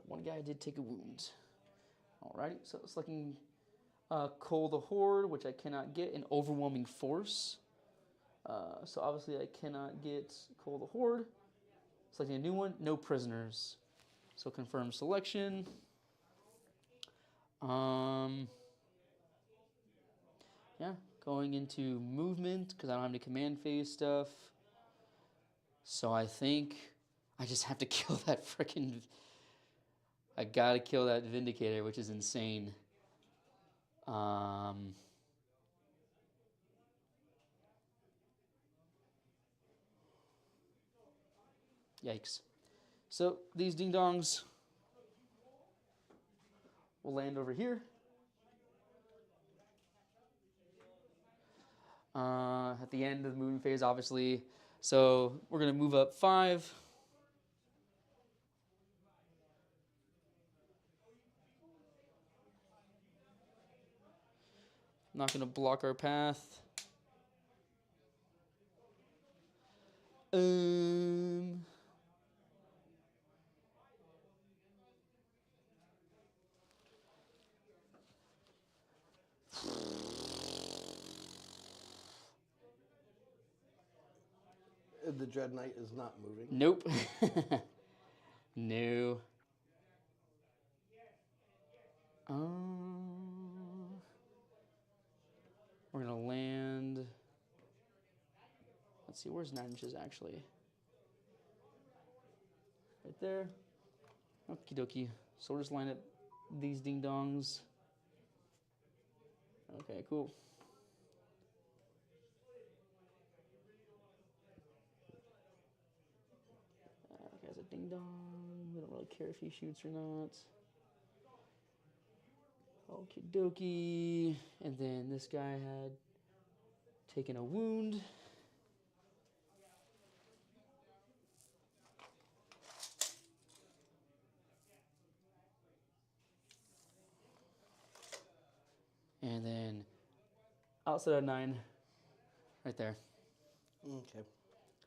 One guy did take a wound. Alrighty, so selecting Cull the Horde, which I cannot get, an Overwhelming Force. So obviously I cannot get Cull the Horde. Selecting a new one, no prisoners. So confirm selection. Yeah, going into movement because I don't have any command phase stuff. So I think I just have to kill that frickin'. I gotta kill that Vindicator, which is insane. Yikes. So these ding dongs will land over here. At the end of the moving phase, obviously. So we're going to move up 5. Not going to block our path. The Dread Knight is not moving. Nope. No. We're gonna land. Let's see, where's 9 inches actually? Right there. Okie dokie. So we'll just line up these ding dongs. Okay, cool. Guy's a ding dong. We don't really care if he shoots or not. Okie dokie. And then this guy had taken a wound. And then outside of 9, right there. Okay.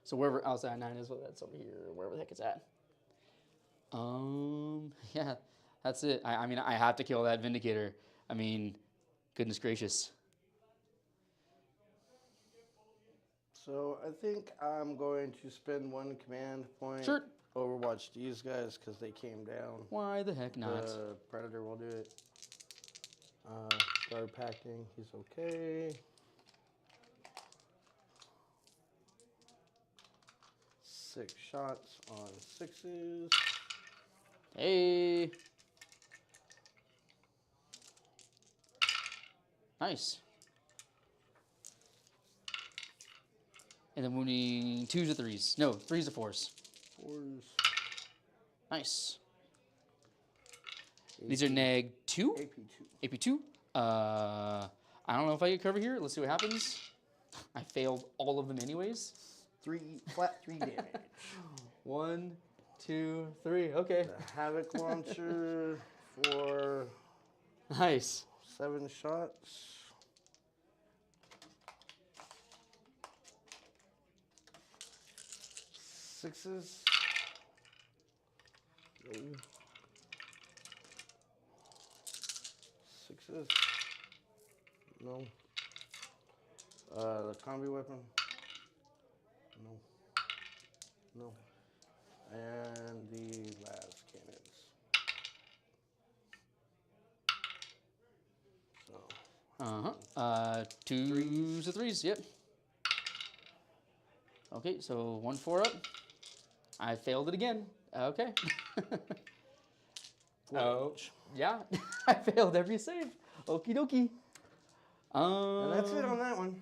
So wherever outside of 9 is, well, that's over here, wherever the heck it's at. Yeah, that's it. I mean, I have to kill that Vindicator. I mean, goodness gracious. So I think I'm going to spend 1 command point. Sure. Overwatch these guys because they came down. Why the heck not? The Predator will do it. Guard packing, he's okay. 6 shots on 6s. Hey. Nice. And then wounding 2s to 3s. No, 3s to 4s. 4s. Nice. These are neg 2? AP2. AP2. I don't know if I get cover here. Let's see what happens. I failed all of them anyways. 3 damage. 1, 2, 3. Okay. The Havoc launcher for Nice. 7 shots. Sixes. No. 6s. No. The combi weapon. No. No. And the last cannons. So. 2s to 3s. Yep. Okay, so 1 4 up. I failed it again. Okay. Oh, yeah. I failed every save. Okie dokie. And that's it on that one.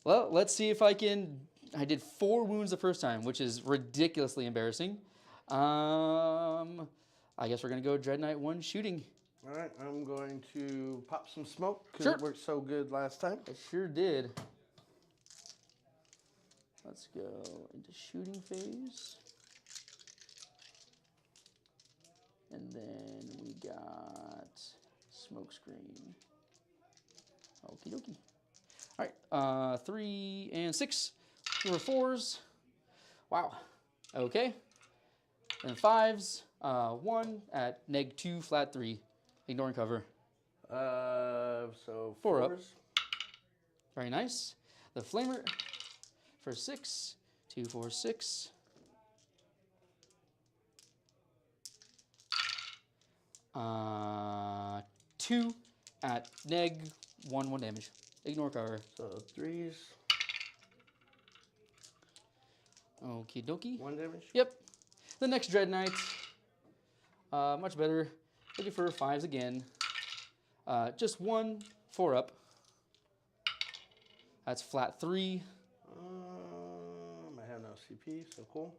Well, let's see if I can. I did 4 wounds the first time, which is ridiculously embarrassing. I guess we're gonna go Dread Knight 1 shooting. All right, I'm going to pop some smoke because Sure. it worked so good last time. I sure did. Let's go into shooting phase. And then we got smoke screen. Okie dokie. All right, 3 and 6. 2 or 4s. Wow. Okay. And 5s. 1 at neg 2 flat 3 ignoring cover. So 4 up. fours. Very nice. The Flamer for 6. 2, 4, 6. Two at neg 1 damage. Ignore cover. So threes. Okie dokie. 1 damage. Yep. The next Dread Knight. Much better. Looking for 5s again. Just 1 4 up. That's flat 3. I have no CP, so cool.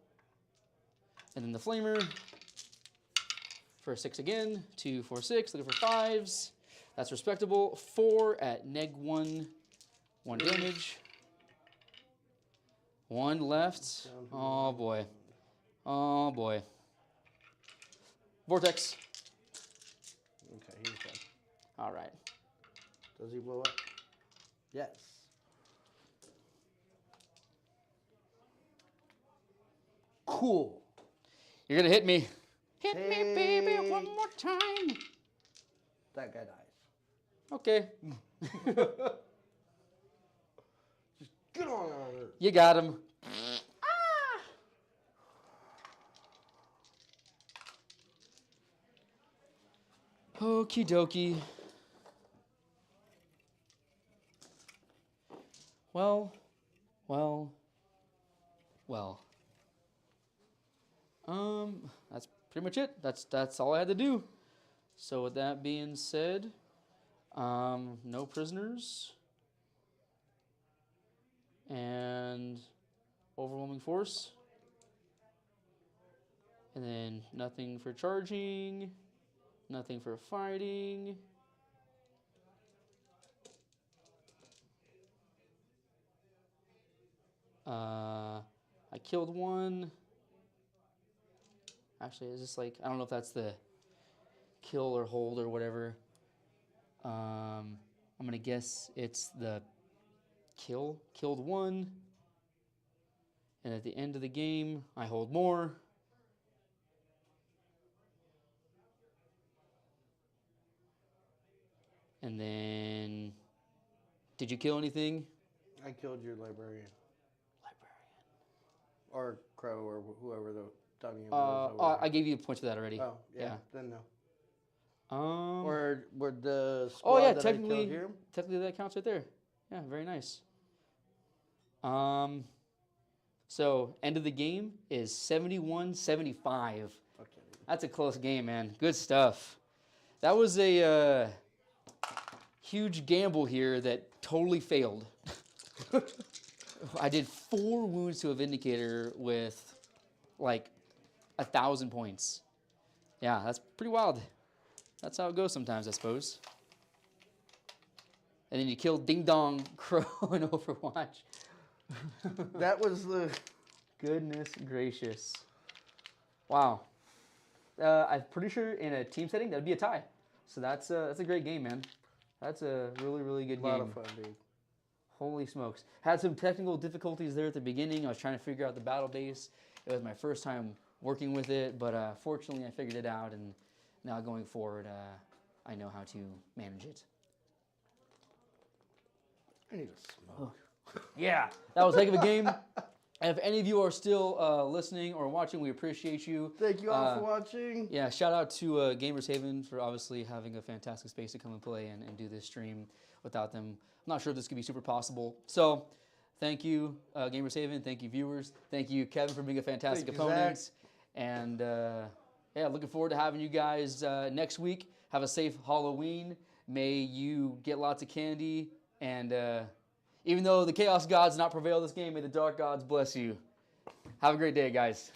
And then the Flamer for 6 again. 2, 4, 6. Looking for 5s. That's respectable. 4 at neg 1 damage. 1 left. Oh boy. Oh boy. Vortex. Okay, he's dead. All right. Does he blow up? Yes. Cool. You're gonna hit me. Hit me, Hey. baby, one more time. That guy dies. Okay. Just get on it. You got him. Okie dokie. Well. That's pretty much it. That's all I had to do. So with that being said, no prisoners. And overwhelming force. And then nothing for charging. Nothing for fighting. I killed one. Actually, is this like, I don't know if that's the kill or hold or whatever. I'm gonna guess it's the kill. Killed one. And at the end of the game, I hold more. And then, did you kill anything? I killed your librarian. Or Crow or whoever the dummy was. I gave you a point for that already. Oh, yeah. Yeah. Then no. Or Or were the squad yeah, that technically, I killed here? technically that counts right there. Yeah, very nice. So end of the game is 71-75. Okay. That's a close game, man. Good stuff. That was a huge gamble here that totally failed. I did 4 wounds to a Vindicator with like 1,000 points. Yeah, that's pretty wild. That's how it goes sometimes, I suppose. And then you killed Ding Dong Crow in Overwatch. That was the... Goodness gracious. Wow. I'm pretty sure in a team setting, that'd be a tie. So that's a great game, man. That's a really, really good game. A lot of fun, dude. Holy smokes. Had some technical difficulties there at the beginning. I was trying to figure out the battle base. It was my first time working with it, but fortunately I figured it out, and now going forward, I know how to manage it. I need to smoke. Yeah, that was a heck of a game. And if any of you are still listening or watching, we appreciate you. Thank you all for watching. Yeah, shout out to Gamers Haven for obviously having a fantastic space to come and play and do this stream. Without them, I'm not sure this could be super possible. So, thank you, Gamers Haven. Thank you, viewers. Thank you, Kevin, for being a fantastic Thank you, opponent. Zach. And yeah, looking forward to having you guys next week. Have a safe Halloween. May you get lots of candy. And even though the Chaos Gods not prevail this game, may the Dark Gods bless you. Have a great day, guys.